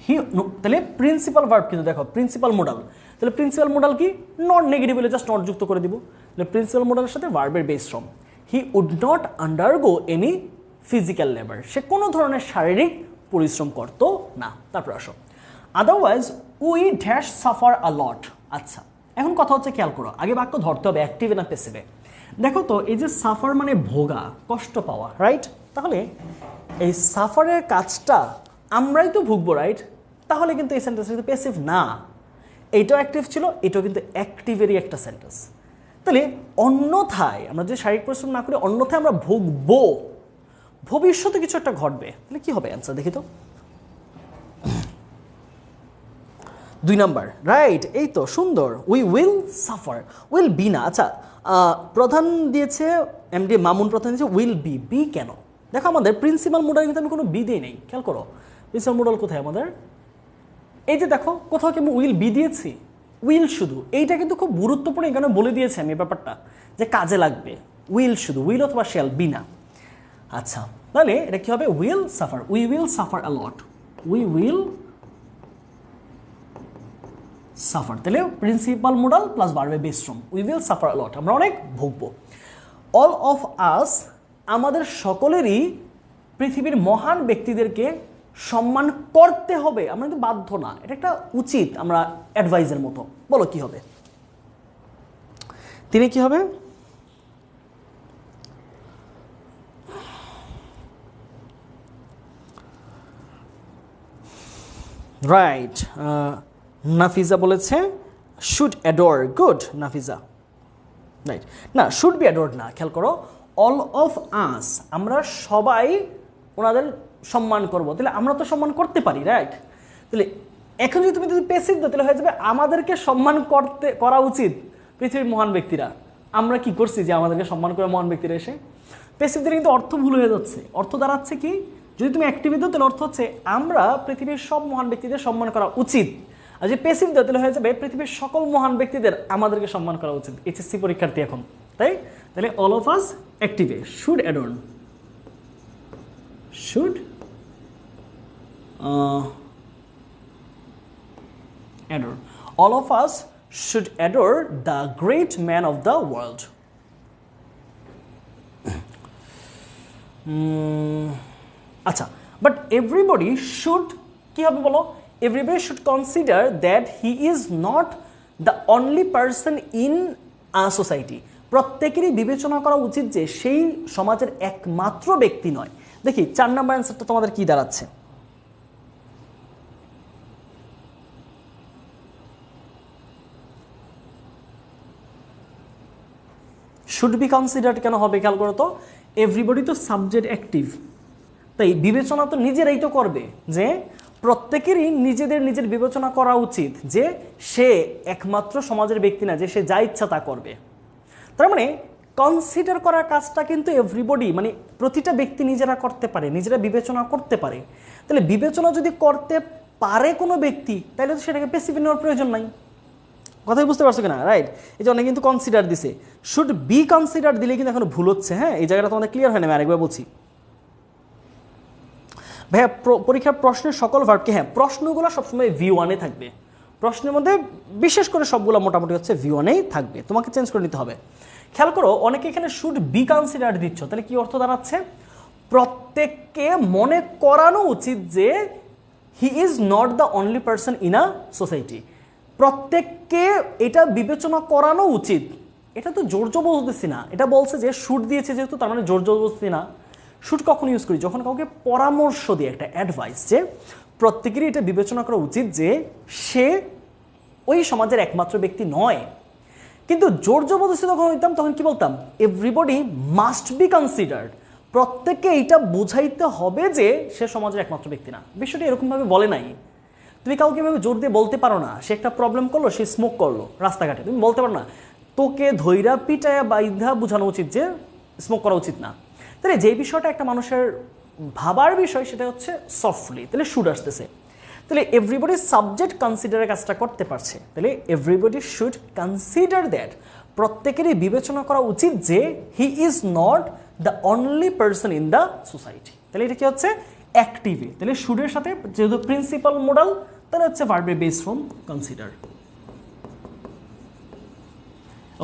Speaker 1: হি, তাহলে প্রিন্সিপাল ভার্ব কিন্তু দেখো প্রিন্সিপাল মোডাল, তাহলে প্রিন্সিপাল মোডাল কি? নট, নেগেটিভ হলে জাস্ট নট যুক্ত করে দিব, তাহলে প্রিন্সিপাল মোডালের সাথে ভার্বের base form. He would not undergo any physical labour, সে কোনো ধরনের শারীরিক পরিশ্রম করতো না। তারপর আসো, otherwise we dash suffer a লট। আচ্ছা, এখন কথা হচ্ছে, খেয়াল করো, আগে বাক্য ধরতে হবে অ্যাক্টিভে না প্যাসিভে। দেখো তো, এই যে সাফার মানে ভোগা, কষ্ট পাওয়া, রাইট? তাহলে এই সাফারের কাজটা আমরাই তো ভুগবো, রাইট? তাহলে কিন্তু এই সেন্টেন্স কিন্তু প্যাসিভ না, এইটাও অ্যাক্টিভ ছিল, এটাও কিন্তু অ্যাক্টিভেরই একটা সেন্টেন্স। তাহলে অন্যথায় আমরা যদি শারীরিক পরিশ্রম না করি, অন্যথায় আমরা ভুগবো, ভবিষ্যতে কিছু একটা ঘটবে, তাহলে কি হবে অ্যান্সার দেখি তো? 2 নাম্বার, রাইট, এই তো সুন্দর, we will suffer, will be না। আচ্ছা, প্রধান দিয়েছে এমডি মামুন, প্রধান দিয়েছে উইল বি কেন? দেখো আমাদের প্রিন্সিপাল মোডাল কিন্তু আমি কোনো বি দিই নেই, খেয়াল করো প্রিন্সিপাল মোডাল কোথায় আমাদের? এই যে দেখো, কোথাও কি আমি উইল বি দিয়েছি? উইল শুধু, এইটা কিন্তু খুব গুরুত্বপূর্ণ, এখানে বলে দিয়েছে আমি ব্যাপারটা যে কাজে লাগবে। উইল শুধু, উইল অথবা শ্যাল, বিনা। আচ্ছা, তাহলে এটা কি হবে? Will suffer, we will suffer a lot, we will suffer. তাহলে প্রিন্সিপাল মোডাল প্লাস ভার্বের base form, we will suffer a lot, আমরা অনেক ভুগবো। অল অফ আস, আমাদের সকলেরই পৃথিবীর মহান ব্যক্তিদেরকে সম্মান করতে হবে, আমরা কিন্তু বাধ্য না, এটা একটা উচিত, আমরা অ্যাডভাইজের মতো। বলো কি হবে? তিনি কি হবে? রাইট, নাফিজা বলেছে should adore, good Nafiza, right. না, শুড বি অ্যাডোর্ড না, খেয়াল করো, অল অফ আস, আমরা সবাই ওনাদের সম্মান করব, তাহলে আমরা তো সম্মান করতে পারি, রাইট? তাহলে এখন যদি তুমি প্যাসিভ দাও তাহলে হয়ে যাবে আমাদেরকে সম্মান করা উচিত পৃথিবীর মহান ব্যক্তিরা। আমরা কি করছি যে আমাদেরকে সম্মান করে মহান ব্যক্তিরা এসে? প্যাসিভ দিলে কিন্তু অর্থ ভুল হয়ে যাচ্ছে, অর্থ দাঁড়াচ্ছে কি, যদি তুমি অ্যাক্টিভ দাও তাহলে অর্থ হচ্ছে আমরা পৃথিবীর সব মহান ব্যক্তিদের সম্মান করা উচিত, আর যে প্যাসিভ দাও তাহলে হয়ে যাবে পৃথিবীর সকল মহান ব্যক্তিদের আমাদেরকে সম্মান করা উচিত। এইচএসসি পরীক্ষার্থী এখন, তাই? তাহলে অল অফ আস অ্যাক্টিভে, should adorn, should adore. All of us should adore the great man of the world. আচ্ছা, but everybody should কি হবে বলো? Everybody should consider that he is not the only person in a society. প্রত্যেকেরই বিবেচনা করা উচিত যে সেই সমাজের একমাত্র ব্যক্তি নয়। দেখি 4 নম্বর অ্যান্সারটা তোমাদের কি দাঁড়াচ্ছে? শুড বি কনসিডার্ড কেন হবে খেয়াল করো তো, এভরিবডি তো সাবজেক্ট অ্যাক্টিভ, তাই বিবেচনা তো নিজেরাই তো করবে, যে প্রত্যেকেরই নিজের বিবেচনা করা উচিত যে সে একমাত্র সমাজের ব্যক্তি না, যে সে যা ইচ্ছা তা করবে। তার মানে কনসিডার করার কাজটা কিন্তু এভরিবডি, মানে প্রতিটা ব্যক্তি নিজেরা করতে পারে, নিজেরা বিবেচনা করতে পারে। তাহলে বিবেচনা যদি করতে পারে কোনো ব্যক্তি, তাহলে তো সেটাকে প্যাসিভ নেওয়ার প্রয়োজন নাই। কথাই বুঝতে পারছো কিনা? রাইট, এই যে অনেক কিন্তু কনসিডার দিছে, শুড বি কনসিডার দিলে কিন্তু এখন ভুল হচ্ছে। হ্যাঁ, এই জায়গাটা তোমাদের ক্লিয়ার হয় না, আমি আরেকবার বলছি ভাইয়া। পরীক্ষার প্রশ্নের সকল ভার্বকে, হ্যাঁ প্রশ্নগুলো সবসময় V1-এ থাকবে, প্রশ্নের মধ্যে বিশেষ করে সবগুলো মোটামুটি হচ্ছে V1-এই থাকবে, তোমাকে চেঞ্জ করে নিতে হবে। খেয়াল করো, অনেকে এখানে শুড বি কনসিডার দিচ্ছ, তাহলে কি অর্থ দাঁড়াচ্ছে? প্রত্যেককে মনে করানো উচিত যে he is not the only person in a society. প্রত্যেককে এটা বিবেচনা করানো উচিত, এটা তো জোর জবরদস্তি না, এটা বলছে যে শুড দিয়েছে যেহেতু, তার মানে জোর জবরদস্তি না। শুড কখন ইউজ করি? যখন কাউকে পরামর্শ দিয়ে, একটা অ্যাডভাইস, যে প্রত্যেকেরই এটা বিবেচনা করা উচিত যে সে ওই সমাজের একমাত্র ব্যক্তি নয়। কিন্তু জোর জবরদস্তি যখন হইতাম তখন কি বলতাম? এভরিবডি মাস্ট বি কনসিডার্ড, প্রত্যেককে এইটা বোঝাইতে হবে যে সে সমাজের একমাত্র ব্যক্তি না। বিষয়টা এরকমভাবে বলে নাই। তুমি কাউকে এভাবে জোর দিয়ে বলতে পারো না, সে একটা প্রবলেম করলো, সে স্মোক করলো রাস্তাঘাটে, তুমি বলতে পারো না তোকে ধৈরা পিটায়া বাইধা বোঝানো উচিত যে স্মোক করা উচিত না। তাহলে যে বিষয়টা একটা মানুষের ভাবার বিষয়, সেটা হচ্ছে সফটলি, তাহলে শুড আসতেছে। তাহলে এভরিবডি সাবজেক্ট কনসিডারের কাজটা করতে পারছে, তাহলে এভরিবডি শুড কনসিডার দ্যাট, প্রত্যেকেরই বিবেচনা করা উচিত যে he is not the only person in the society. তাহলে এটা কি হচ্ছে? অ্যাক্টিভে। তাহলে শুডের সাথে যেহেতু প্রিন্সিপাল মোডাল, তাহলে হচ্ছে ভার্বের বেস ফর্ম কনসিডার।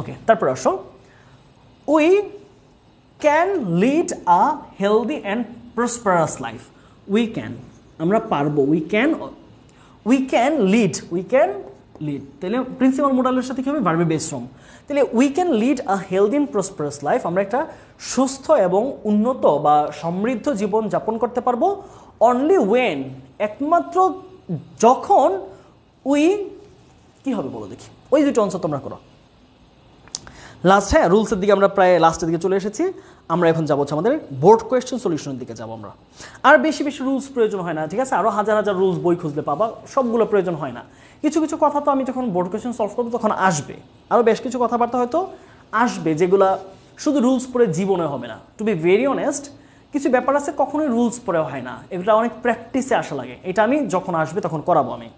Speaker 1: ওকে, তারপর আসো, we can lead a healthy and prosperous life. We can, আমরা পারবো, উই ক্যান লিড, তাহলে প্রিন্সিপাল মোডালের সাথে কি হবে? ভার্বের বেস ফর্ম। তাহলে we can lead a healthy and prosperous life, আমরা একটা সুস্থ এবং উন্নত বা সমৃদ্ধ জীবন যাপন করতে পারবো। অনলি ওয়েন, একমাত্র যখন, উই কি হবে বলো দেখি, ওই দুটো অংশ তোমরা করো। লাস্ট, হ্যাঁ রুলসের দিকে আমরা প্রায় লাস্টের দিকে চলে এসেছি। আমরা এখন যাবো হচ্ছে আমাদের বোর্ড কোয়েশ্চেন সলিউশনের দিকে যাবো আমরা। আর বেশি রুলস প্রয়োজন হয় না, ঠিক আছে? আরও হাজার রুলস বই খুঁজলে পাবা, সবগুলো প্রয়োজন হয় না। কিছু কিছু কথা তো আমি যখন বোর্ড কোয়েশ্চেন সলভ করবো তখন আসবে, আরও বেশ কিছু কথাবার্তা হয়তো আসবে যেগুলা শুধু রুলস পড়ে জীবনে হবে না। টু বি ভেরি অনেস্ট, কিছু ব্যাপার আছে কখনোই রুলস পড়ে হয় না, এগুলো অনেক প্র্যাকটিসে আসা লাগে। এটা আমি যখন আসবে তখন করাবো আমি।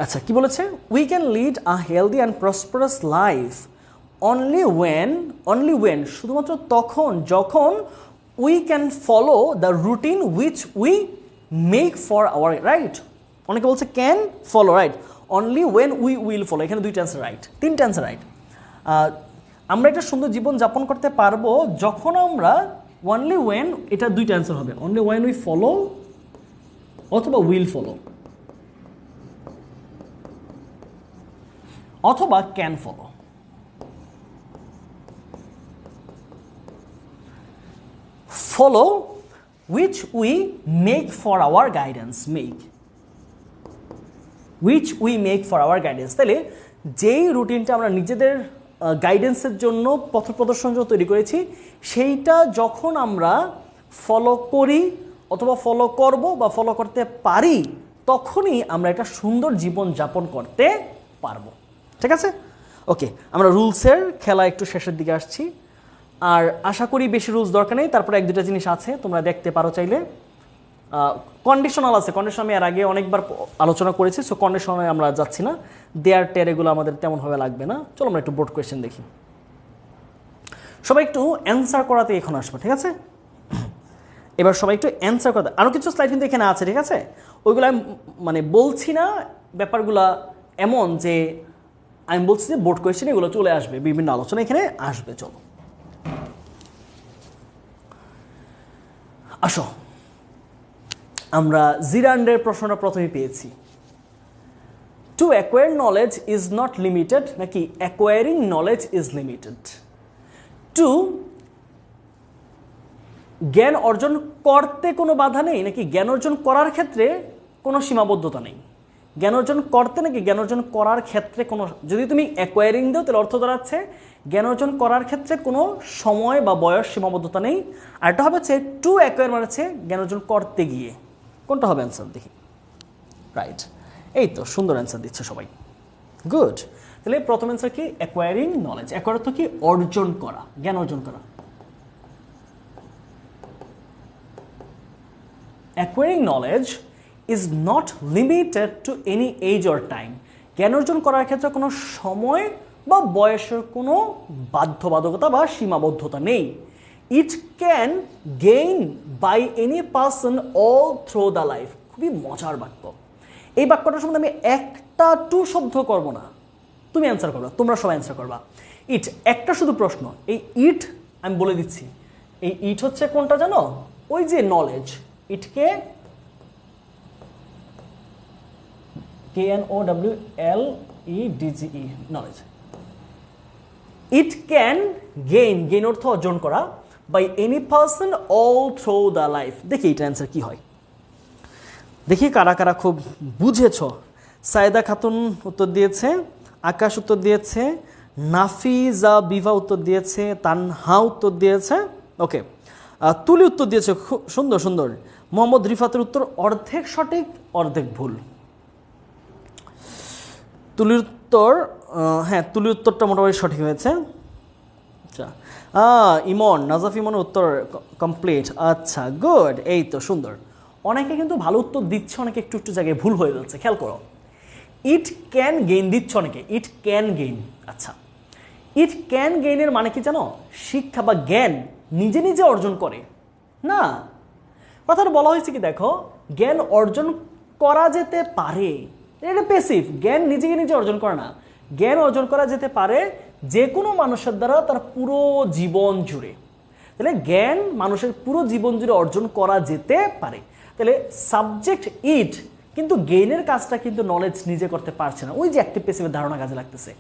Speaker 1: আচ্ছা কি বলেছে, we can lead a healthy and prosperous life only when শুধুমাত্র তখন যখন we can follow the routine which we make for our right. অনেকে বলছে can follow right, only when we will follow, এখানে দুইটা অ্যান্সার রাইট, তিনটা অ্যান্সার রাইট। আমরা একটা সুন্দর জীবন যাপন করতে পারবো যখন আমরা অনলি ওয়েন, এটা দুইটা অ্যান্সার হবে, অনলি ওয়েন উই ফলো অথবা উইল ফলো অথবা can follow. Follow which we make for our guidance, which we make for our guidance. তাহলে যেই রুটিনটা আমরা নিজেদের গাইডেন্সের জন্য পথ প্রদর্শন জন্য তৈরি করেছি, সেইটা যখন আমরা ফলো করি অথবা ফলো করব বা ফলো করতে পারি, তখনই আমরা একটা সুন্দর জীবন যাপন করতে পারবো। ঠিক আছে, ওকে, আমরা রুলসের খেলা একটু শেষের দিকে আসছি। আর আশা করি বেশি রুলস দরকার নেই, তারপরে এক দুটা জিনিস আছে তোমরা দেখতে পারো চাইলে। কন্ডিশনাল আছে, কন্ডিশন আমি এর আগে অনেকবার আলোচনা করেছি, সো কন্ডিশনে আমরা যাচ্ছি না, দেয়ার টের এগুলো আমাদের তেমনভাবে লাগবে না। চলো আমরা একটু বোর্ড কোয়েশ্চেন দেখি। সবাই একটু অ্যান্সার করাতে এখন আসবে, ঠিক আছে? এবার সবাই একটু অ্যান্সার করতে, আরও কিছু স্লাইড কিন্তু এখানে আছে, ঠিক আছে? ওইগুলো আমি মানে বলছি না, ব্যাপারগুলো এমন যে আমি বলছি যে বোর্ড কোয়েশ্চেন এগুলো চলে আসবে, বিভিন্ন আলোচনা এখানে আসবে। চলো আসো, আমরা জিরান্ডের প্রশ্নটা প্রথমে পেয়েছি। To acquire knowledge is not limited, নাকি acquiring knowledge is limited? To জ্ঞান অর্জন করতে কোনো বাধা নেই, নাকি জ্ঞান অর্জন করার ক্ষেত্রে কোনো সীমাবদ্ধতা নেই? জ্ঞান অর্জন করতে নাকি জ্ঞান অর্জন করার ক্ষেত্রে কোনো, যদি তুমি অ্যাকোয়ারিং দাও তাহলে অর্থ দাঁড়াচ্ছে জ্ঞান অর্জন করার ক্ষেত্রে কোনো সময় বা বয়স সীমাবদ্ধতা নেই। আর এটা হবে হচ্ছে টু অ্যাকোয়ার মানে হচ্ছে জ্ঞান অর্জন করতে গিয়ে। কোনটা হবে অ্যান্সার দেখি? রাইট, এই তো সুন্দর অ্যান্সার দিচ্ছে সবাই, গুড। তাহলে প্রথম অ্যান্সার কি? Acquiring knowledge. অ্যাকোয়ার অর্থ কি? অর্জন করা, জ্ঞান অর্জন করা। Acquiring knowledge is not limited to any age or time. জ্ঞান অর্জন করার ক্ষেত্রে কোনো সময় বা বয়সের কোনো বাধ্যবাধকতা বা সীমাবদ্ধতা নেই। It can gain by any person all through the life. খুবই মজার বাক্য। এই বাক্যটার সম্বন্ধে আমি একটা টু শব্দ করব না, তুমি অ্যান্সার করবা, তোমরা সবাই অ্যান্সার করবা। ইট, একটা শুধু প্রশ্ন। এই ইট আমি বলে দিচ্ছি, এই ইট হচ্ছে কোনটা জানো? ওই যে নলেজ, ইটকে KNOWLEDGE, knowledge. It can gain, gain অর্থ অর্জন করা, by any person all through the life. দেখি এটা অ্যান্সার কি হয়, দেখি কারা কারা খুব বুঝেছ। সায়েদা খাতুন উত্তর দিয়েছে, আকাশ উত্তর দিয়েছে, নাফিজা বিভা উত্তর দিয়েছে, তানহা উত্তর দিয়েছে, ওকে, তুলি উত্তর দিয়েছে, খুব সুন্দর সুন্দর। মোহাম্মদ রিফাতের উত্তর অর্ধেক সঠিক অর্ধেক ভুল। তুলির উত্তর, হ্যাঁ তুলির উত্তরটা মোটামুটি সঠিক হয়েছে। আচ্ছা, ইমন, নাজাফ ইমনের উত্তর কমপ্লিট। আচ্ছা গুড, এই তো সুন্দর। অনেকে কিন্তু ভালো উত্তর দিচ্ছে, অনেকে একটু একটু জায়গায় ভুল হয়ে যাচ্ছে, খেয়াল করো। ইট ক্যান গেইন দিচ্ছে অনেকে, ইট ক্যান গেইন। আচ্ছা, ইট ক্যান গেইনের মানে কি জানো? শিক্ষা বা জ্ঞান নিজে নিজে অর্জন করে না। কথাটা বলা হয়েছে কি দেখো, জ্ঞান অর্জন করা যেতে পারে, এটা প্যাসিভ। জ্ঞান নিজেকে নিজে অর্জন করে না, জ্ঞান অর্জন করা যেতে পারে যে কোনো মানুষের দ্বারা তার পুরো জীবন জুড়ে। তাহলে জ্ঞান মানুষের পুরো জীবন জুড়ে অর্জন করা যেতে পারে। তাহলে সাবজেক্ট ইট, কিন্তু গেইনের কাজটা কিন্তু নলেজ নিজে করতে পারছে না, ওই যে অ্যাক্টিভ প্যাসিভের ধারণা কাজে লাগতেছে।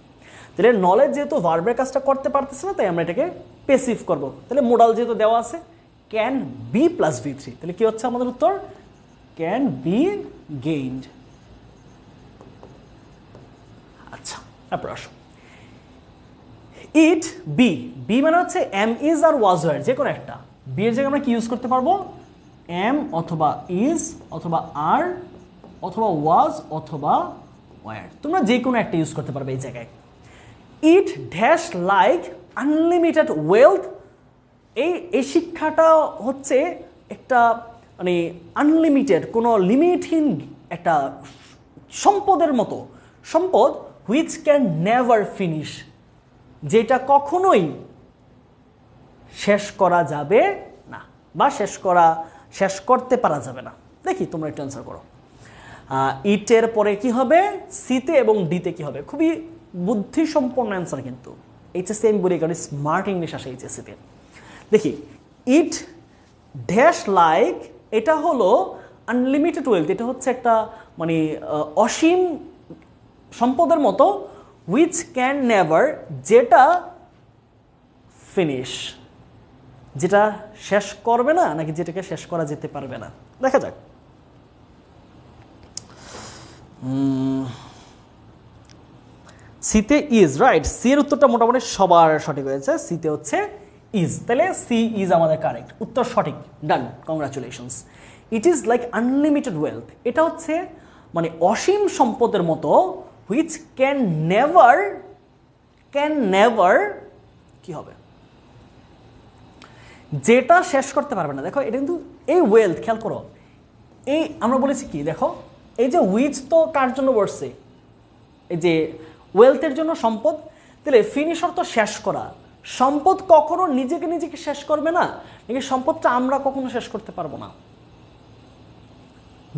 Speaker 1: তাহলে নলেজ যেহেতু ভার্বের কাজটা করতে পারতেছে না, তাই আমরা এটাকে প্যাসিভ করব। তাহলে মোডাল যেহেতু দেওয়া আছে ক্যান বি প্লাস V3, তাহলে কি হচ্ছে আমাদের উত্তর? Can be gained. আচ্ছা, তারপর আসো ইট বি। বি মানে হচ্ছে am is are was were, যে কোনো একটা। বি এর জায়গায় আমরা কি ইউজ করতে পারবো? এম অথবা ইজ অথবা আর অথবা ওয়াজ অথবা ওয়ার, তোমরা যে কোনো একটা ইউজ করতে পারবে এই জায়গায়। It dash like unlimited wealth. এই শিক্ষাটা হচ্ছে একটা মানে আনলিমিটেড, কোনো লিমিটহীন একটা সম্পদের মতো, সম্পদ হুইচ ক্যান নেভার ফিনিশ, যেটা কখনোই শেষ করা যাবে না বা শেষ করতে পারা যাবে না। দেখি তোমরা একটু অ্যান্সার করো। ইটের পরে কি হবে, সিতে এবং ডিতে কি হবে? খুবই বুদ্ধিসম্পন্ন অ্যান্সার কিন্তু। এইচএসসি আমি বলি কারণ স্মার্ট ইংলিশ আসে এইচএসসিতে। দেখি ইট ড্যাশ লাইক, এটা হলো আনলিমিটেড ওয়েলথ, এটা হচ্ছে একটা মানে অসীম সম্পদের মতো, হুইচ ক্যান নেভার, যেটা ফিনিশ, যেটা শেষ করবে না নাকি যেটাকে শেষ করা যেতে পারবে না। দেখা যাক। সিতে ইজ, রাইট, সি এর উত্তরটা মোটামুটি সবার সঠিক হয়েছে, সিতে হচ্ছে ইজ, তাহলে সি ইজ আমাদের কারেক্ট উত্তর, সঠিক, done, congratulations. It is like unlimited wealth, এটা হচ্ছে মানে অসীম সম্পদের মতো, হুইচ ক্যান নেভার কি হবে, যেটা শেষ করতে পারবে না। দেখো এটা কিন্তু এই ওয়েলথ, খেয়াল করো, এই আমরা বলেছি কি, দেখো এই যে হুইচ তো কার জন্য বসছে, এই যে ওয়েলথের জন্য সম্পদ, তাহলে ফিনিশার তো শেষ করা, সম্পদ কখনো নিজেকে শেষ করবে না, নাকি সম্পদটা আমরা কখনো শেষ করতে পারবো না।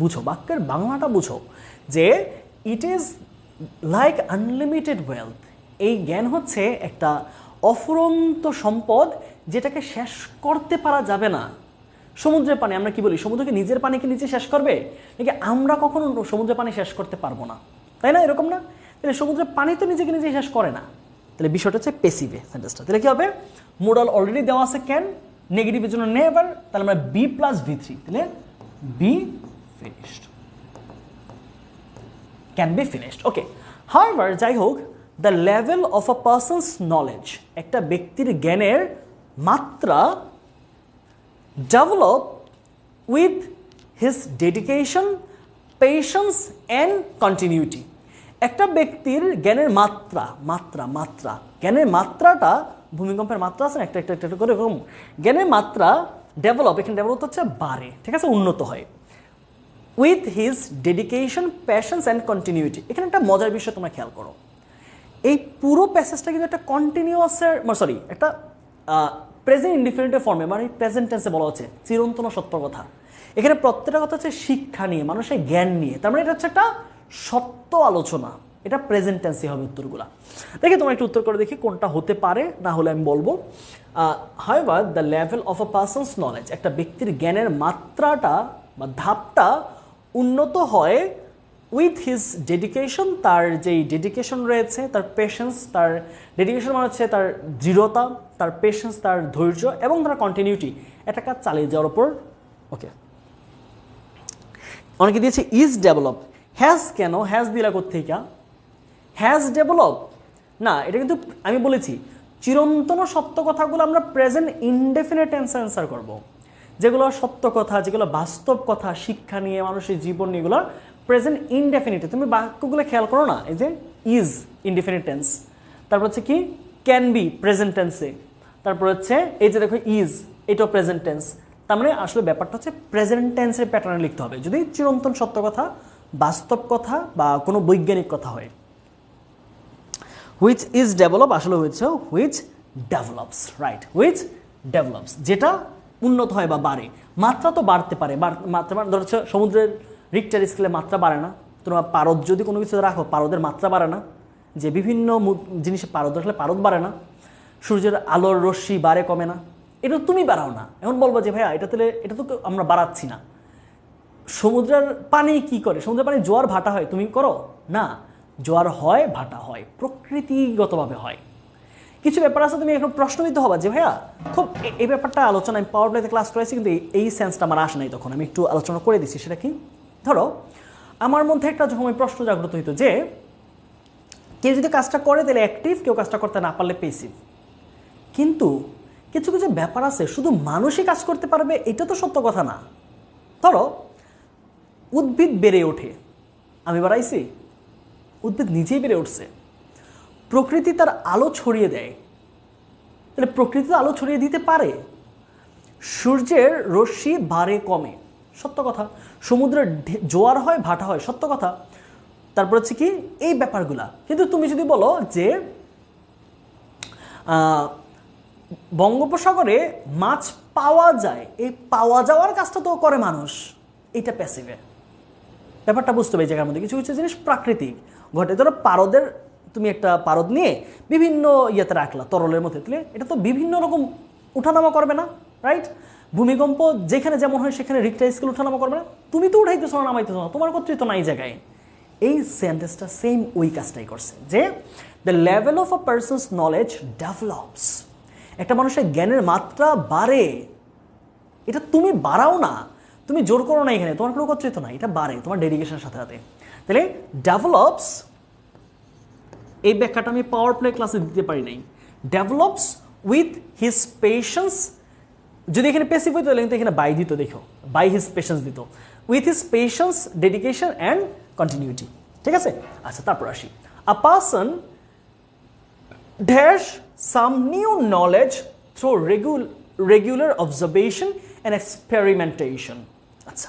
Speaker 1: বুঝো, বাক্যের বাংলাটা বুঝো, যে ইট ইজ লাইক আনলিমিটেড ওয়েলথ, এই জ্ঞান হচ্ছে একটা অফুরন্ত সম্পদ, যেটাকে শেষ করতে পারা যাবে না। সমুদ্রের পানি, আমরা কি বলি, সমুদ্রকে নিজের পানিকে নিজে শেষ করবে, নাকি আমরা কখনো সমুদ্রের পানি শেষ করতে পারবো না, তাই না? এরকম না? তাহলে সমুদ্রের পানি তো নিজে শেষ করে না, তাহলে বিষয়টা হচ্ছে পেসিভে সেন্টেন্সটা। তাহলে কি হবে, মোডাল অলরেডি দেওয়া আছে ক্যান, নেগেটিভের জন্য নেভার, তাহলে আমরা বি প্লাস V3, তাহলে be finished, can be finished. Okay, however, যাই হোক, the level of a persons knowledge, একটা ব্যক্তির জ্ঞানের মাত্রা, develop with his dedication, patience and continuity. একটা ব্যক্তির জ্ঞানের জ্ঞানের মাত্রাটা, ভূমিকম্পের মাত্রা আছে না, একটা করে এরকম, জ্ঞানের মাত্রা ডেভেলপ, এখানে ডেভেলপ হচ্ছে বাড়ে, ঠিক আছে, উন্নত হয়, with his dedication, passions and continuity. এখানে একটা মজার বিষয় তোমরা খেয়াল করো, এই পুরো প্যাসেজটা কিন্তু একটা কন্টিনিউয়াসের, সরি, একটা প্রেজেন্ট ইনডিফিনিটিভ ফর্মে, মানে প্রেজেন্ট টেন্সে বলা হচ্ছে চিরন্তন সত্য কথা। এখানে প্রত্যেকটা কথা হচ্ছে শিক্ষা নিয়ে, মানুষের জ্ঞান নিয়ে, তার মানে এটা হচ্ছে একটা সত্য আলোচনা, এটা প্রেজেন্ট টেন্সে হবে উত্তরগুলা। দেখি তোমরা একটু উত্তর করে দেখি কোনটা হতে পারে, না হলে আমি বলবো। However, the level of a persons knowledge, একটা ব্যক্তির জ্ঞানের মাত্রাটা বা ধাপটা উন্নত হয়, উইথ হিজ ডেডিকেশন, তার যেই ডেডিকেশন রয়েছে, তার পেশেন্স, তার ডেডিকেশন মানে হচ্ছে তার দৃঢ়তা, তার পেশেন্স, তার ধৈর্য, এবং তার কন্টিনিউটি, একটা কাজ চালিয়ে যাওয়ার উপর। ওকে, অনেকে দিয়েছে ইজ ডেভেলপ, হ্যাজ কেন, হ্যাজ দিলা কোত্থেকে, হ্যাজ ডেভেলপ না, এটা কিন্তু আমি বলেছি চিরন্তন সত্য কথাগুলো আমরা প্রেজেন্ট ইনডেফিনিট টেন্সে অ্যান্সার করব, যেগুলো সত্য কথা, যেগুলো বাস্তব কথা, শিক্ষা নিয়ে, মানুষের জীবন নিয়ে, এগুলো প্রেজেন্ট ইনডেফিনিটে। তুমি বাক্যগুলো খেয়াল করো না, এই যে ইজ ইনডেফিনিট টেন্স, তারপর হচ্ছে কি ক্যান বি প্রেজেন্ট টেন্সে, তারপর হচ্ছে এই যে দেখো ইজ, এটাও প্রেজেন্ট টেন্স। তার মানে আসলে ব্যাপারটা হচ্ছে প্রেজেন্ট টেন্সের প্যাটার্নে লিখতে হবে যদি চিরন্তন সত্য কথা, বাস্তব কথা বা কোনো বৈজ্ঞানিক কথা হয়। হুইচ ইজ ডেভেলপ আসলে হয়েছে which develops, right, which develops, যেটা উন্নত হয় বা বাড়ে। মাত্রা তো বাড়তে পারে, মাত্রা ধর হচ্ছে সমুদ্রের রিক্টার স্কেলে মাত্রা বাড়ে না, তোমরা পারদ যদি কোনো কিছু রাখো, পারদের মাত্রা বাড়ে না, যে বিভিন্ন জিনিসে পারদ রাখলে পারদ বাড়ে না, সূর্যের আলোর রশ্মি বাড়ে কমে না, এটা তুমি বাড়াও না। এখন বলবো যে ভাইয়া এটা তো আমরা বাড়াচ্ছি না। সমুদ্রের পানি কি করে, সমুদ্রের পানি জোয়ার ভাটা হয়, তুমি করো না, জোয়ার হয় ভাটা হয়, প্রকৃতিগতভাবে হয়। কিছু ব্যাপার আছে তুমি এখন প্রশ্ন দিতে হবে যে ভাইয়া খুব এই ব্যাপারটা আলোচনা, আমি পাওয়ার প্লেতে ক্লাস করেছি কিন্তু এই সেন্সটা আমার আসে নাই, তখন আমি একটু আলোচনা করে দিচ্ছি। সেটা কি, ধরো আমার মধ্যে একটা যখন প্রশ্ন জাগ্রত হইতো যে কেউ যদি কাজটা করে তাহলে অ্যাক্টিভ, কেউ কাজটা করতে না পারলে পেসিভ। কিন্তু কিছু কিছু ব্যাপার আছে শুধু মানুষই কাজ করতে পারবে এটা তো সত্য কথা না। ধরো উদ্ভিদ বেড়ে ওঠে, আমি বাড়াইছি, উদ্ভিদ নিজেই বেড়ে উঠছে, প্রকৃতি তার আলো ছড়িয়ে দেয়, তাহলে প্রকৃতি তো আলো ছড়িয়ে দিতে পারে। সূর্যের রশ্মি বাড়ে কমে, সত্য কথা। সমুদ্রের জোয়ার হয় ভাটা হয়, সত্য কথা। তারপর হচ্ছে কি এই ব্যাপারগুলা। কিন্তু তুমি যদি বলো যে বঙ্গোপসাগরে মাছ পাওয়া যায়, এই পাওয়া যাওয়ার কাজটা তো করে মানুষ, এটা প্যাসিভে। ব্যাপারটা বুঝতে হবে এই জায়গার মধ্যে কিছু কিছু জিনিস প্রাকৃতিক ঘটে। ধরো পারদের, তুমি একটা পারদ নিয়ে বিভিন্ন ইয়েতে রাখলা তরলের মধ্যে, তাহলে এটা তো বিভিন্ন রকম উঠানামা করবে না, রাইট? ভূমিকম্প যেখানে যেমন হয় সেখানে রিক্টার স্কেল উঠানামা করবে না, তুমি তো উঠাইতেছো না নামাইতেছো না, তোমার কর্তৃত্ব নাই জায়গায়। এই সেন্টেন্সটা সেম ওই কাজটাই করছে যে the level of a person's knowledge develops, একটা মানুষের জ্ঞানের মাত্রা বাড়ে। এটা তুমি বাড়াও না, তুমি জোর করো না, এখানে তোমার কোনো কর্তৃত্ব নাই, এটা বাড়ে তোমার ডেডিকেশনের সাথে সাথে। তাহলে ডেভেলপস, এই ব্যাখ্যাটা আমি পাওয়ার প্লে ক্লাসে দিতে পারি নাই। ডেভেলপস উইথ হিজ পেশেন্স, যদি এখানে পেসিভ হইতো তাহলে কিন্তু এখানে বাই দিত, দেখো বাই হিজ পেশেন্স দিত, with his patience, dedication and continuity. ঠিক আছে, আচ্ছা তারপর আসি। A person dash some new knowledge through regular observation and experimentation. আচ্ছা,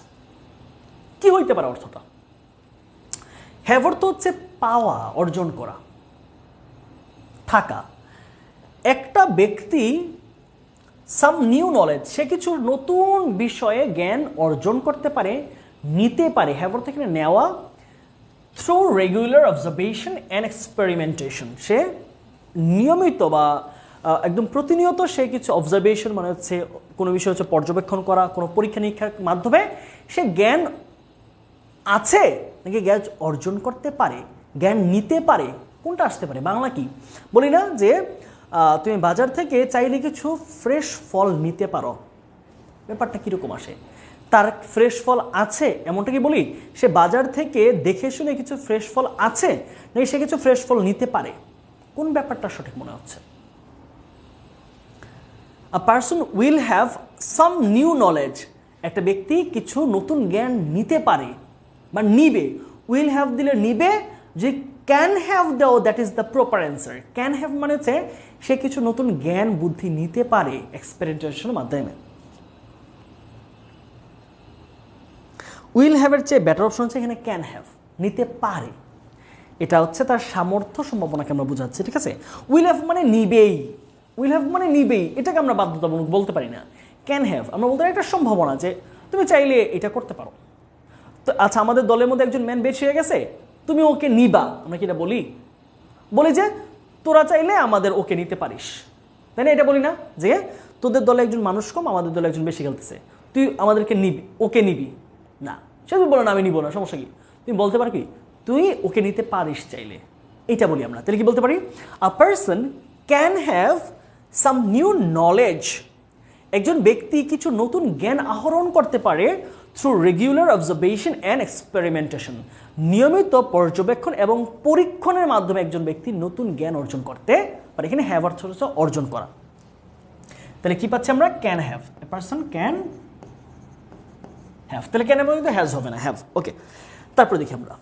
Speaker 1: কি হইতে পারে অর্থটা? হ্যাভ অর্থ হচ্ছে পাওয়া, অর্জন করা, থাকা। একটা ব্যক্তি সাম নিউ নলেজ, সে কিছু নতুন বিষয়ে জ্ঞান অর্জন করতে পারে, নিতে পারে। হ্যাভ অর্থ এখানে নেওয়া, through regular observation and experimentation, সে নিয়মিত বা একদম প্রতিনিয়ত সে কিছু অবজারভেশন, মানে হচ্ছে কোনো বিষয় হচ্ছে পর্যবেক্ষণ করা, কোনো পরীক্ষা নিরীক্ষার মাধ্যমে সে জ্ঞান আছে নাকি জ্ঞান অর্জন করতে পারে, জ্ঞান নিতে পারে। কোনটা আসতে পারে? বাংলা কি বলি না যে তুমি বাজার থেকে চাইলে কিছু ফ্রেশ ফল নিতে পারো, ব্যাপারটা কীরকম আসে? তার ফ্রেশ ফল আছে এমনটা কি বলি? সে বাজার থেকে দেখে শুনে কিছু ফ্রেশ ফল আছে নাকি সে কিছু ফ্রেশ ফল নিতে পারে? কোন ব্যাপারটা সঠিক মনে হচ্ছে? A person will have some new knowledge, একটা ব্যক্তি কিছু নতুন জ্ঞান নিতে পারে বা নিবে। উইল হ্যাভ দিলে নিবে, যে ক্যান হ্যাভ দাও, that is the proper answer. Can have মানে হচ্ছে সে কিছু নতুন জ্ঞান বুদ্ধি নিতে পারে এক্সপেরিমেন্টেশনের মাধ্যমে। উইল হ্যাভের চেয়ে বেটার অপশন হচ্ছে এখানে ক্যান হ্যাভ, নিতে পারে। এটা হচ্ছে তার সামর্থ্য সম্ভাবনাকে আমরা বোঝাচ্ছি। ঠিক আছে, উইল হ্যাভ মানে নিবেই, উইল হ্যাভ মানে নিবেই, এটাকে আমরা বাধ্যতামূলক বলতে পারি না। ক্যান হ্যাভ আমরা বলতে পারি একটা সম্ভাবনা, যে তুমি চাইলে এটা করতে পারো। তো আচ্ছা, আমাদের দলের মধ্যে একজন ম্যান বেশ হয়ে গেছে, তুমি ওকে নিবা, আমরা কি এটা বলি? বলি যে তোরা চাইলে আমাদের ওকে নিতে পারিস, তাই না? এটা বলি না যে তোদের দলে একজন মানুষ কম, আমাদের দলে একজন বেশি খেলতেছে, তুই আমাদেরকে নিবি, ওকে নিবি না? সে তুমি বলো না আমি নিব না, সমস্যা কি? তুমি বলতে পারো কি তুই ওকে নিতে পারিস চাইলে, এটা বলি আমরা। তাহলে কি বলতে পারি? A person can have some new knowledge, একজন ব্যক্তি কিছু নতুন জ্ঞান আহরণ করতে পারে through regular observation and experimentation, নিয়মিত পর্যবেক্ষণ এবং পরীক্ষণের মাধ্যমে একজন ব্যক্তি নতুন জ্ঞান অর্জন করতে পারে। এখানে হ্যাভ অর্থ হচ্ছে অর্জন করা। তাহলে কি পাচ্ছি আমরা? Can have, a person can have. তাহলে ক্যান এবং হ্যাজ হবে না, হ্যাভ। ওকে, তারপরে দেখি আমরা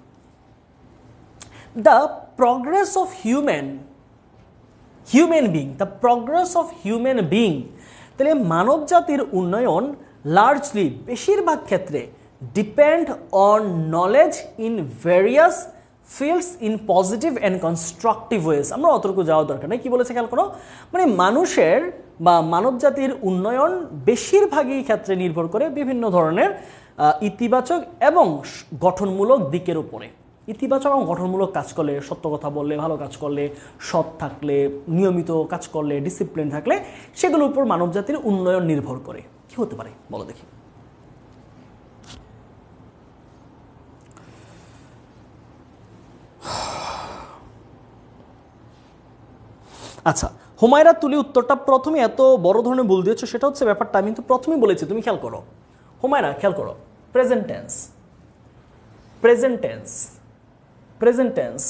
Speaker 1: the progress of human being, the progress of human being. তাহলে মানব জাতির উন্নয়ন লার্জলি, বেশিরভাগ ক্ষেত্রে, depend on knowledge in various fields in positive and constructive ways. আমরা অতটুকু যাওয়ার দরকার নেই। কি বলেছে খেয়াল করো, মানে মানুষের বা মানব জাতির উন্নয়ন বেশিরভাগই ক্ষেত্রে নির্ভর করে বিভিন্ন ধরনের ইতিবাচক এবং গঠনমূলক দিকের উপরে। ইতিবাচক এবং গঠনমূলক কাজ করলে, সত্য কথা বললে, ভালো কাজ করলে, সৎ থাকলে, নিয়মিত কাজ করলে, ডিসিপ্লিন থাকলে, সেগুলোর উপর মানব জাতির উন্নয়ন নির্ভর করে। কি হতে পারে বলো দেখি? আচ্ছা, হুমায়রা তুলি উত্তরটা প্রথমে এত বড় ধরনের ভুল দিয়েছো, সেটা হচ্ছে ব্যাপারটা আমি তো প্রথমেই বলেছি, তুমি খেয়াল করো হুমায়রা, খেয়াল করো। Present tense, present tense, present tense,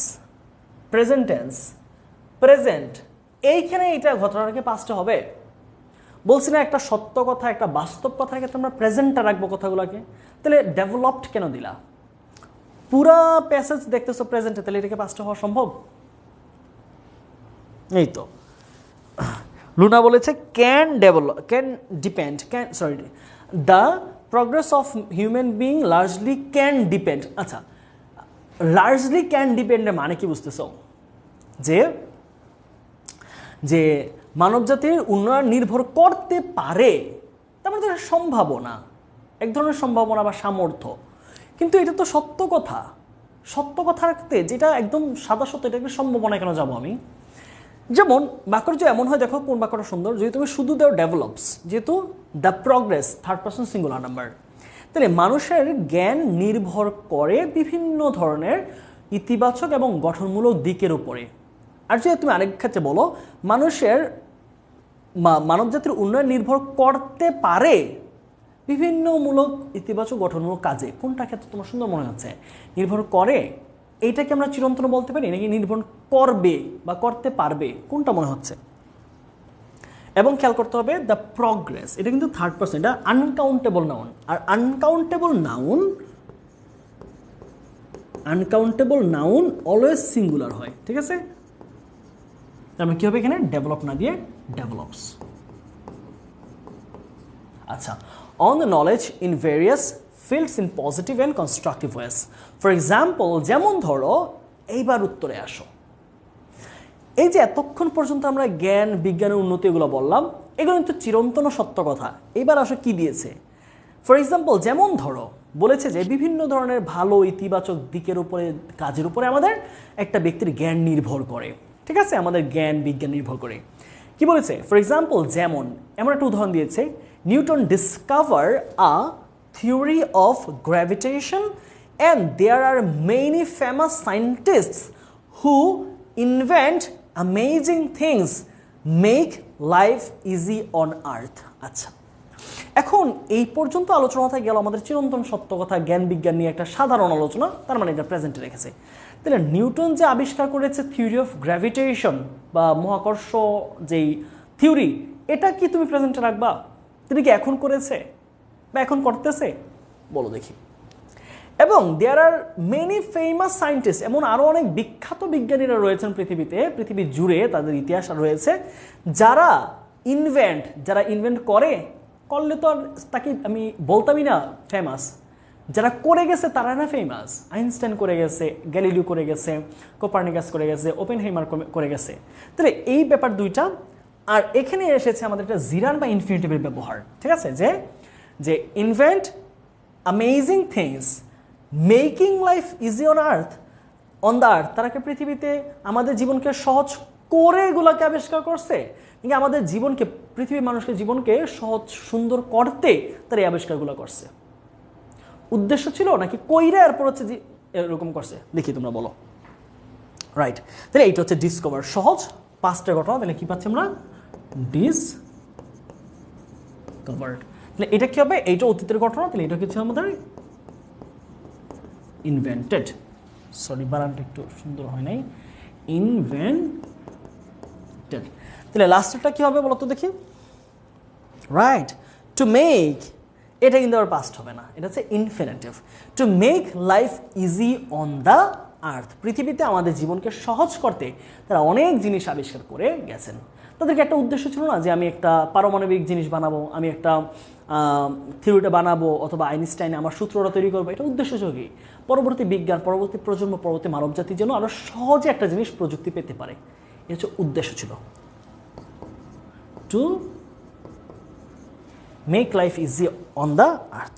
Speaker 1: present tense, present, এইখানে এটা ঘটনাটাকে পাঁচটা হবে। বলছি না একটা সত্য কথা, একটা বাস্তব কথার ক্ষেত্রে আমরা প্রেজেন্টটা রাখবো কথাগুলোকে। তাহলে ডেভেলপড কেন দিলা? পুরা প্যাসেজ দেখতেছো প্রেজেন্টে, তাহলে এটাকে পাঁচটা হওয়া সম্ভব? এই তো লুনা বলেছে can develop, can depend, can sorry, the progress of human being largely can depend. আচ্ছা, লার্জলি ক্যান ডিপেন্ডের মানে কি বুঝতেছো? যে যে মানবজাতির উন্নয়ন নির্ভর করতে পারে, তার মানে তো সম্ভাবনা, এক ধরনের সম্ভাবনা বা সামর্থ্য। কিন্তু এটা তো সত্য কথা, সত্য কথা রাখতে যেটা একদম সাদা সত্য, এটাকে সম্ভাবনা কেন যাবো আমি? যেমন বাক্যটা যে এমন হয়, দেখো কোন বাক্যটা সুন্দর, যদি তুমি শুধু দেও ডেভেলপস, যেহেতু the progress third person singular number, তাহলে মানুষের জ্ঞান নির্ভর করে বিভিন্ন ধরনের ইতিবাচক এবং গঠনমূলক দিকের উপরে। আর যদি তুমি আরেক ক্ষেত্রে বলো মানুষের মানবজাতির উন্নয়ন নির্ভর করতে পারে বিভিন্ন মূলক ইতিবাচক গঠনমূলক কাজে, কোনটা ক্ষেত্রে তোমার সুন্দর মনে হচ্ছে? নির্ভর করে, এইটাকে আমরা চিরন্তন বলতে পারি নাকি নির্ভর করবে বা করতে পারবে, কোনটা মনে হচ্ছে? এবং খেয়াল করতে হবে দ্য প্রগ্রেস, এটা কিন্তু থার্ড পারসন, এটা আনকাউন্টেবল নাউন। আর আনকাউন্টেবল নাউন অলওয়েজ সিঙ্গুলার হয়, ঠিক আছে? তার মানে কি হবে এখানে? ডেভেলপ না দিয়ে ডেভেলপস। আচ্ছা, on the knowledge in various fields in positive and constructive ways. For example, যেমন ধরো, এইবার উত্তরে আসো। এই যে এতক্ষণ পর্যন্ত আমরা জ্ঞান বিজ্ঞানের উন্নতি এগুলো বললাম, এগুলো কিন্তু চিরন্তন সত্য কথা। এইবার আসো কি দিয়েছে। ফর এক্সাম্পল, যেমন ধরো বলেছে যে বিভিন্ন ধরনের ভালো ইতিবাচক দিকের উপরে, কাজের উপরে আমাদের একটা ব্যক্তির জ্ঞান নির্ভর করে, ঠিক আছে? আমাদের জ্ঞান বিজ্ঞান নির্ভর করে। কি বলেছে? ফর এক্সাম্পল, যেমন এমন একটা উদাহরণ দিয়েছে, Newton discover a theory of gravitation and there are many famous scientists who invent amazing things make life easy on earth. আচ্ছা, এখন এই পর্যন্ত আলোচনা হয়ে গেল আমাদের চিরন্তন সত্য কথা, জ্ঞান বিজ্ঞান নিয়ে একটা সাধারণ আলোচনা, তার মানে এটা প্রেজেন্টে রেখেছে। তাহলে নিউটন যে আবিষ্কার করেছে থিওরি অফ গ্র্যাভিটেশন বা মহাকর্ষ যেই থিওরি, এটা কি তুমি প্রেজেন্টে রাখবা? তিনি কি এখন করেছে বা এখন করতেছে? বলো দেখি। এবং দেয়ার আর মেনি ফেমাস সায়েন্টিস্ট, এমন আরও অনেক বিখ্যাত বিজ্ঞানীরা রয়েছেন পৃথিবীতে, পৃথিবী জুড়ে তাদের ইতিহাস রয়েছে, যারা ইনভেন্ট করলে তো আর তাকে আমি বলতামই না ফেমাস, যারা করে গেছে তারা না ফেমাস। আইনস্টাইন করে গেছে, গ্যালিলিও করে গেছে, কোপারনিকাস করে গেছে, ওপেনহেইমার করে গেছে। তাহলে এই ব্যাপার দুইটা। আর এখানে এসেছে আমাদের একটা জিরান বা ইনফিনিটিভের ব্যবহার, ঠিক আছে? যে invent amazing things making life easy on the earth, তারা কি পৃথিবীতে আমাদের জীবনকে সহজ করে এগুলোকে আবিষ্কার করছে, কিন্তু আমাদের জীবনকে, পৃথিবীর মানুষকে জীবনকে সহজ সুন্দর করতে তারা এই আবিষ্কারগুলো করছে? উদ্দেশ্য ছিল নাকি কইরা এরপর হচ্ছে যে এরকম করছে? দেখি তোমরা বলো। রাইট, তাহলে এইটা হচ্ছে ডিসকভার, সহজ পাস্টের ঘটনা। তাহলে কি পাচ্ছি আমরা? ডিসকভার্ড। তাহলে এটা কি হবে? এইটা অতীতের ঘটনা, তাহলে এটা কিছু আমাদের ইনভেন্টেড। সরি, বানানটা একটু সুন্দর হয় নাই, ইনভেন্টেড। তাহলে লাস্টেরটা কি হবে বলো তো দেখি? রাইট, টু মেক, এটা কিন্তু আবার পাস্ট হবে না, এটা হচ্ছে infinitive. To make life easy on the earth, পৃথিবীতে আমাদের জীবনকে সহজ করতে তারা অনেক জিনিস আবিষ্কার করে গেছেন। তাদেরকে একটা উদ্দেশ্য ছিল না যে আমি একটা পারমাণবিক জিনিস বানাবো, আমি একটা থিওরিটা বানাবো, অথবা আইনস্টাইনে আমার সূত্রটা তৈরি করবো। এটা উদ্দেশ্য ছিল কি? পরবর্তী বিজ্ঞান, পরবর্তী প্রজন্ম, পরবর্তী মানবজাতির জন্য আরও সহজে একটা জিনিস প্রযুক্তি পেতে পারে, এটা হচ্ছে উদ্দেশ্য ছিল। To make life easy on the earth.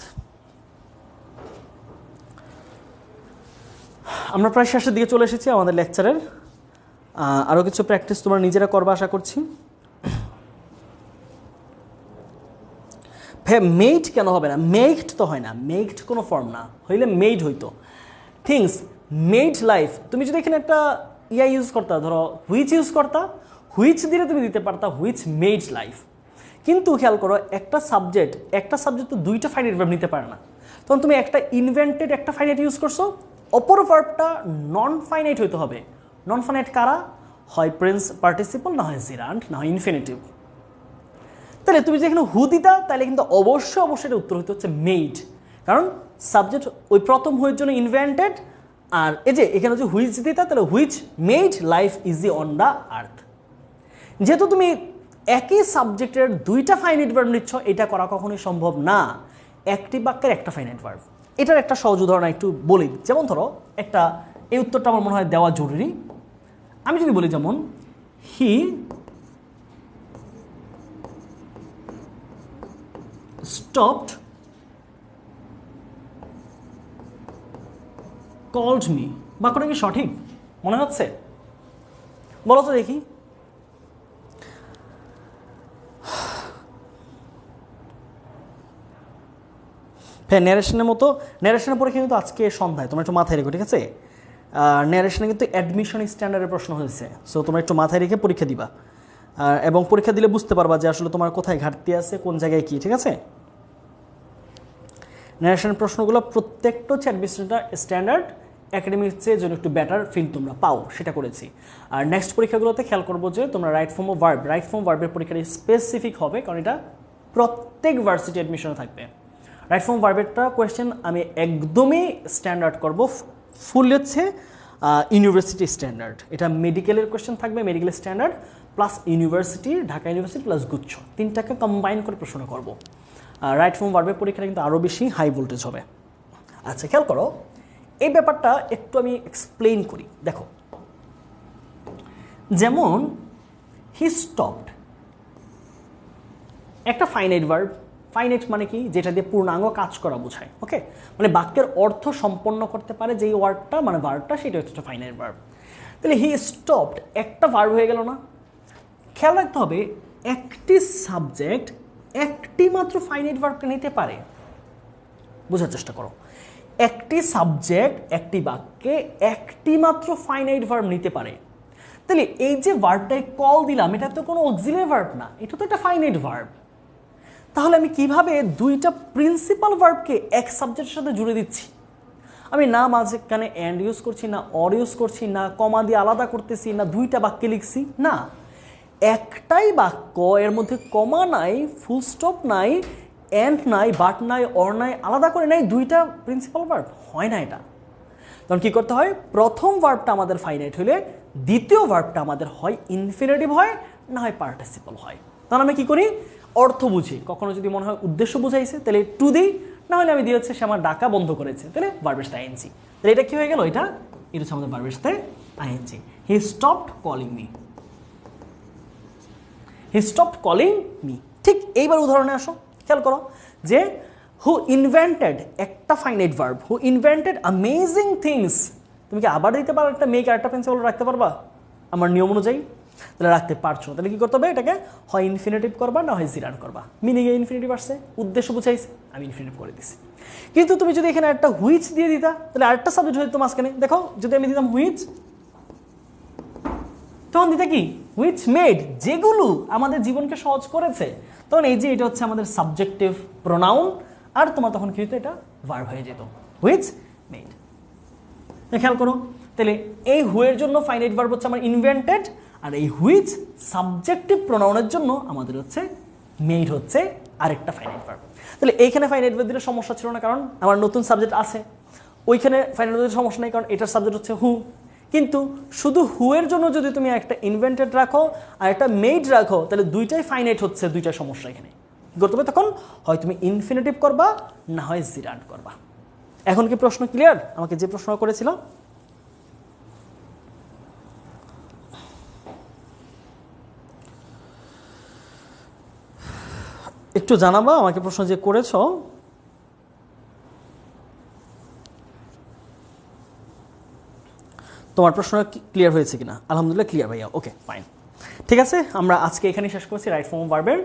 Speaker 1: আমরা প্রায় শেষের দিকে চলে এসেছি আমাদের লেকচারের। আরও কিছু প্র্যাকটিস তোমরা নিজেরা করবা আশা করছি। মেড কেন হবে না? মেকড তো হয় না, মেকড কোনো ফর্ম না, হইলে মেড হইতো। থিংস মেড লাইফ, তুমি যদি এখানে একটা ইউজ করতা, ধরো হুইচ ইউজ করতা, হুইচ দিলে তুমি দিতে পারতা হুইচ মেড লাইফ। কিন্তু খেয়াল করো, একটা সাবজেক্ট তো দুইটা ফাইনাইট ভার্ব নিতে পারে না। তখন তুমি একটা ইনভেন্টেড একটা ফাইনাইট ইউজ করছো, অপর ভার্বটা নন ফাইনাইট হইতে হবে। নন ফাইনাইট কারা? হয় পার্টিসিপল, না হয় জিরান্ট, না হয় ইনফিনিটিভ। তাহলে তুমি যেখানে হু দিতা, তাহলে কিন্তু অবশ্যই এটা উত্তর হইতে হচ্ছে মেড, কারণ সাবজেক্ট ওই প্রথম হুইয়ের জন্য ইনভেন্টেড। আর এই যে এখানে হচ্ছে হুইচ দিতা, তাহলে which made life easy on the earth. যেহেতু তুমি একই সাবজেক্টের দুইটা ফাইনাইট ভার্ব নিচ্ছ, এটা করা কখনোই সম্ভব না। একটি বাক্যের একটা ফাইনাইট ভার্ব, এটার একটা সহজ উদাহরণ একটু বলি। যেমন ধরো একটা, এই উত্তরটা আমার মনে হয় দেওয়া জরুরি। আমি যদি বলি যেমন হি স্টপড কল্ড মি, বাক্যটা কি সঠিক মনে হচ্ছে? বলো তো দেখি। হ্যাঁ, ন্যারেশনের মতো, ন্যারেশনের পরীক্ষা কিন্তু আজকে সন্ধ্যায়, তোমরা একটু মাথায় রেখো, ঠিক আছে? ন্যারেশনে কিন্তু অ্যাডমিশন স্ট্যান্ডার্ডের প্রশ্ন হয়েছে, সো তোমরা একটু মাথায় রেখে পরীক্ষা দিবা, এবং পরীক্ষা দিলে বুঝতে পারবা যে আসলে তোমার কোথায় ঘাটতি আছে, কোন জায়গায় কি, ঠিক আছে? ন্যারেশনের প্রশ্নগুলো প্রত্যেকটা হচ্ছে অ্যাডমিশন স্ট্যান্ডার্ড, একাডেমির চেয়ে যেন একটু বেটার ফিল তোমরা পাও, সেটা করেছি। আর নেক্সট পরীক্ষাগুলোতে খেয়াল করবো যে তোমরা right form of verb, right form ভার্বের পরীক্ষাটা স্পেসিফিক হবে, কারণ এটা প্রত্যেক ভার্সিটি অ্যাডমিশনে থাকবে। রাইট ফর্ম ভার্বেরটা কোয়েশ্চেন আমি একদমই স্ট্যান্ডার্ড করব, ফুল হচ্ছে ইউনিভার্সিটি স্ট্যান্ডার্ড। এটা মেডিকেলের কোয়েশ্চেন থাকবে, medical standard plus university, Dhaka university plus গুচ্ছ, তিনটাকে কম্বাইন করে প্রশ্ন করব। রাইট ফর্ম ভার্বের পরীক্ষাটা কিন্তু আরও বেশি হাই ভোল্টেজ হবে। আচ্ছা, খেয়াল করো, এই ব্যাপারটা একটু আমি এক্সপ্লেইন করি। দেখো, যেমন হি স্টপড, একটা ফাইনাইট ভার্ব। ফাইনাইট মানে কি? যেটা দিয়ে পূর্ণাঙ্গ কাজ করা বোঝায়, ওকে? মানে বাক্যের অর্থ সম্পন্ন করতে পারে যেই ওয়ার্ডটা, মানে ভার্বটা, সেটা হচ্ছে ফাইনাইট ভার্ব। তাহলে হি স্টপড একটা ভার্ব হয়ে গেল না? খেয়াল রাখতে হবে, একটি সাবজেক্ট একটি মাত্র ফাইনাইট ভার্বকে নিতে পারে। বোঝার চেষ্টা করো, একটি সাবজেক্ট একটি বাক্যে একটি মাত্র ফাইনাইট ভার্ব নিতে পারে। তাহলে এই যে ভার্বটাই কল দিলাম, এটা তো কোনো অক্সিলারি ভার্ব না, এটা তো একটা ফাইনাইট ভার্ব। তাহলে আমি কিভাবে দুইটা প্রিন্সিপাল ভার্বকে এক সাবজেক্টের সাথে জুড়ে দিচ্ছি? আমি না মাঝখানে অ্যান্ড ইউজ করছি, না অর ইউজ করছি, না কমা দিয়ে আলাদা করতেছি, না দুইটা বাক্যে লিখছি, না, একটাই বাক্য, এর মধ্যে কমা নাই, ফুল স্টপ নাই, অ্যান্ড নাই, বাট নাই, অর নাই, আলাদা করে নাই, দুইটা প্রিন্সিপাল ভার্ব হয় না এটা। তখন কী করতে হয়? প্রথম ভার্বটা আমাদের ফাইনাইট হলে দ্বিতীয় ভার্বটা আমাদের হয় ইনফিনিটিভ হয়, না হয় পার্টিসিপল হয়। তখন আমি কী করি? অর্থ বুঝি। কখনো যদি মনে হয় উদ্দেশ্য বুঝাইছে, তাহলে টু দিই, না হলে আমি দিয়ে হচ্ছে সে আমার ডাকা বন্ধ করেছে, তাহলে ভার্বের সাথে আইএনজি। তাহলে এটা কী হয়ে গেল? এটা হচ্ছে আমাদের ভার্বের সাথে ING. He stopped calling me, he stopped calling me. ঠিক এইবার উদাহরণে আসো, খেয়াল করো যে হু ইনভেন্টেড একটা finite verb, who invented amazing things. তুমি কি আবার দিতে পারো একটা মেক, আর একটা প্রিন্সিপাল রাখতে পারবা আমার নিয়ম অনুযায়ী? তাহলে রাখতে পারছো না, তাহলে কি করতে হবে? এটাকে হয় ইনফিনিটিভ করবা, না হয় জিরান করবা। মিনিংয়ে ইনফিনিটিভ আসছে, উদ্দেশ্য বুঝাইছে, আমি ইনফিনিটিভ করে দিছি। কিন্তু তুমি যদি এখানে একটা হুইচ দিয়ে দিতা, তাহলে আরেকটা সাবজেক্ট হয়ে যেত মাঝখানে। দেখো, যদি আমি দিতাম হুইচ, তখন দিতে কি? হুইচ মেড, যেগুলো আমাদের জীবনকে সহজ করেছে। তখন এই যে এটা হচ্ছে আমাদের সাবজেক্টিভ প্রোনাউন, আর তোমার তখন কি হতো? এটা ভার্ব হয়ে যেত, হুইচ মেড। খেয়াল করো, তাহলে এই হুয়ের জন্য ফাইনাইট ভার্ব হচ্ছে আমার ইনভেন্টেড, আর এই হুইচ সাবজেক্টিভ প্রোনাউনের জন্য আমাদের হচ্ছে মেড, হচ্ছে আরেকটা ফাইনাইট ভার্ব। তাহলে এইখানে ফাইনাইট ভার্ব দিলে সমস্যা ছিল না, কারণ আমার নতুন সাবজেক্ট আছে। ওইখানে ফাইনাইট ভার্বের সমস্যা নেই, কারণ এটার সাবজেক্ট হচ্ছে হু। কিন্তু শুধু হুয়ের জন্য যদি তুমি একটা ইনভেন্টেড রাখো আর একটা মেড রাখো, তাহলে দুইটাই ফাইনাইট হচ্ছে, দুইটাই সমস্যা এখানে। কী করতে হবে? তখন হয় তুমি ইনফিনিটিভ করবা, না হয় জিরান্ট করবা। এখন কি প্রশ্ন ক্লিয়ার? আমাকে যে প্রশ্ন করেছিল, একটু জানাবা আমাকে প্রশ্ন যে করেছ। তোমার প্রশ্ন ক্লিয়ার হয়েছে কিনা? আলহামদুলিল্লাহ ক্লিয়ার ভাইয়া, ওকে ফাইন, ঠিক আছে। আমরা আজকে এখানেই শেষ করছি রাইট ফর্ম অফ ভার্বের।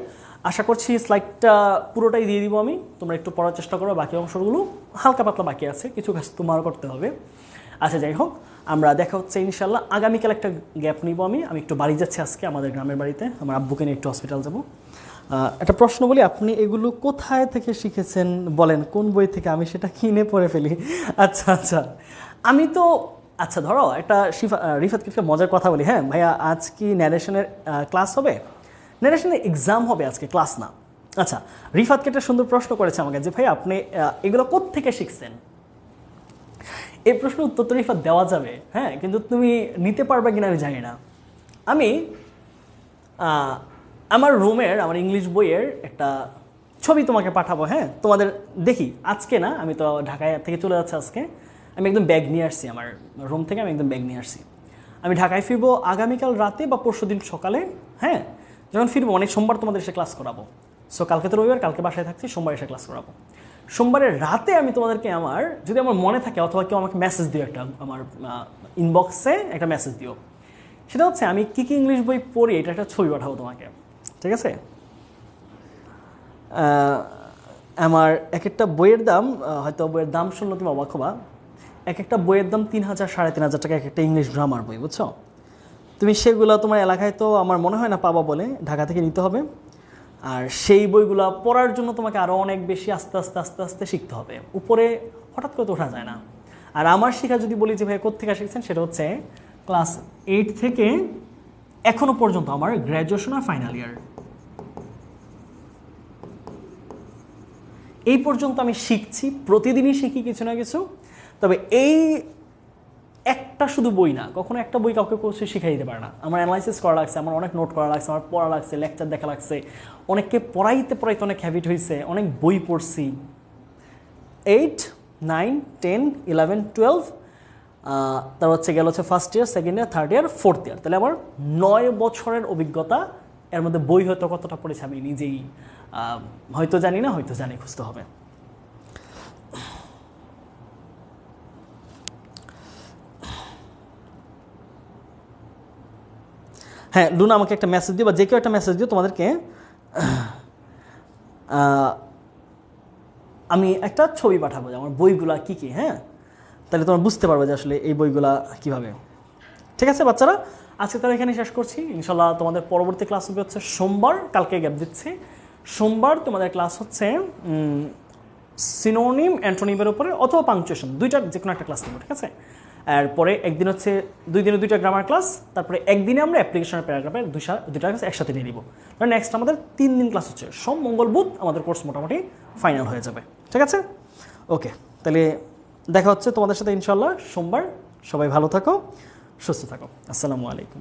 Speaker 1: আশা করছি স্লাইডটা পুরোটাই দিয়ে দিব আমি, তোমরা একটু পড়ার চেষ্টা করো। বাকি অংশগুলো হালকা পাতলা বাকি আছে, কিছু কাজ তোমারও করতে হবে। আচ্ছা, যাই হোক, আমরা দেখা হচ্ছে ইনশাল্লাহ আগামীকাল। একটা গ্যাপ নিব, আমি একটু বাড়ি যাচ্ছি আজকে, আমাদের গ্রামের বাড়িতে, আমার আব্বুকে নিয়ে একটু হসপিটাল যাব। একটা প্রশ্ন বলি, আপনি এগুলো কোথায় থেকে শিখেছেন বলেন, কোন বই থেকে? আমি সেটা কিনে পড়ে ফেলি। আচ্ছা আচ্ছা, আমি তো, আচ্ছা ধরো একটা রিফাতকে একটা মজার কথা বলি। হ্যাঁ ভাইয়া, আজ কি ন্যারেশনের ক্লাস হবে? ন্যারেশনের এক্সাম হবে আজকে, ক্লাস না। আচ্ছা, রিফাতকে একটা সুন্দর প্রশ্ন করেছে আমাকে যে ভাই আপনি এগুলো কোত্থেকে শিখছেন। এই প্রশ্ন উত্তর তো রিফাত দেওয়া যাবে, হ্যাঁ, কিন্তু তুমি নিতে পারবে কিনা আমি জানি না। আমি আমার রুমের, আমার ইংলিশ বইয়ের একটা ছবি তোমাকে পাঠাবো। হ্যাঁ, তোমাদের দেখি আজকে না, আমি তো ঢাকায় থেকে চলে যাচ্ছি আজকে, আমি একদম ব্যাগ নিয়ে আসছি, আমার রুম থেকে আমি একদম ব্যাগ নিয়ে আসছি। আমি ঢাকায় ফিরবো আগামীকাল রাতে বা পরশুদিন সকালে। হ্যাঁ, যখন ফিরবো অনেক সোমবার তোমাদের এসে ক্লাস করাবো। সো কালকে তো রবিবার, কালকে বাসায় থাকছি, সোমবার এসে ক্লাস করাবো। সোমবারের রাতে আমি তোমাদেরকে আমার, যদি আমার মনে থাকে অথবা কেউ আমাকে মেসেজ দিও, একটা আমার ইনবক্সে একটা মেসেজ দিও, সেটা হচ্ছে আমি কী কী ইংলিশ বই পড়ি এটা একটা ছবি পাঠাবো তোমাকে, ঠিক আছে? আমার এক একটা বইয়ের দাম, হয়তো বইয়ের দাম শুনলে তুমি অবাক হবা, এক একটা বইয়ের দাম 3,000 3,500 টাকা, এক একটা ইংলিশ গ্রামার বই, বুঝছো? তুমি সেগুলো তোমার এলাকায় তো আমার মনে হয় না পাবা, বলে ঢাকা থেকে নিতে হবে। আর সেই বইগুলো পড়ার জন্য তোমাকে আরও অনেক বেশি আস্তে আস্তে আস্তে আস্তে শিখতে হবে, উপরে হঠাৎ করে তো ওঠা যায় না। আর আমার শেখা যদি বলি যে ভাই কোত্থেকে শিখছেন, সেটা হচ্ছে ক্লাস 8 থেকে এখনও পর্যন্ত আমার গ্র্যাজুয়েশন আর ফাইনাল ইয়ার, এই পর্যন্ত আমি শিখছি, প্রতিদিনই শিখি কিছু না কিছু। তবে এই একটা শুধু বই না, কখনো একটা বই কাউকে কিছু শিখাই দিতে পারে না। আমার অ্যানালাইসিস করা লাগছে, আমার অনেক নোট করা লাগছে, আমার পড়া লাগছে, লেকচার দেখা লাগছে, অনেককে পড়াইতে পড়াইতে অনেক হ্যাবিট হয়েছে, অনেক বই পড়ছি। 8, 9, 10, 11, 12, তার হচ্ছে গেল হচ্ছে first year, second year, third year, fourth year. তাহলে আমার 9 বছরের অভিজ্ঞতা। এর মধ্যে বই হয়তো কতটা পড়েছে আমি নিজেই হয়তো জানি না, হয়তো জানি, খুঁজতে হবে। হ্যাঁ লুনা, আমাকে একটা মেসেজ দিও, বা যে কেউ একটা মেসেজ দিও তোমাদেরকে। আমি একটা ছবি পাঠাবো যে আমার বইগুলা কী কী। হ্যাঁ, তাহলে তোমরা বুঝতে পারবে যে আসলে এই বইগুলা কীভাবে। ঠিক আছে বাচ্চারা, আজকে তাহলে এখানে শেষ করছি। ইনশাল্লাহ তোমাদের পরবর্তী ক্লাস হবে হচ্ছে সোমবার, কালকে গ্যাপ দিচ্ছি। সোমবার তোমাদের ক্লাস হচ্ছে সিনোনিম, অ্যান্টোনিমের উপরে, অথবা পাংচুয়েশন, দুইটার যে কোনো একটা ক্লাস নেবো, ঠিক আছে? এরপরে একদিন হচ্ছে 2 দিনে 2টা গ্রামার ক্লাস, তারপরে একদিনে আমরা অ্যাপ্লিকেশনের প্যারাগ্রাফের দুইটা ক্লাস একসাথে নিয়ে নিব। নেক্সট আমাদের 3 দিন ক্লাস হচ্ছে, সোম মঙ্গল বুধ, আমাদের কোর্স মোটামুটি ফাইনাল হয়ে যাবে। ঠিক আছে, ওকে, তাহলে দেখা হচ্ছে তোমাদের সাথে ইনশাল্লাহ সোমবার। সবাই ভালো থাকো, সুস্থ থাকো। আসসালামু আলাইকুম।